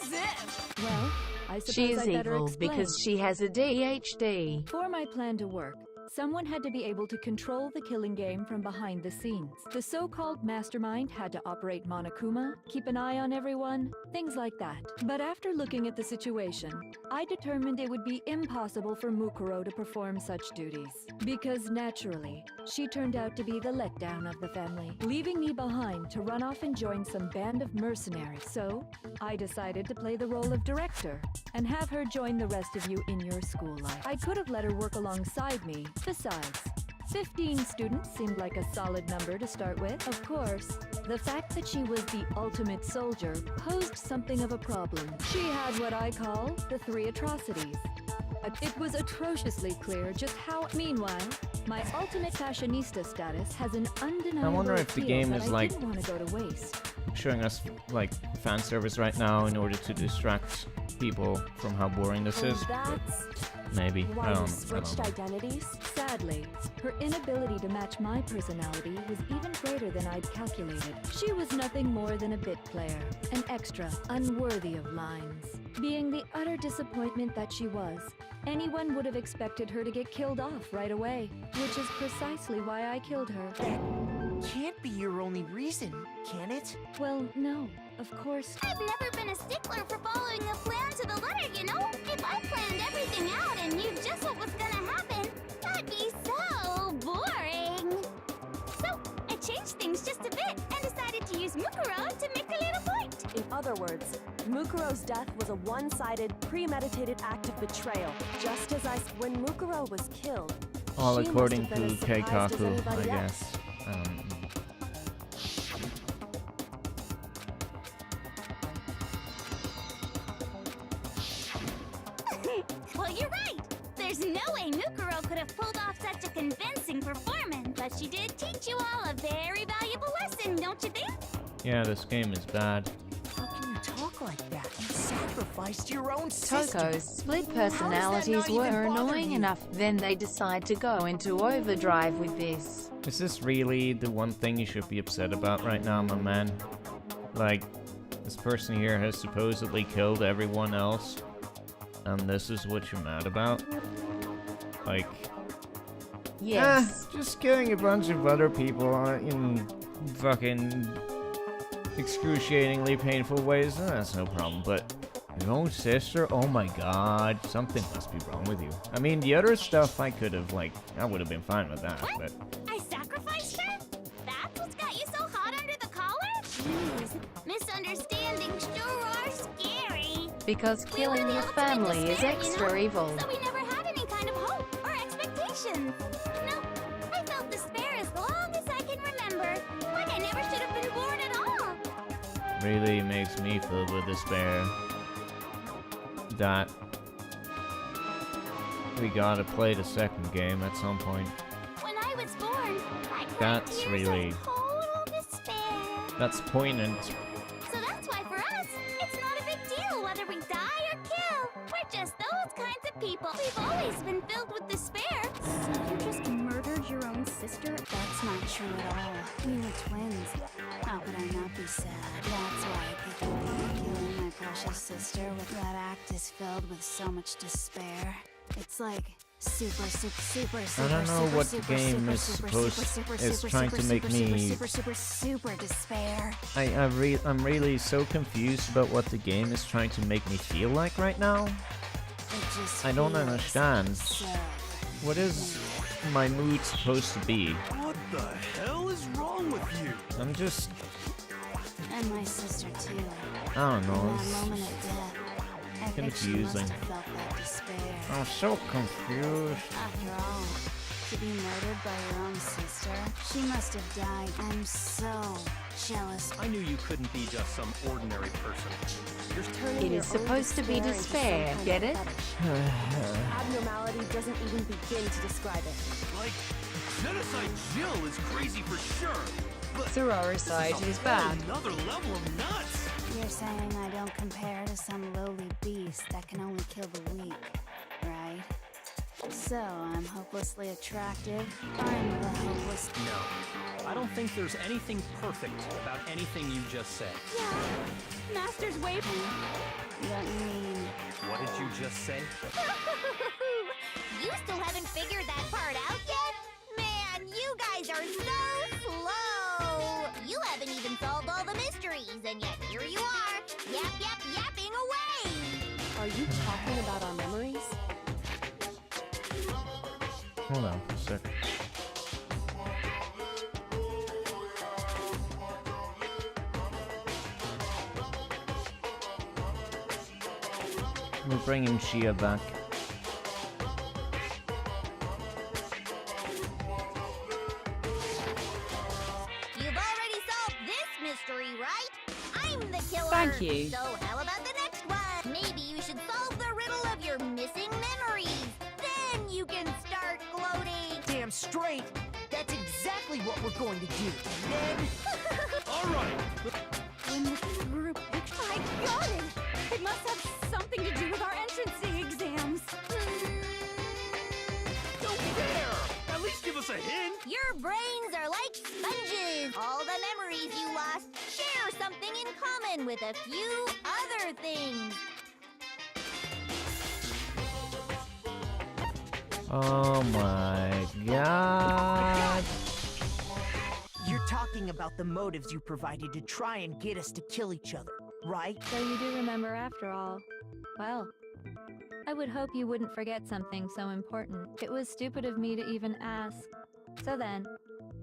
As if. Well, I suppose She is I better evil explain. because she has a DHD. For my plan to work, someone had to be able to control the killing game from behind the scenes. The so-called mastermind had to operate Monokuma, keep an eye on everyone, things like that. But after looking at the situation, I determined it would be impossible for Mukuro to perform such duties. Because naturally, she turned out to be the letdown of the family, leaving me behind to run off and join some band of mercenaries. So, I decided to play the role of director and have her join the rest of you in your school life. I could have let her work alongside me. Besides, 15 students seemed like a solid number to start with. Of course, the fact that she was the ultimate soldier posed something of a problem. She had what I call the 3 atrocities. It was atrociously clear just how. Meanwhile, my ultimate fashionista status has an undeniable I wonder if the appeal game that is I like didn't want to go to waste. showing us like fan service right now in order to distract people from how boring this is. That's Maybe. why I you don't switched know. identities? Sadly, her inability to match my personality was even greater than I'd calculated. She was nothing more than a bit player, an extra, unworthy of lines. Being the utter disappointment that she was, anyone would have expected her to get killed off right away, which is precisely why I killed her. Can't be your only reason, can it? Well, no, of course. I've never been a stickler for following a plan to the letter, you know? If I planned everything out and knew just what was gonna happen, that'd be so boring. So, I changed things just a bit and decided to use Mukuro to make a little point. In other words, Mukuro's death was a one-sided, premeditated act of betrayal. Just as when Mukuro was killed, All she must according have been as to surprised as Keikaku, I anybody else. guess. Well, you're right. There's no way Mukuro could have pulled off such a convincing performance. But she did teach you all a very valuable lesson, don't you think? Yeah, this game is bad. How can you talk like that? You sacrificed your own sister. Toko's split personalities were annoying enough, then they decide to go into overdrive with this. Is this really the one thing you should be upset about right now, my man? Like, this person here has supposedly killed everyone else, and this is what you're mad about? Like, Yes. just killing a bunch of other people in fucking excruciatingly painful ways, that's no problem, but your own sister? Oh my god, something must be wrong with you. I mean, the other stuff I could have, like, I would have been fine with that, but... I sacrificed her? That's what's got you so hot under the collar? Jeez, misunderstandings sure are scary. Because killing your family is extra evil. So we never had any kind of hope or expectations. No, I felt despair as long as I can remember. Like I never should have been born at all. Really makes me filled with despair that we gotta play the second game at some point. When I was born, I cried That's tears really... of total despair. That's poignant. So that's why for us, it's not a big deal whether we die or kill. We're just those kinds of people. We've always been filled with despair. So you just murdered your own sister? That's not true at all. We were twins. How could I not be sad? That's right, because killing my precious sister with that act is filled with so much despair. It's like super I don't know what the game is trying to make me... super despair. I'm really so confused about what the game is trying to make me feel like right now. I don't understand. What is... my mood supposed to be? What the hell is wrong with you? I'm just... And my sister too. I don't know. In that moment of death, I think she must Confusing. have felt that despair. I'm so confused. After all, to be murdered by your own sister, she must have died. I'm so jealous. I knew you couldn't be just some ordinary person. Turning It your is own supposed to be into some despair, kind get of it? fetish. Abnormality doesn't even begin to describe it. Like, Genocide Jill is crazy for sure, but Sororicide is bad. another level of nuts. You're saying I don't compare to some lowly beast that can only kill the weak, right? So I'm hopelessly attractive. I'm the hopeless. No, I don't think there's anything perfect about anything you just said. Yeah, Master's waving. What you mean? What did you just say? You still haven't figured that part out yet? Man, you guys are so slow! You haven't even solved all the mysteries, and yet here you are, yapping away! Are you talking about our memories? Hold on a sec. We're bringing Shia back. You've already solved this mystery, right? I'm the killer! Thank you. So how about the next one? Maybe you should solve the riddle of your missing memories. Then you can start gloating! Damn straight! That's exactly what we're going to do. And then... Alright! When the group picture. I got it! It must have something to do with our entrancing exams. Don't care! At least give us a hint! Your brains are like sponges. All the memories you lost share something in common with a few other things. Oh my god. You're talking about the motives you provided to try and get us to kill each other, right? So you do remember after all. Well, I would hope you wouldn't forget something so important. It was stupid of me to even ask. So then,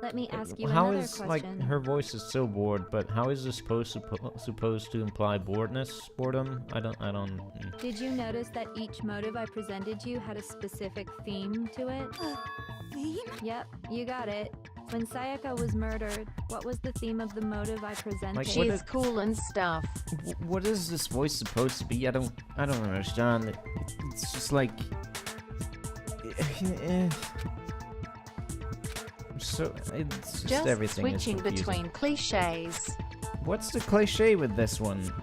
let me ask you How another is, question. like, her voice is so bored, but how is this supposed to imply boredness? Boredom? I don't... Did you notice that each motive I presented you had a specific theme to it? Theme? Yep, you got it. When Sayaka was murdered, what was the theme of the motive I presented? Like, She's cool and stuff. What is this voice supposed to be? I don't understand. It's just like... So, it's just everything is switching confusing. between cliches. What's the cliche with this one?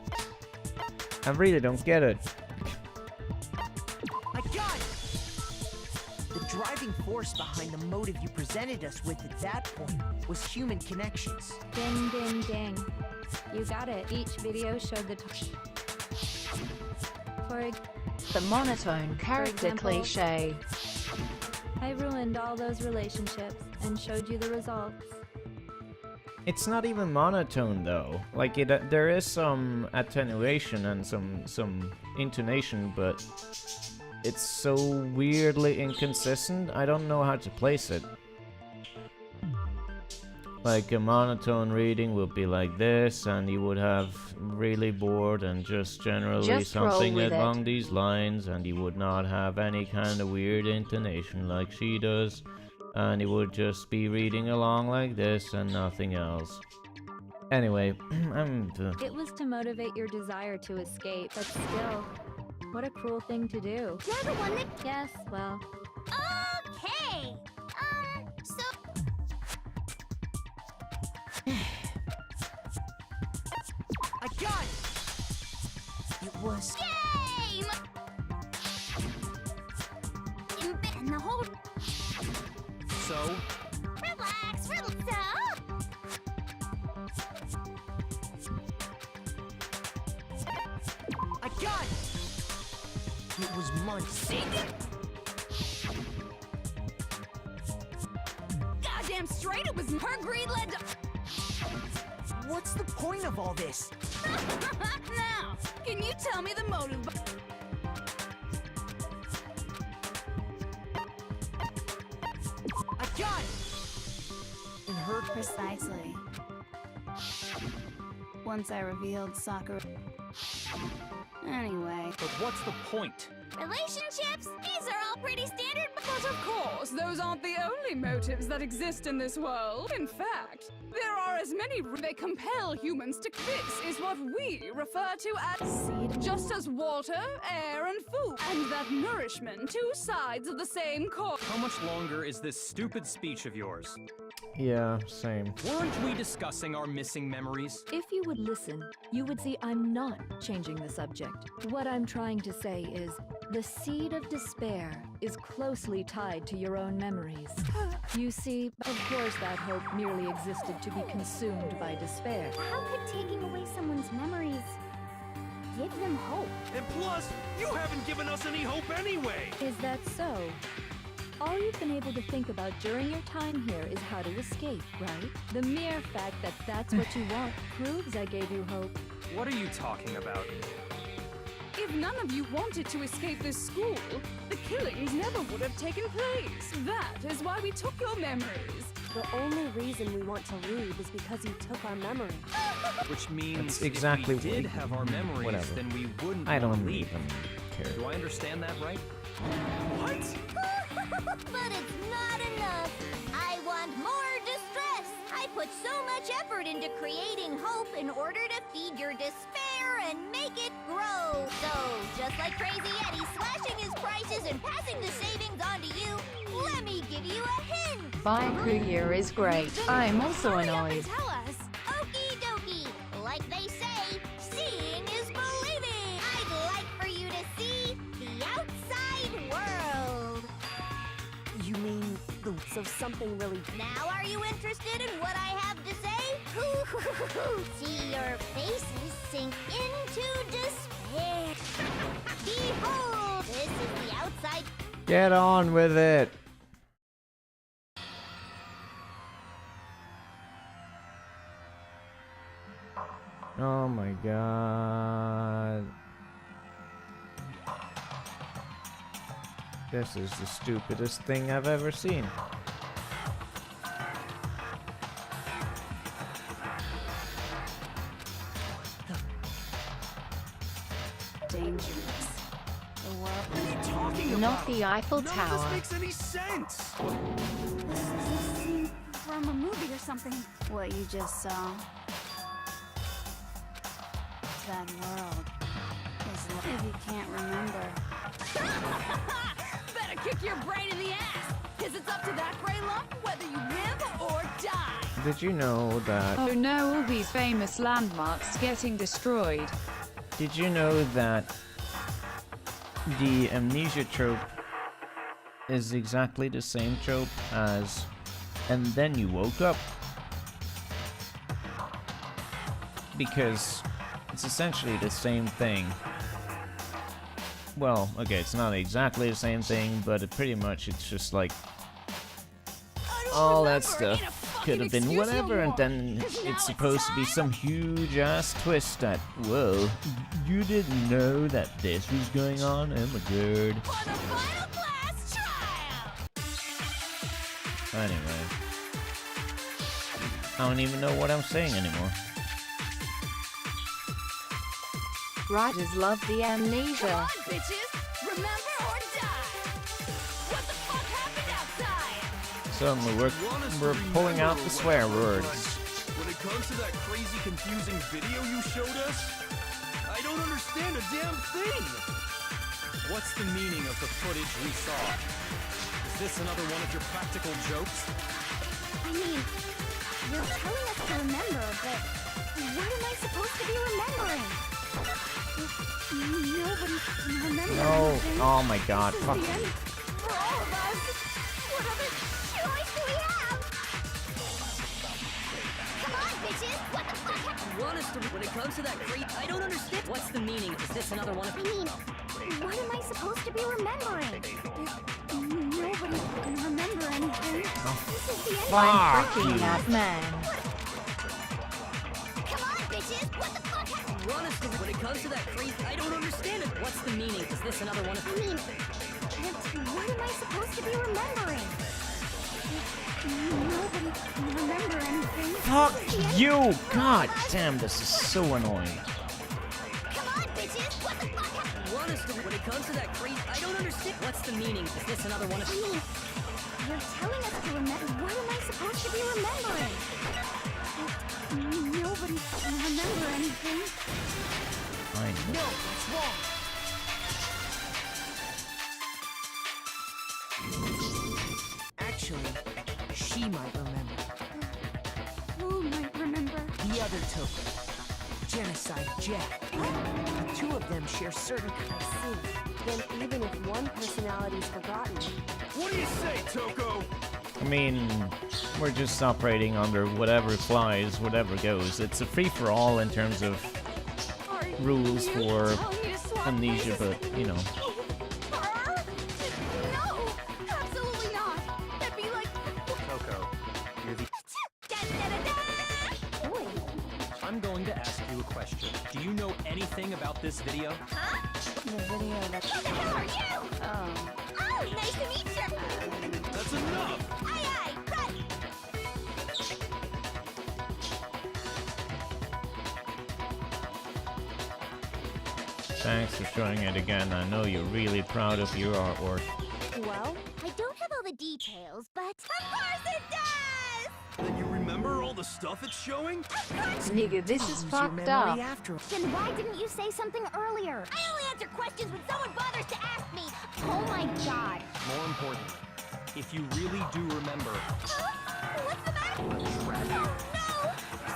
I really don't get it. I got it! The driving force behind the motive you presented us with at that point was human connections. Ding, ding, ding. You got it. Each video showed the... The monotone character example, cliche. I ruined all those relationships and showed you the results. It's not even monotone though. Like there is some attenuation and some intonation, but it's so weirdly inconsistent. I don't know how to place it. Like a monotone reading would be like this, and you would have really bored and just generally Just roll something with it. along these lines, and you would not have any kind of weird intonation like she does, and you would just be reading along like this and nothing else. Anyway, It was to motivate your desire to escape, but still, what a cruel thing to do. You're the one that... Yes, well, Okay! So... I got it! It was... Game! And the whole... So, Relax, relax. I got it! It was months. Goddamn straight, it was her greed led to... What's the point of all this? Now, can you tell me the motive? hurt? Precisely. Once I revealed Sakura... Anyway... But what's the point? Relationships? These are all pretty standard... But of course, those aren't the only motives that exist in this world. In fact, there are as many... They compel humans to... This is what we refer to as... Seed. Just as water, air, and food. And that nourishment, two sides of the same coin. How much longer is this stupid speech of yours? Yeah, same. Weren't we discussing our missing memories? If you would listen, you would see I'm not changing the subject. What I'm trying to say is, the seed of despair is closely tied to your own memories. You see, of course that hope merely existed to be consumed by despair. How could taking away someone's memories give them hope? And plus, you haven't given us any hope anyway! Is that so? All you've been able to think about during your time here is how to escape, right? The mere fact that that's what you want proves I gave you hope. What are you talking about? If none of you wanted to escape this school, the killings never would have taken place. That is why we took your memories. The only reason we want to leave is because you took our memories. Which means That's exactly if we did have our memories, whatever. then we wouldn't I don't leave. even care. Do I understand that right? What? But it's not enough. I want more distress. I put so much effort into creating hope in order to feed your despair and make it grow. So, just like Crazy Eddie slashing his prices and passing the savings on to you, let me give you a hint. Byakuya is great. I'm also Hurry up and annoyed. tell us. Okie dokie. Like they say, seeing is believing. I'd like for you to see the outside world. You mean so something really... Now are you interested in what I have to say? See your faces sink into despair. Behold, this is the outside... Get on with it! Oh my god. This is the stupidest thing I've ever seen. Dangerous. The world... What are you talking about? Not the Eiffel None Tower. of this makes any sense! This is a scene from a movie or something. What you just saw. That world is... If you can't remember... Better kick your brain in the ass! Cause it's up to that gray lump whether you live or die! Did you know that... Oh no, all these famous landmarks getting destroyed. Did you know that the amnesia trope is exactly the same trope as and then you woke up? Because it's essentially the same thing. Well, okay, it's not exactly the same thing, but pretty much it's just like all that stuff could have been whatever, and then it's supposed to be some huge ass twist that, whoa, you didn't know that this was going on? Oh my god. Anyway, I don't even know what I'm saying anymore. Writers love the amnesia. Come on, bitches! Remember or die! What the fuck happened outside? Suddenly we're pulling out the swear words. When it comes to that crazy, confusing video you showed us, I don't understand a damn thing! What's the meaning of the footage we saw? Is this another one of your practical jokes? I mean, you're telling us to remember, but what am I supposed to be remembering? Nobody can remember No, anything. oh my god, This is fuck. the end for all of us. What other choice do we have? Come on, bitches! What the fuck happened? You want us to... When it comes to that creep, I don't understand. What's the meaning? Is this another one of... I mean, what am I supposed to be remembering? Nobody can remember anything. This is the end. I'm freaking out, man. Come on, bitches! What the fuck happened? You want us to... When it comes to that creep, I don't understand it. What's the meaning? Is this another one of... I mean, what am I supposed to be remembering? Nobody can remember anything. Fuck you! God damn, this is so annoying. Come on, bitches! What the fuck? Want us to, when it comes to that crazy, I don't understand. What's the meaning? Is this another one of... You're telling us to remember. What am I supposed to be remembering? Nobody can remember anything. Fine. No, that's wrong. Actually, she might remember. Who might remember? The other token, Genocide Jack. The two of them share certain... I see. Then even if one personality's forgotten... What do you say, Toko? I mean, we're just operating under whatever flies, whatever goes. It's a free-for-all in terms of rules for amnesia, but, you know. No! Absolutely not! That'd be like... Toko, you're the... I'm going to ask you a question. Do you know anything about this video? Huh? The video that... Who the hell are you? Oh. Oh, nice to meet you! That's enough! Aye, aye, run! Thanks for showing it again. I know you're really proud of your artwork. Well, I don't have all the details, but... Of course it does! Then you remember all the stuff it's showing? Nigga, this is fucked up. Then why didn't you say something earlier? I only answer questions when someone bothers to ask me! Oh my god! More importantly, if you really do remember... What's the matter? Oh no!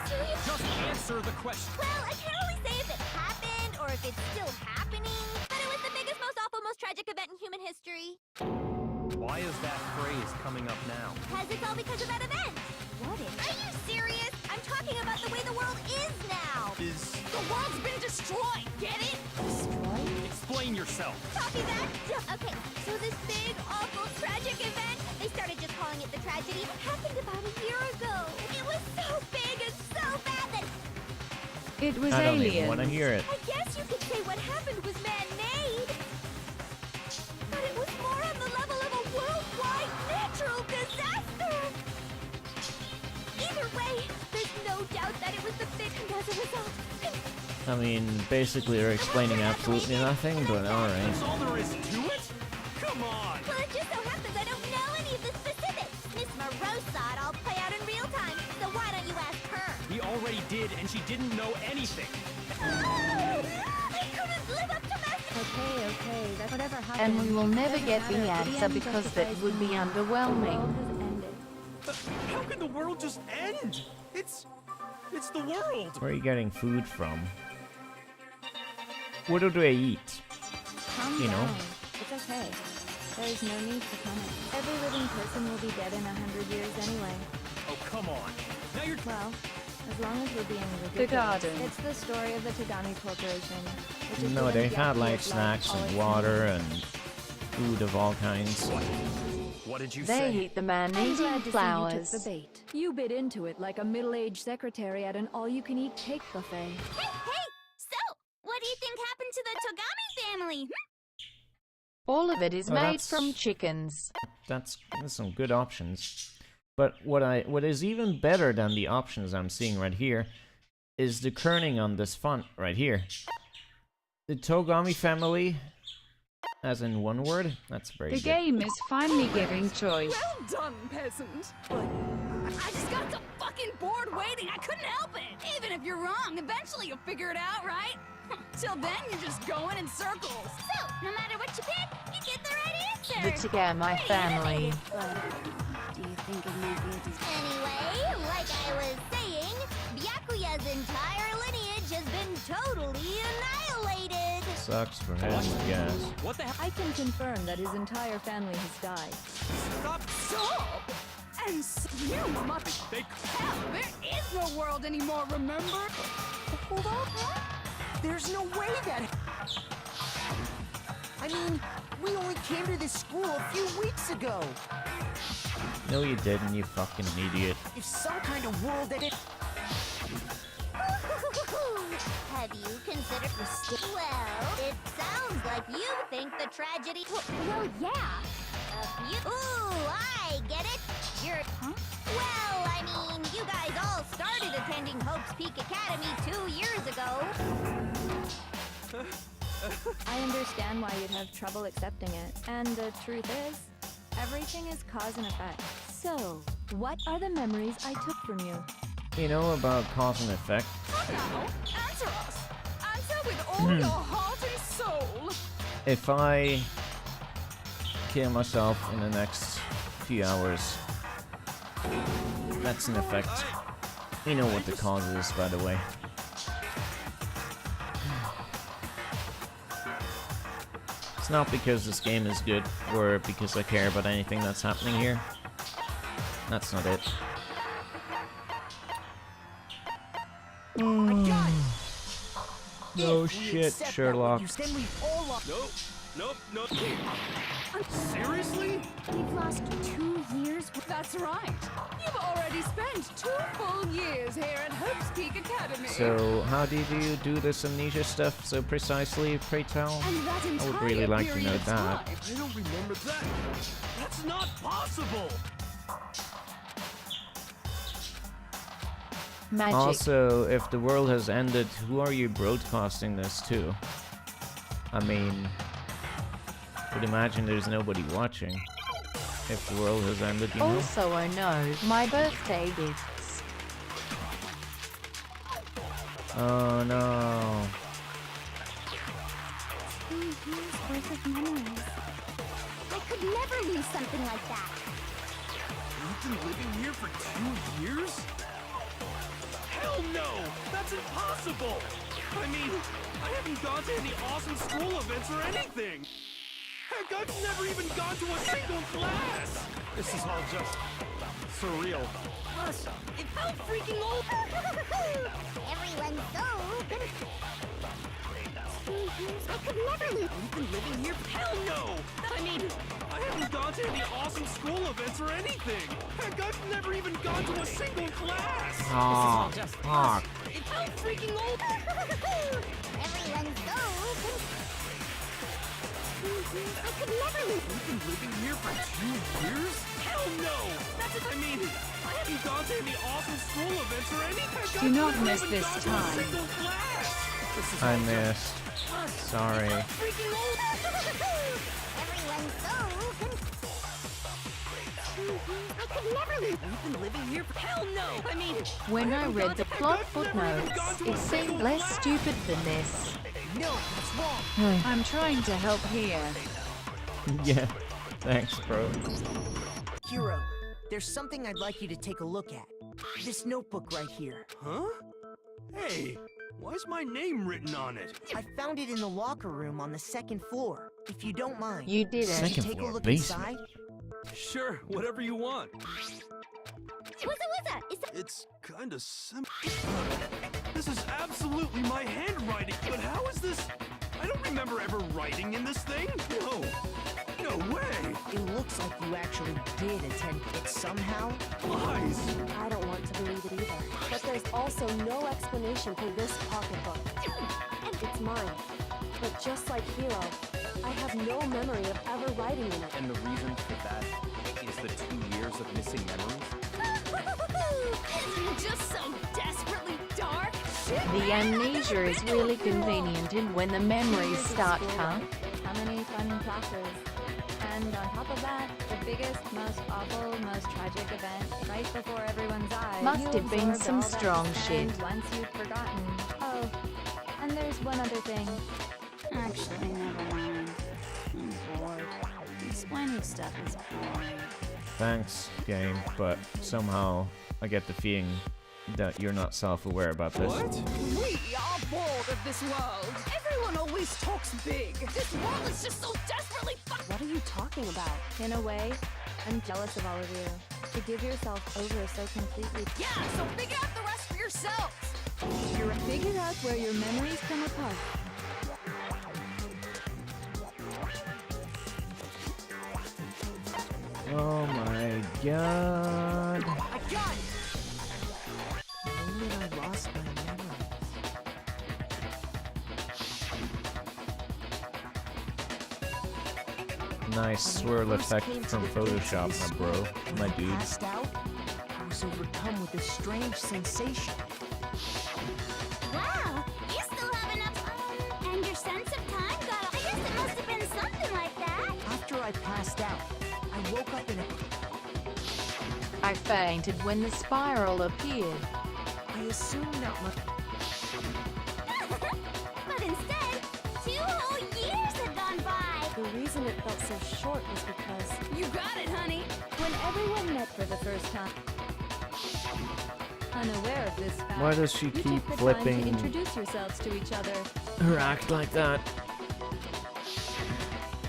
Seriously? Just answer the question! Well, I can't really say if it happened or if it's still happening, but it was the biggest, most awful, most tragic event in human history. Why is that phrase coming up now? Because it's all because of that event. What is? Are you serious? I'm talking about the way the world is now. The world's been destroyed. Get it? Destroyed? Explain yourself. Copy that. Okay, so this big, awful, tragic event, they started just calling it the tragedy, happened about a year ago. It was so big and so bad that... It was I don't even aliens. want to hear it. I guess you could say what happened was man-made. But it was more on the level of a worldwide natural disaster. Either way, there's no doubt that it was the big, and as a result... I mean, basically they're explaining absolutely nothing, but alright. That's all there is to it? Come on! Well, it just so happens I don't know any of the specifics. Miss Moreau saw it all play out in real time, so why don't you ask her? We already did, and she didn't know anything. I couldn't live up to my... Okay, that's whatever happened. And we will never Doesn't get the matter. answer end because that justifies would be the end. The underwhelming. world has ended. How can the world just end? It's the world! Where are you getting food from? What do they eat? Calm You know. down. It's okay. There's no need to panic. Every living person will be dead in 100 years anyway. Oh, come on. Now you're... Well, as long as we're being The ridiculous. garden. It's the story of the Tagami Corporation. Which is No, given they the had like Japanese life snacks all and its water meaning. and food of all kinds. What did you They say? eat the man I'm eating glad to flowers. see you took the bait. You bit into it like a middle-aged secretary at an all-you-can-eat cake buffet. Hey! So, what do you think happened to the Togami family? All of it is Oh, made that's- from chickens. That's some good options. But what is even better than the options I'm seeing right here is the kerning on this font right here. The Togami family, as in one word. That's very The good. game is finally giving choice. Well done, peasant. But I just got so fucking bored waiting, I couldn't help it. Even if you're wrong, eventually you'll figure it out, right? Till then, you're just going in circles. So, no matter what you pick, you get the right answer. The Tagami family. Do you think it might be a Anyway, like I was saying, Byakuya's entire lineage has been totally annihilated. Sucks for him, I guess. What the hell? I can confirm that his entire family has died. Stop! And you must... Hell, there is no world anymore, remember? Hold up. There's no way that... I mean, we only came to this school a few weeks ago. No, you didn't, you fucking idiot. If some kind of world that it... Have you considered Well, it sounds like you think the tragedy... Well, yeah. Ooh, I get it. You're... Huh? I understand why you'd have trouble accepting it. And the truth is, everything is cause and effect. So, what are the memories I took from you? You know about cause and effect? Now, answer us. Answer with all your heart and soul. If I kill myself in the next few hours, that's an effect. You know what the cause is, by the way. It's not because this game is good, or because I care about anything that's happening here. That's not it. No shit, Sherlock. Nope. Seriously? We've lost 2 years. That's right. You've already spent 2 full years here at Hope's Peak Academy. So, how did you do this amnesia stuff so precisely, pray tell? I would really like to know that. I don't remember that. That's not possible. Magic. Also, if the world has ended, who are you broadcasting this to? I mean, I would imagine there's nobody watching. If the world has ended, you know? Also, I know my birthday gifts. Oh no. 2 years worth of memories. I could never lose something like that. You've been living here for 2 years? Hell no! That's impossible! I mean, I haven't gone to any awesome school events or anything! Heck, I've never even gone to a single class! This is all just surreal. Plus, it felt freaking old. Everyone's so confused. 2 years. I could never lose. You've been living here? Hell no! I mean, I haven't gone to any awesome school events or anything! Heck, I've never even gone to a single class! Oh, fuck. It felt freaking old. Everyone's so confused. 2 years. I could never lose. You've been living here for 2 years? Hell no! I mean, I haven't gone to any awesome school events or anything! Do not miss this time. I missed. Sorry. Freaking old. Everyone's so confused. 2 years. I could never lose. You've been living here for... Hell no! I mean... When I read the plot footnotes, it seemed less stupid than this. No, what's wrong? I'm trying to help here. Yeah, thanks, bro. Hero, there's something I'd like you to take a look at. This notebook right here. Huh? Hey, why is my name written on it? I found it in the locker room on the 2nd floor. If you don't mind. You did it. Could you take a look inside? Sure, whatever you want. What's It's kinda simple. This is absolutely my handwriting, but how is this? I don't remember ever writing in this thing. No way. It looks like you actually did attend it somehow. Lies. I don't want to believe it either. But there's also no explanation for this pocketbook. It's mine. But just like Hero, I have no memory of ever writing in it. And the reason for that is the 2 years of missing memories? just so desperately dark? The amnesia is really convenient in when the memories start, huh? How many fun classes? And on top of that, the biggest, most awful, most tragic event right before everyone's eyes. Must have been absorbed some all that strong sand shit. Once you've forgotten. Oh, and there's one other thing. Actually, never mind. I'm bored. Explaining stuff is boring. Thanks, game, but somehow I get the feeling that you're not self-aware about this. What? We are bored of this world. Everyone always talks big. This world is just so desperately What are you talking about? In a way, I'm jealous of all of you. To give yourself over so completely. Yeah, so figure out the rest for yourselves. Figure out where your memories come apart. Oh my god. I got it! When did I lost my memory? Nice swirl effect from Photoshop, my bro, my dude. Passed out, I was overcome with a strange sensation. Wow, you still have enough. And your sense of time got. but in a... I fainted when the spiral appeared. I assume not much... But instead, 2 whole years had gone by. The reason it felt so short was because You got it, honey. When everyone met for the first time, unaware of this fact, Why does she you keep took the flipping time to introduce yourselves to each other. her act like that?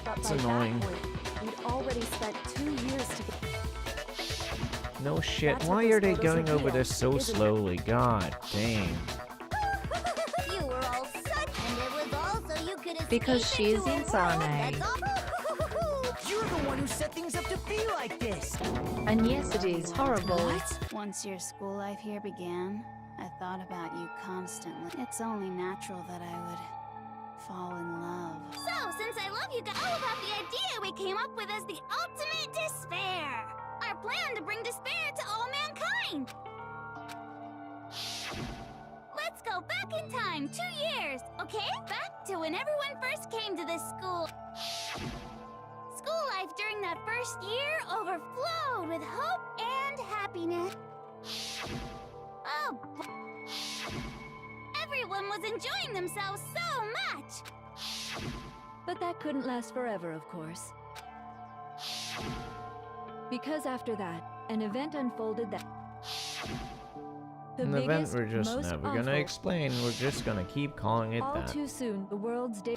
but It's by annoying. that point, we'd already spent 2 years together. No shit. That's what Why those are they photos going over reveal, this so isn't it? slowly? God dang. You were all such, and it was also you could escape Because she is into a world insane. that's all- You're the one who set things up to be like this! And yes, it is horrible. Once your school life here began, I thought about you constantly. It's only natural that I would fall in love. So, since I love you guys, all about the idea we came up with as the ultimate despair. Our plan to bring despair to all mankind. Let's go back in time 2 years, okay? Back to when everyone first came to this school. School life during that first year overflowed with hope and happiness. Oh, everyone was enjoying themselves so much. But that couldn't last forever, of course. Because after that, an event unfolded that... The An event biggest, we're just most never awful, gonna explain. We're just gonna keep calling it all that. too soon, the world's day...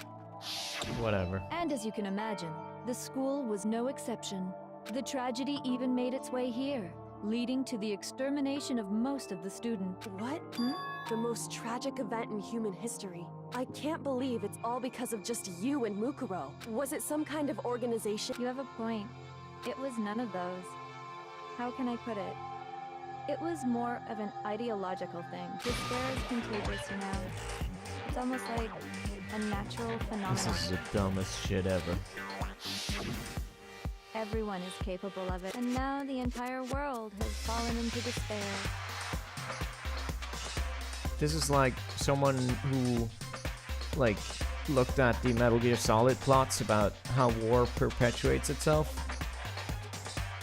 Whatever. And as you can imagine, the school was no exception. The tragedy even made its way here, leading to the extermination of most of the students. What? The most tragic event in human history. I can't believe it's all because of just you and Mukuro. Was it some kind of organization? You have a point. It was none of those. How can I put it? It was more of an ideological thing. Despair is contagious, you know. It's almost like a natural phenomenon. This is the dumbest shit ever. Everyone is capable of it, and now the entire world has fallen into despair. This is like someone who, like, looked at the Metal Gear Solid plots about how war perpetuates itself,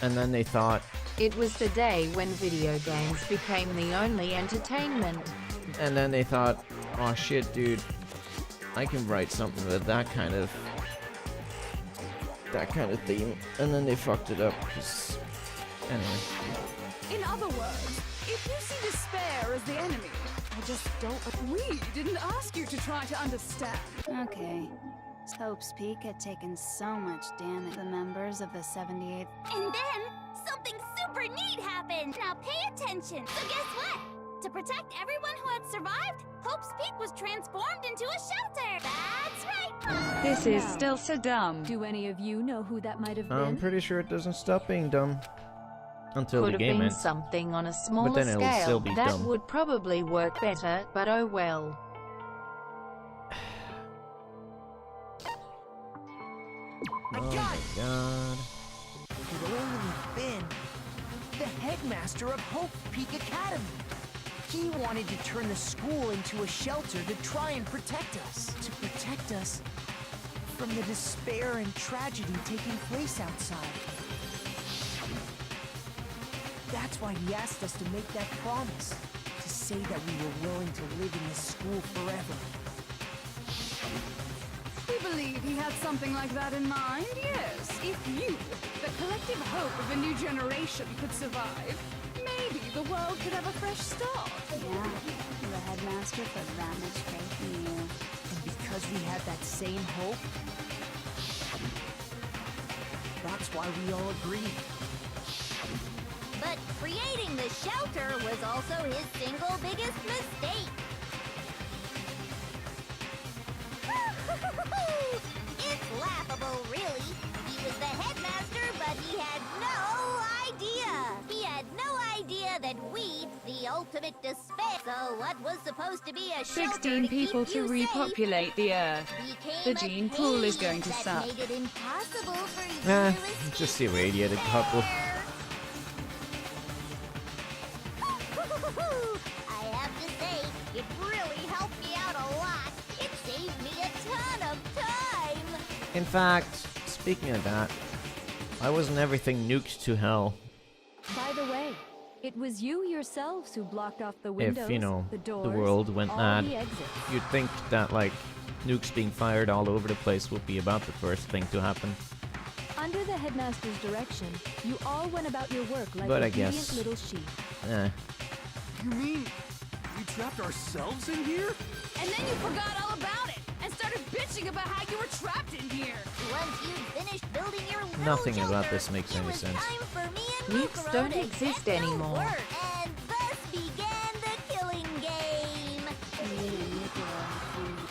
and then they thought, It was the day when video games became the only entertainment. oh shit, dude, I can write something with that kind of theme, and then they fucked it up. 'Cause... Anyway. In other words, if you see despair as the enemy, I just don't... We didn't ask you to try to understand. Okay. Hope's Peak had taken so much damage. The members of the 78th... And then, something super neat happened! Now pay attention! So guess what? To protect everyone who had survived, Hope's Peak was transformed into a shelter! That's right! This is still so dumb. Do any of you know who that might have been? I'm pretty sure it doesn't stop being dumb. Until Could the have game been ends. something on a smaller then it'll scale. still be That dumb. would probably work better, but oh well. I Oh got my it! god. It could only been the headmaster of Hope Peak Academy. He wanted to turn the school into a shelter to try and protect us. To protect us from the despair and tragedy taking place outside. That's why he asked us to make that promise. To say that we were willing to live in this school forever. We believe he had something like that in mind, yes. If you, the collective hope of a new generation, could survive, maybe the world could have a fresh start. Yeah, the headmaster put that much faith in you. And because we had that same hope, that's why we all agreed. But creating the shelter was also his single biggest mistake. It's laughable, really. He was the headmaster, but he had no idea. He had no idea that we, the ultimate despair, so what was supposed to be a shelter 16 to people keep to you repopulate the Earth. became The a gene pool is cage going to that suck. made it impossible for you Eh, to escape. just irradiated couple. I have to say, it really helped me out a lot. It saved me a ton of time. In fact, speaking of that, Why wasn't everything nuked to hell? By the way, it was you yourselves who blocked off the windows, If, you know, the doors, the world went all mad, the exits. you'd think that, like, nukes being fired all over the place would be about the first thing to happen. Under the headmaster's direction, you all went about your work like But I obedient guess- little sheep. You mean we trapped ourselves in here? And then you forgot all about it and started bitching about how you were trapped in here. Once you'd finished building your little Nothing about shelter, this makes it any was sense. time for me and Nukes Mukuro don't to exist get to anymore. work. And thus began the killing game.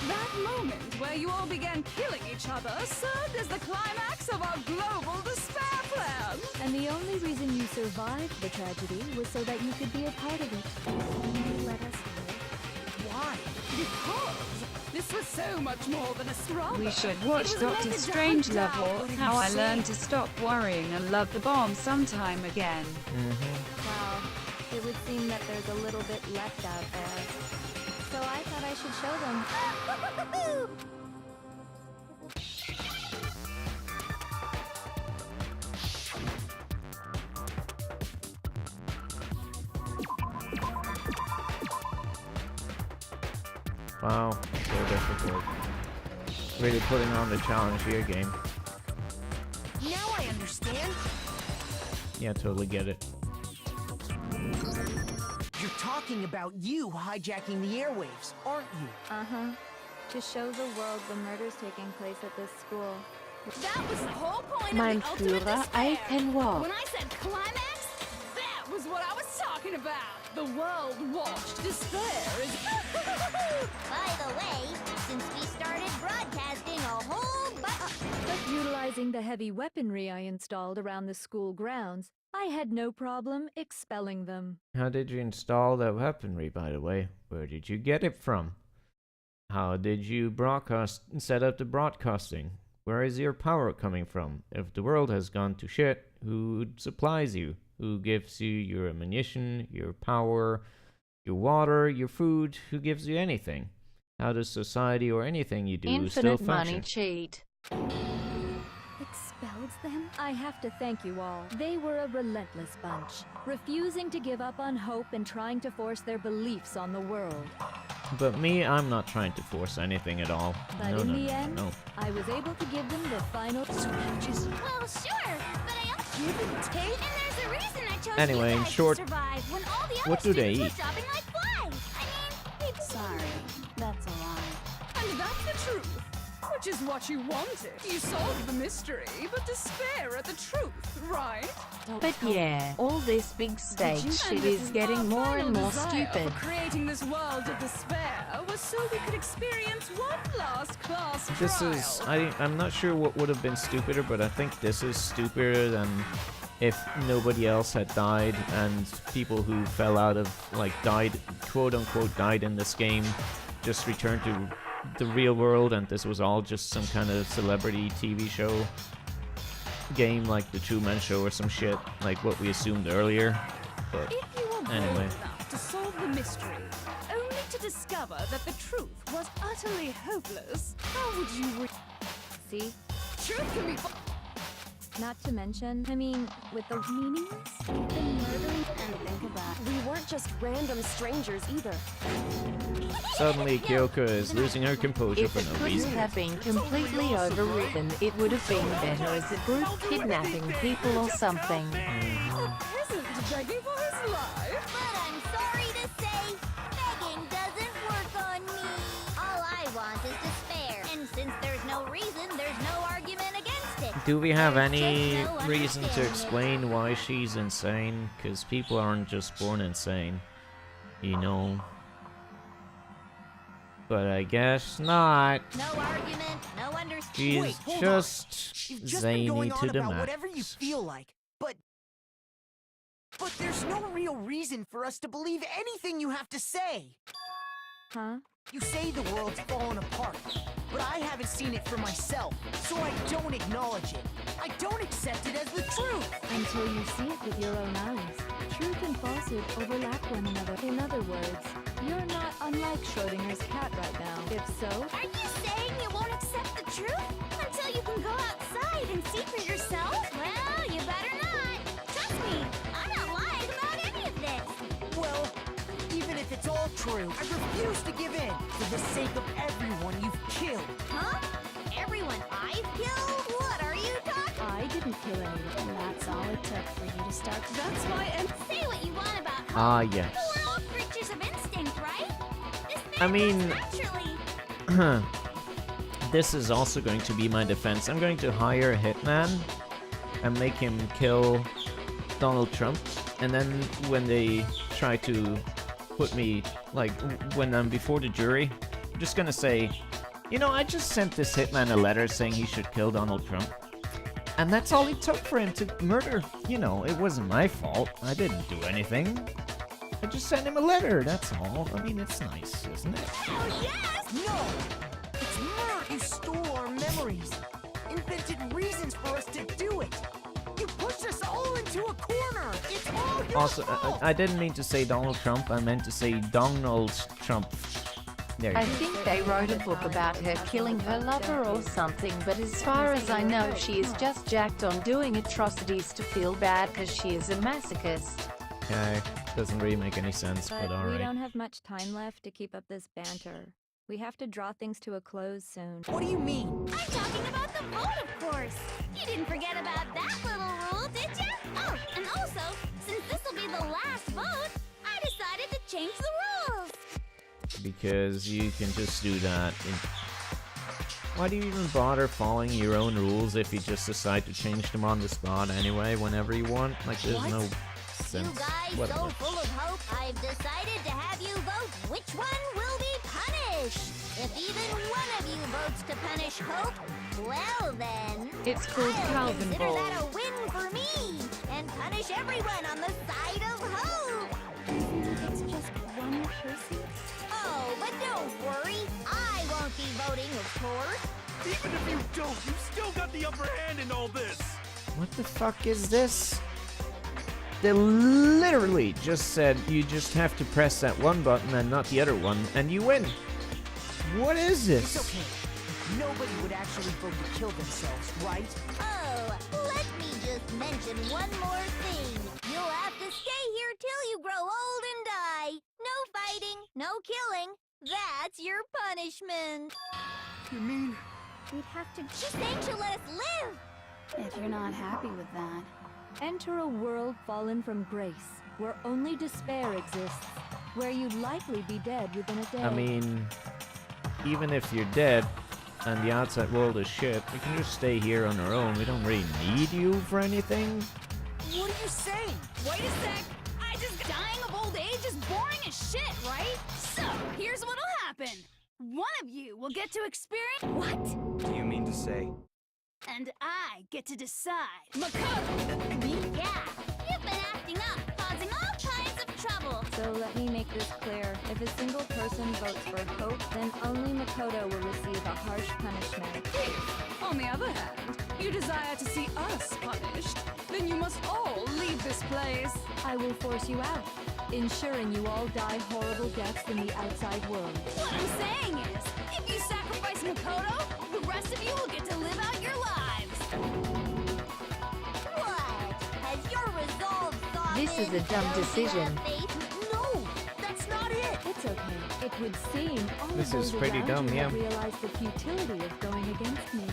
That moment where you all began killing each other served as the climax of our global despair plan. And the only reason you survived the tragedy was so that you could be a part of it. You let us live. Why? Because this was so much more than a struggle. We should watch Doctor Strangelove, How I Learned to Stop Worrying and Love the Bomb sometime again. Wow, it would seem that there's a little bit left out there. So I thought I should show them. Wow, so difficult. Really putting on the challenge here, game. Now I understand. Yeah, totally get it. You're talking about you hijacking the airwaves, aren't you? Uh-huh. To show the world the murders taking place at this school. That was the whole point Mein of the ultimate Führer, I despair. can walk. When I said climax, that was what I was talking about. The world-watched despair is... By the way, since we started broadcasting a whole But utilizing the heavy weaponry I installed around the school grounds, I had no problem expelling them. How did you install that weaponry, by the way? Where did you get it from? How did you set up the broadcasting? Where is your power coming from? If the world has gone to shit, who supplies you? Who gives you your ammunition, your power, your water, your food? Who gives you anything? How does society or anything you do still Infinite function? money cheat. Expelled them? I have to thank you all. They were a relentless bunch, refusing to give up on hope and trying to force their beliefs on the world. But me, I'm not trying to force anything at all. But no, in no, the no, end, no. I was able to give them the final Well, sure, but I also give and take. And there's a reason I chose Anyway, you in guys short, to survive when all the other what do they students eat? were shopping like flies. I mean, Sorry, that's a lie. And that's the truth. Which is what you wanted. You solved the mystery, but despair at the truth, right? But yeah, all this big stage shit is getting more and more stupid. For creating this world of despair was so we could experience one last class This trial. is, I'm not sure what would have been stupider, but I think this is stupider than if nobody else had died and people who fell out of, like, died, quote unquote, died in this game, just returned to the real world and this was all just some kind of celebrity TV show game like the Truman Show or some shit, like what we assumed earlier. But If you were anyway. bold enough to solve the mystery, only to discover that the truth was utterly hopeless, how would you See? Truth can be... Not to mention, I mean, with the meanings, we've been murdering and think about. We weren't just random strangers either. Suddenly Kyoko is losing her composure If for it no couldn't reason. have been completely overwritten, it would have been better as a group kidnapping people or something. A peasant begging for his life? but I'm sorry to say, begging doesn't work on me. All I want is despair. And since there's no reason, there's no argument against it. Do we have any There's just no reason to understanding. explain why she's insane? Because people aren't just born insane, you know. But I guess not. No argument, no understanding. She's hold just You've just zany been going to on the about whatever you max. feel like, but there's no real reason for us to believe anything you have to say. Huh? You say the world's fallen apart, but I haven't seen it for myself, so I don't acknowledge it. I don't accept it as the truth. Until you see it with your own eyes. Truth and falsehood overlap one another. In other words, you're not unlike Schrodinger's cat right now. If so, Are you saying you won't accept the truth until you can go outside and see for yourself? Well, it's all true. I refuse to give in for the sake of everyone you've killed. Huh? Everyone I've killed? What are you talking? I didn't kill anyone. And that's all it took for you to start. That's why Say what you want about hope. Ah, yes. We're all creatures of instinct, right? This I man mean- acts naturally. This is also going to be my defense. I'm going to hire a hitman and make him kill Donald Trump. And then when they try to put me, like, when I'm before the jury, I'm just gonna say, you know, I just sent this hitman a letter saying he should kill Donald Trump. And that's all it took for him to murder. You know, it wasn't my fault. I didn't do anything. I just sent him a letter, that's all. I mean, it's nice, isn't it? Oh, yes! No! It's murder! You stole our memories. Invented reasons for us to do it. You pushed us all into a corner. It's all your Also, fault. I didn't mean to say Donald Trump. I meant to say Donald Trump. There you I go. think they wrote a book about her killing her lover or something, but as far as I know, she is just jacked on doing atrocities to feel bad because she is a masochist. Okay, doesn't really make any sense, but We alright. don't have much time left to keep up this banter. We have to draw things to a close soon. What do you mean? I'm talking about the vote, of course. You didn't forget about that little rule, did you? Oh, and also, since this will be the last vote, I decided to change the rules. Because you can just do that. Why do you even bother following your own rules if you just decide to change them on the spot anyway, whenever you want? Like, there's no sense. You guys Whatever. so full of hope, I've decided to have you vote which one will be punished. If even one of you votes to punish Hope, well then, It's called I'll Calvin consider Ball. that a win for me and punish everyone on the side of Hope. It's just one person? Oh, but don't worry, I won't be voting, of course. Even if you don't, you still got the upper hand in all this. What the fuck is this? They literally just said you just have to press that one button and not the other one, and you win. What is It's this? okay. Nobody would actually vote to kill themselves, right? Oh, let me just mention one more thing. You'll have to stay here till you grow old and die. No fighting, no killing. That's your punishment. You mean? We'd have to She's saying she'll let us live. If you're not happy with that. Enter a world fallen from grace, where only despair exists, where you'd likely be dead within a day. I mean, even if you're dead and the outside world is shit, we can just stay here on our own. We don't really need you for anything. What are you saying? Wait a sec! I just dying of old age is boring as shit, right? So, here's what'll happen. One of you will get to experience what? Do you mean to say? And I get to decide. Makoto! Me? Yeah. You've been acting up, causing all kinds of trouble. So let me make this clear. If a single person votes for Hope, then only Makoto will receive a harsh punishment. If, on the other hand, you desire to see us punished, then you must all leave this place. I will force you out, ensuring you all die horrible deaths in the outside world. What I'm saying is, if you sacrifice Makoto, the rest of you will get to live out your lives. What? Has your resolve softened? This is a dumb Those who decision. have faith? No, that's not it. It's okay. It would seem all This of is those pretty around dumb, you yeah. have realized the futility of going against me.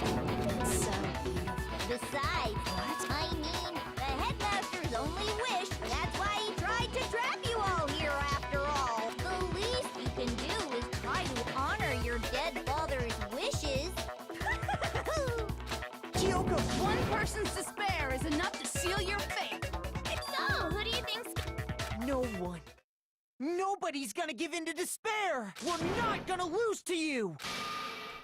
It's so beautiful. Besides, I mean, the headmaster's only wish. That's why he tried to trap you all here after all. The least you can do is try to honor your dead father's wishes. Kyoko, One person's despair is enough to seal your fate. So, who do you think's... no one. Nobody's gonna give in to despair. We're not gonna lose to you.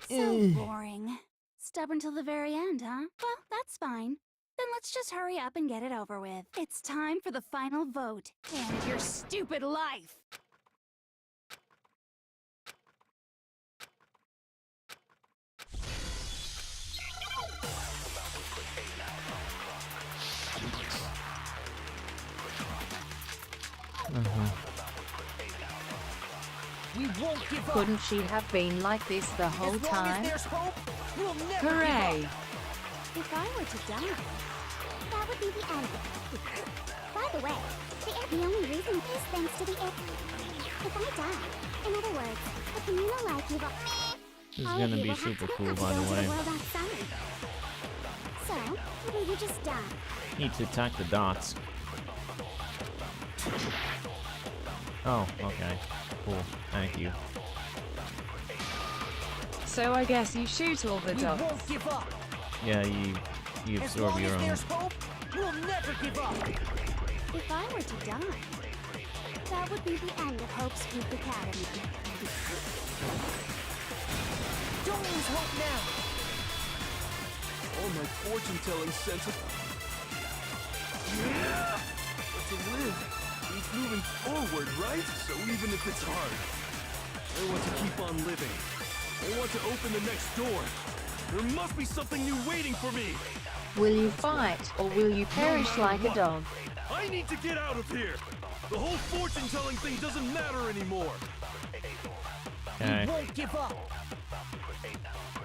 So boring. Stubborn till the very end, huh? Well, that's fine. Then let's just hurry up and get it over with. It's time for the final vote. And your stupid life. We won't give up. Couldn't she have been like this the whole As long time? as there's hope, we'll never Hooray! give up. If I were to die, That would be the end. By the way, the only reason is thanks to the air. If I die, in other words, the communal life you've This is gonna be super cool, by the way. So, will you just die? Need to attack the dots. Oh, okay. Cool. Thank you. So I guess you shoot all the We dots. won't give up. Yeah, you As absorb long your as own. there's hope, we'll never give up. If I were to die, that would be the end of Hope's Peak Academy. Don't lose hope now. All my fortune-telling sense of... But to live means moving forward, right? So even if it's hard, I want to keep on living. I want to open the next door. There must be something new waiting for me. Will you fight, or will you perish like a dog? I need to get out of here. The whole fortune-telling thing doesn't matter anymore. Okay. We won't give up.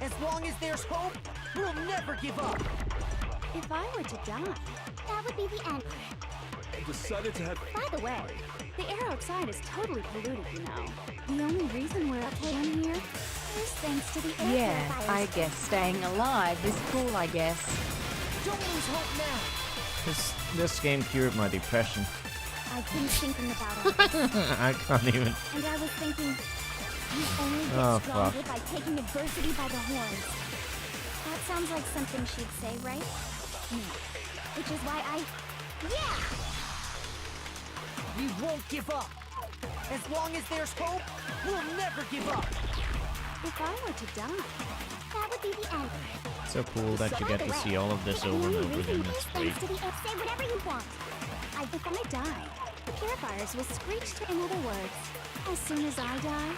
As long as there's hope, we'll never give up. If I were to die, that would be the end. I decided to have... By the way, the air outside is totally polluted, you know. The only reason we're okay in here is thanks to the air Yeah, purifiers. I guess staying alive is cool, I guess. Don't lose hope now. This game cured my depression. I've been thinking about all this. I can't even. And I was thinking, you only get Oh, stronger fuck. by taking adversity by the horns. That sounds like something she'd say, right? No. Which is why yeah! We won't give up. As long as there's hope, we'll never give up. If I were to die, that would be the end. So cool that you get to see all of this over and over again. It's great. Thanks to the say whatever you want. If I die, the purifiers will screech to. In other words, as soon as I die,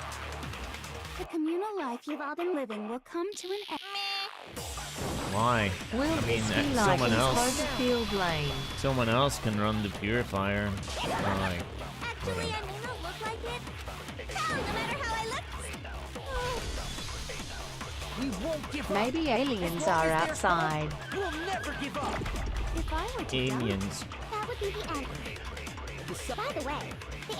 the communal life you've all been living will come to an end. Why? Will I mean, this be like someone in else. Cloverfield Lane? Someone else can run the purifier. Like, Actually, I may not look like it. Hell, no matter how I look. We won't give up. Maybe aliens As long are as there's outside. hope, we'll never give up. If I were to aliens. die, that would be the end. By the way,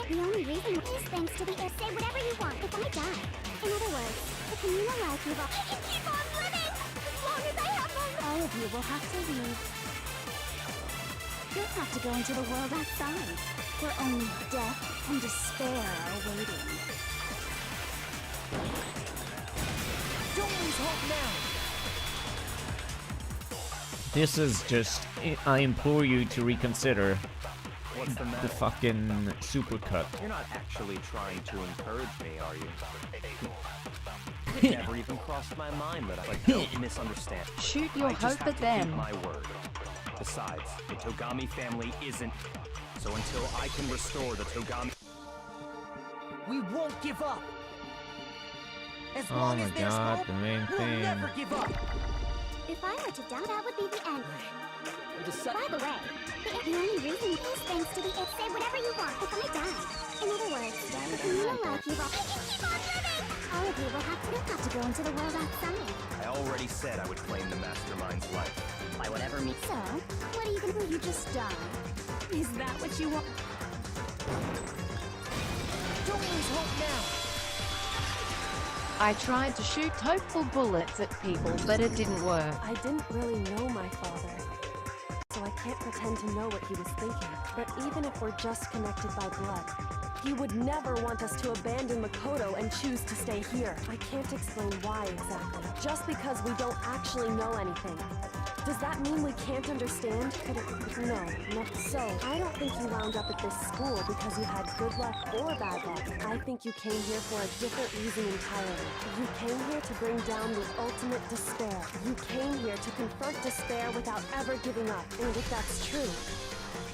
the only reason is thanks to the air. Say whatever you want. If I die, in other words, the communal life you've all. I can keep on living as long as I have my. All of you will have to leave. You'll have to go into the world outside, where only death and despair are waiting. Don't lose hope now. This is just. I implore you to reconsider What's the matter? the fucking supercut. You're not actually trying to encourage me, are you? It never even crossed my mind that don't misunderstand. Shoot your I just hope have at to them. keep my word. Besides, the Togami family isn't. So until I can restore the Togami... We won't give up. As Oh long my as there's god, hope, the main we'll thing. never give up. If I were to die, that would be the end. By the way, the only reason is thanks to the air. Say whatever you want. If I die, in other words, the communal life you've all. I can keep on living. All of you will have to go into the world outside. I already said I would claim the mastermind's life. By whatever means. So, what are you gonna do? You just die? Is that what you want? Don't lose hope now. I tried to shoot hopeful bullets at people, but it didn't work. I didn't really know my father, so I can't pretend to know what he was thinking. But even if we're just connected by blood, he would never want us to abandon Makoto and choose to stay here. I can't explain why exactly, just because we don't actually know anything. Does that mean we can't understand? Could it? No, not so. I don't think you wound up at this school because you had good luck or bad luck. I think you came here for a different reason entirely. You came here to bring down the ultimate despair. You came here to confront despair without ever giving up. And if that's true,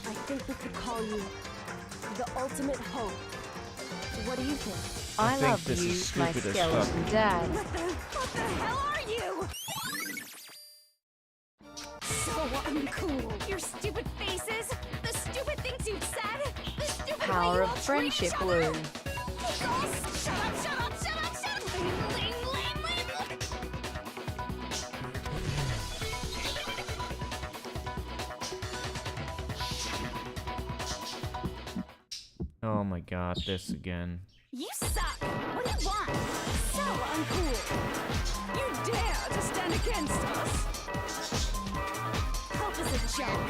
I think we could call you the ultimate hope. What do you think? I think love this you, is my stupid as skeleton fuck. dad. What the hell are you? So uncool. Your stupid faces, the stupid things you've said, the stupid way Power you of all treat friendship, each other. Blue. Shut up, shut up, shut up, shut up, shut up. Lame. Oh my god, this again. You suck! What do you want? So uncool! You dare to stand against us? Hope is a joke!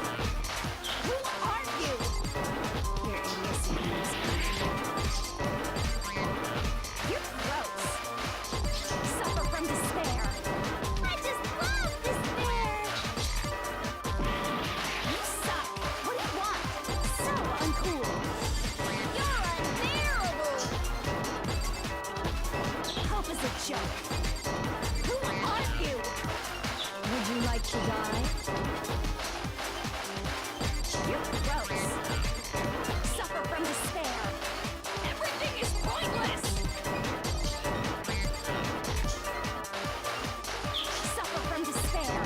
Who are you? Your idiocies. You're gross! Suffer from despair! I just love despair! You suck! What do you want? So uncool! You're unbearable! Hope is a joke! Who are you? Would you like to die? You're gross! Suffer from despair! Everything is pointless! Suffer from despair!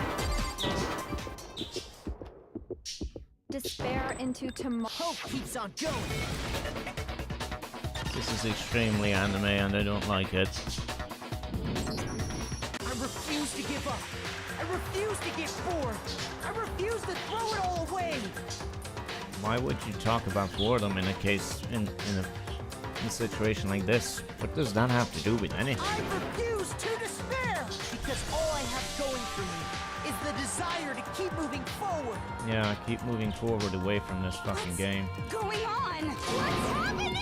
Despair into tomorrow. Hope keeps on going. This is extremely anime and I don't like it. I refuse to give up. I refuse to get bored. I refuse to throw it all away. Why would you talk about boredom in a case in a situation like this? What does that have to do with anything? I refuse to despair because all I have going for me is the desire to keep moving forward. Yeah, keep moving forward away from this fucking game. Going on? What's happening?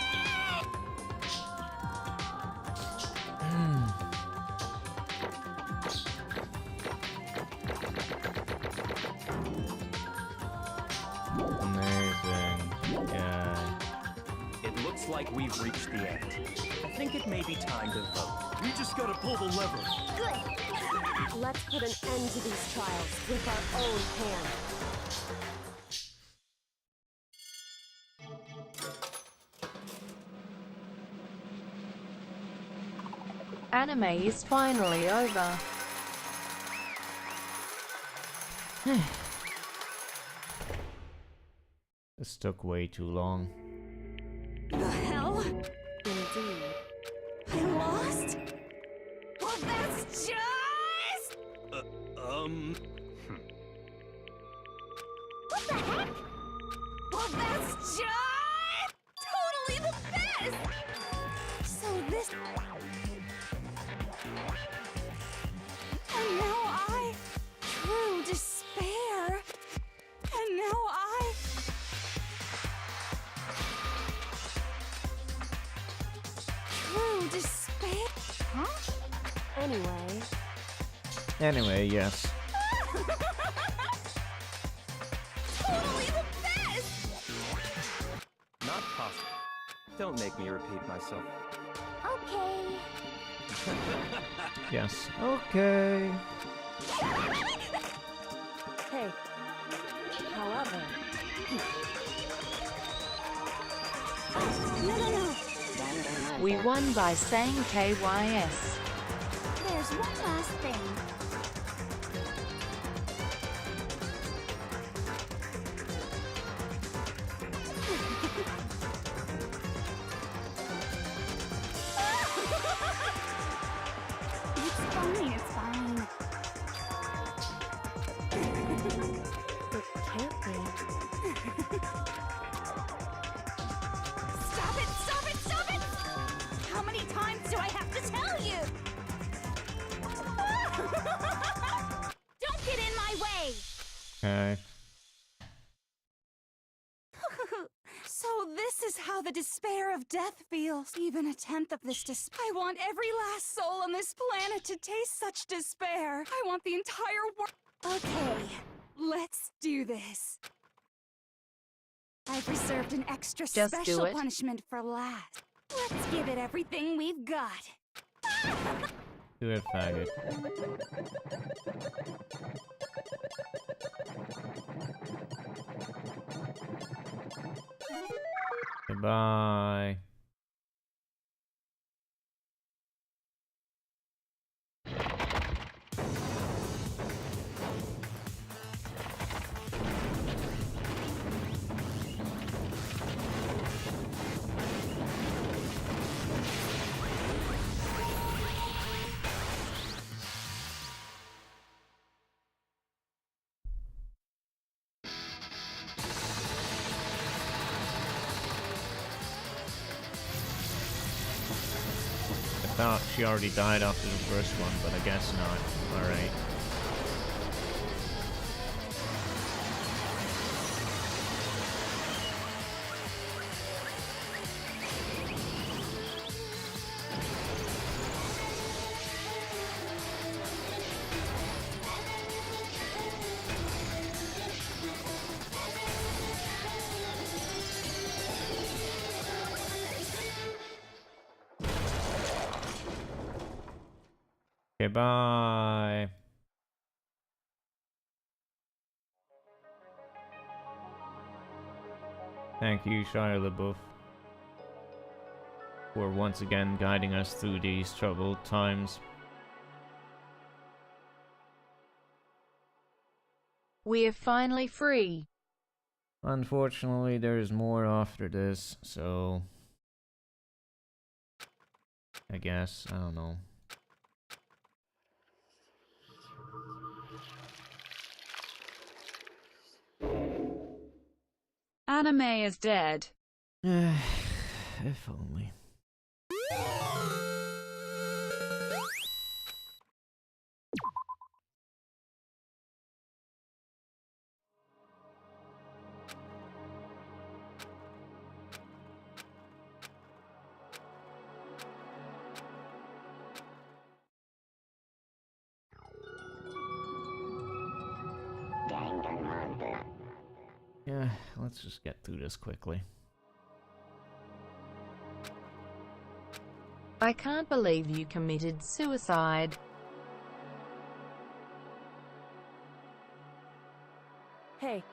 Amazing. Yeah. It looks like we've reached the end. I think it may be time to vote. We just gotta pull the lever. Good. Let's put an end to these trials with our own hand. Anime is finally over. This took way too long. The hell? Indeed. I lost? Well, that's just... What the heck? Well, that's just... totally the best! So this... And now true despair. And now true despair. Huh? Anyway, yes. Totally the best! Not possible. Don't make me repeat myself. Okay. Yes. Okay. Hey. However. No. We won by saying KYS. There's one last thing. It's fine. It can't be. Stop it! How many times do I have to tell you? Don't get in my way! Okay. So this is how the despair of death feels. Even a tenth of this despair. I want every last soul on this planet to taste such despair. I want the entire world. Okay, let's do this. I've reserved an extra Just do special it. punishment for last. Let's give it everything we've got. Do it, faggot. Goodbye. thought she already died after the first one, but I guess not. Alright. Okay, bye. Thank you, Shia LaBeouf, for once again guiding us through these troubled times. We're finally free. Unfortunately, there's more after this, so I guess, I don't know. Anime is dead. If only. Dangan Ronpa. Yeah, let's just get through this quickly. I can't believe you committed suicide. Hey,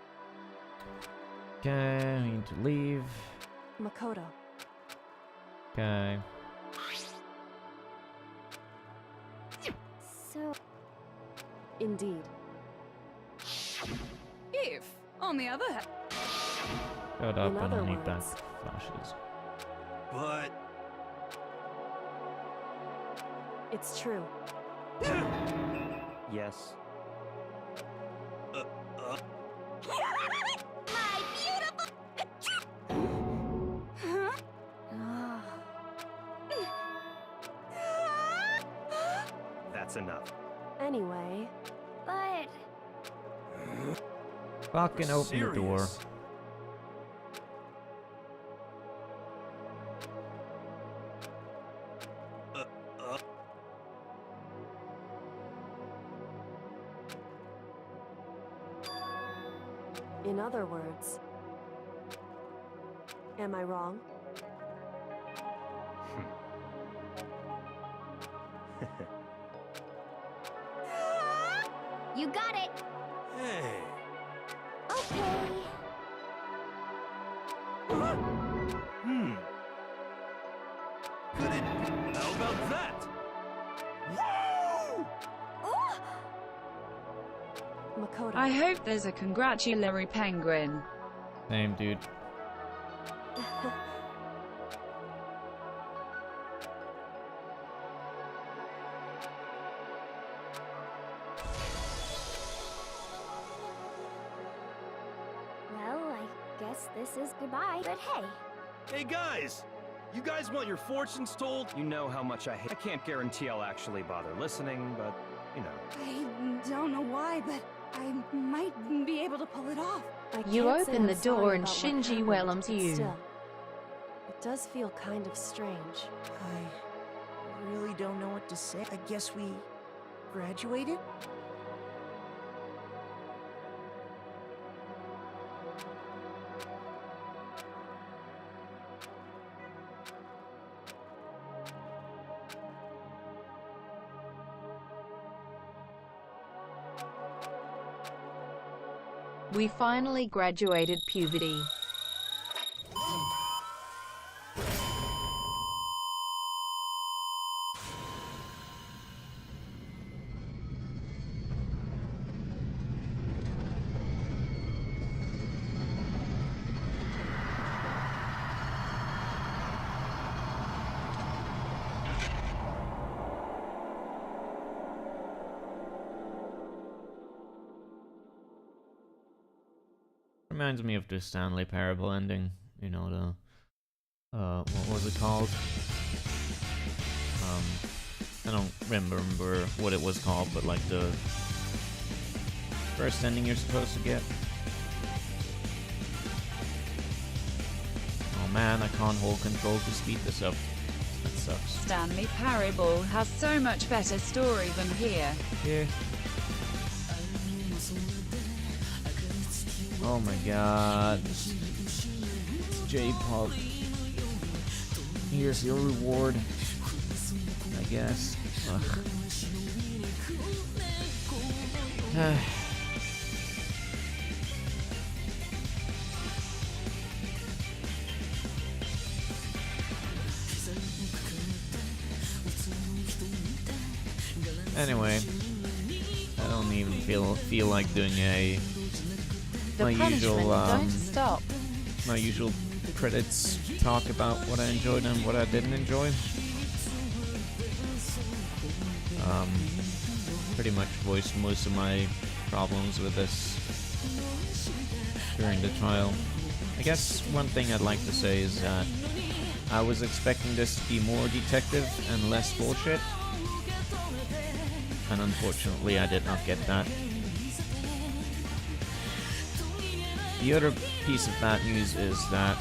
Okay, I need to leave. Makoto. Okay. So, Indeed. If, on the other hand... Shut up In and other I'll need back words. flashes. But It's true. Yes. My beautiful... huh? That's enough. Anyway, But Fucking open the door. serious? in other words, am I wrong? you got it. Hey. Okay. Hmm. Could it? How about that? Woo! Makoto. I hope there's a congratulatory penguin. Same, dude. Well, I guess this is goodbye. But hey, Hey guys! You guys want your fortunes told? You know how much I hate. I can't guarantee I'll actually bother listening, but, you know. I don't know why, but I might be able to pull it off. I You can't say open the I'm sorry door and about what Shinji happened, welcomes but you. Still, it does feel kind of strange. I really don't know what to say. I guess we graduated? We finally graduated puberty. Reminds me of the Stanley Parable ending. You know, the what was it called? I don't remember what it was called, but like the first ending you're supposed to get. Oh man, I can't hold control to speed this up. That sucks. Stanley Parable has so much better story than here. Yeah. Oh my god. It's J-pop. Here's your reward. I guess. Ugh. Anyway, I don't even feel like doing The my usual punishment don't stop. my usual credits talk about what I enjoyed and what I didn't enjoy. Pretty much voiced most of my problems with this during the trial. I guess one thing I'd like to say is that I was expecting this to be more detective and less bullshit, and unfortunately I did not get that. The other piece of bad news is that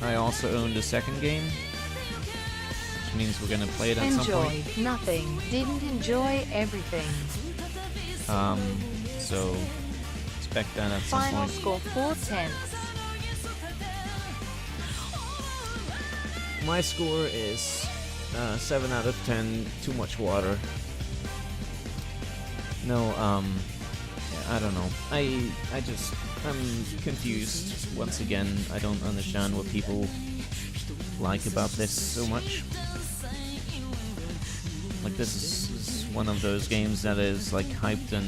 I also own the second game, which means we're gonna play it at some point. Enjoyed nothing. Didn't enjoy everything. So expect that at some Final point. score 4/10. My score is 7 out of 10. Too much water. No, I don't know. I'm confused once again. I don't understand what people like about this so much. Like, this is one of those games that is like hyped and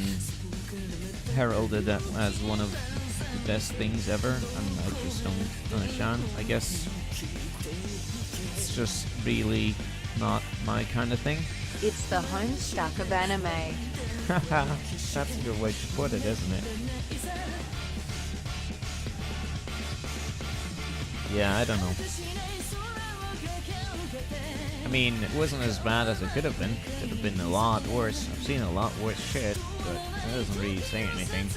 heralded as one of the best things ever, and I just don't understand. I guess it's just really not my kind of thing. It's the Homestuck of anime. That's a good way to put it, isn't it? Yeah, I don't know. I mean, it wasn't as bad as it could have been. Could have been a lot worse. I've seen a lot worse shit, but that doesn't really say anything.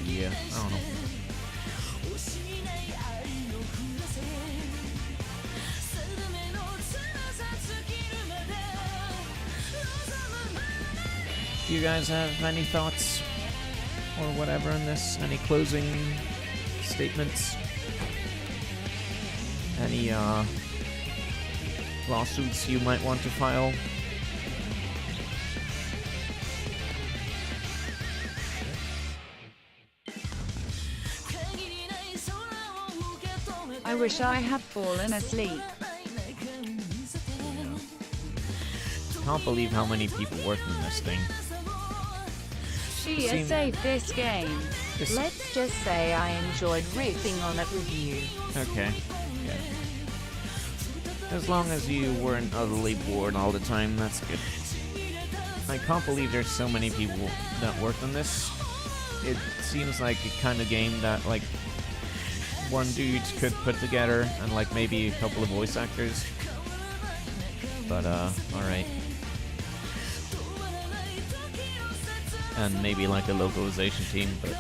Yeah, I don't know. Do you guys have any thoughts or whatever on this? Any closing statements? Any lawsuits you might want to file? I wish I had fallen asleep. Can't believe how many people worked on this thing. She saved this game. Let's just say I enjoyed riffing on it with you. Okay. Yeah. As long as you weren't utterly bored all the time, that's good. I can't believe there's so many people that worked on this. It seems like a kind of game that, like, one dude could put together, and like maybe a couple of voice actors. But alright. And maybe like a localization team, but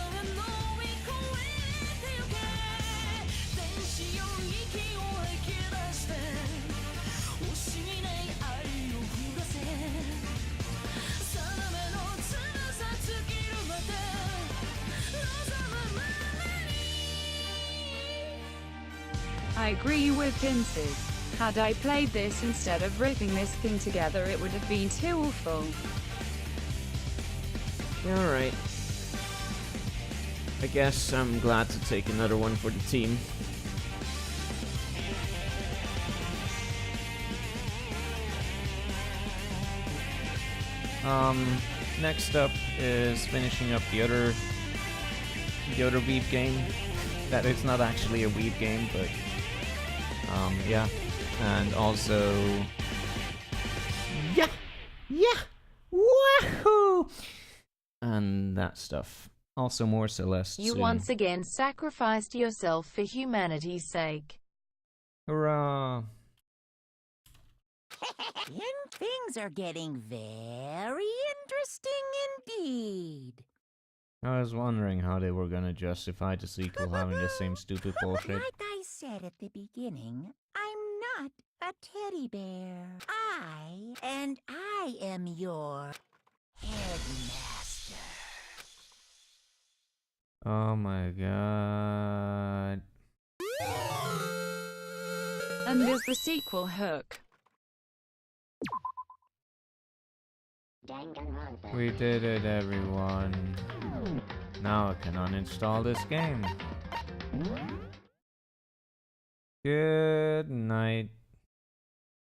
I agree with Pincers. Had I played this instead of ripping this thing together, it would have been too awful. alright. I guess I'm glad to take another one for the team. Next up is finishing up the other Weeb game. That it's not actually a Weeb game, but yeah. And also, yeah, wahoo! And that stuff. Also more Celeste You soon. once again sacrificed yourself for humanity's sake. Hurrah! And things are getting very interesting indeed. I was wondering how they were gonna justify the sequel having the same stupid bullshit. Like I said at the beginning, I'm not a teddy bear. I am your headmaster. Oh my god. And there's the sequel hook. We did it, everyone. Now I can uninstall this game. Good night.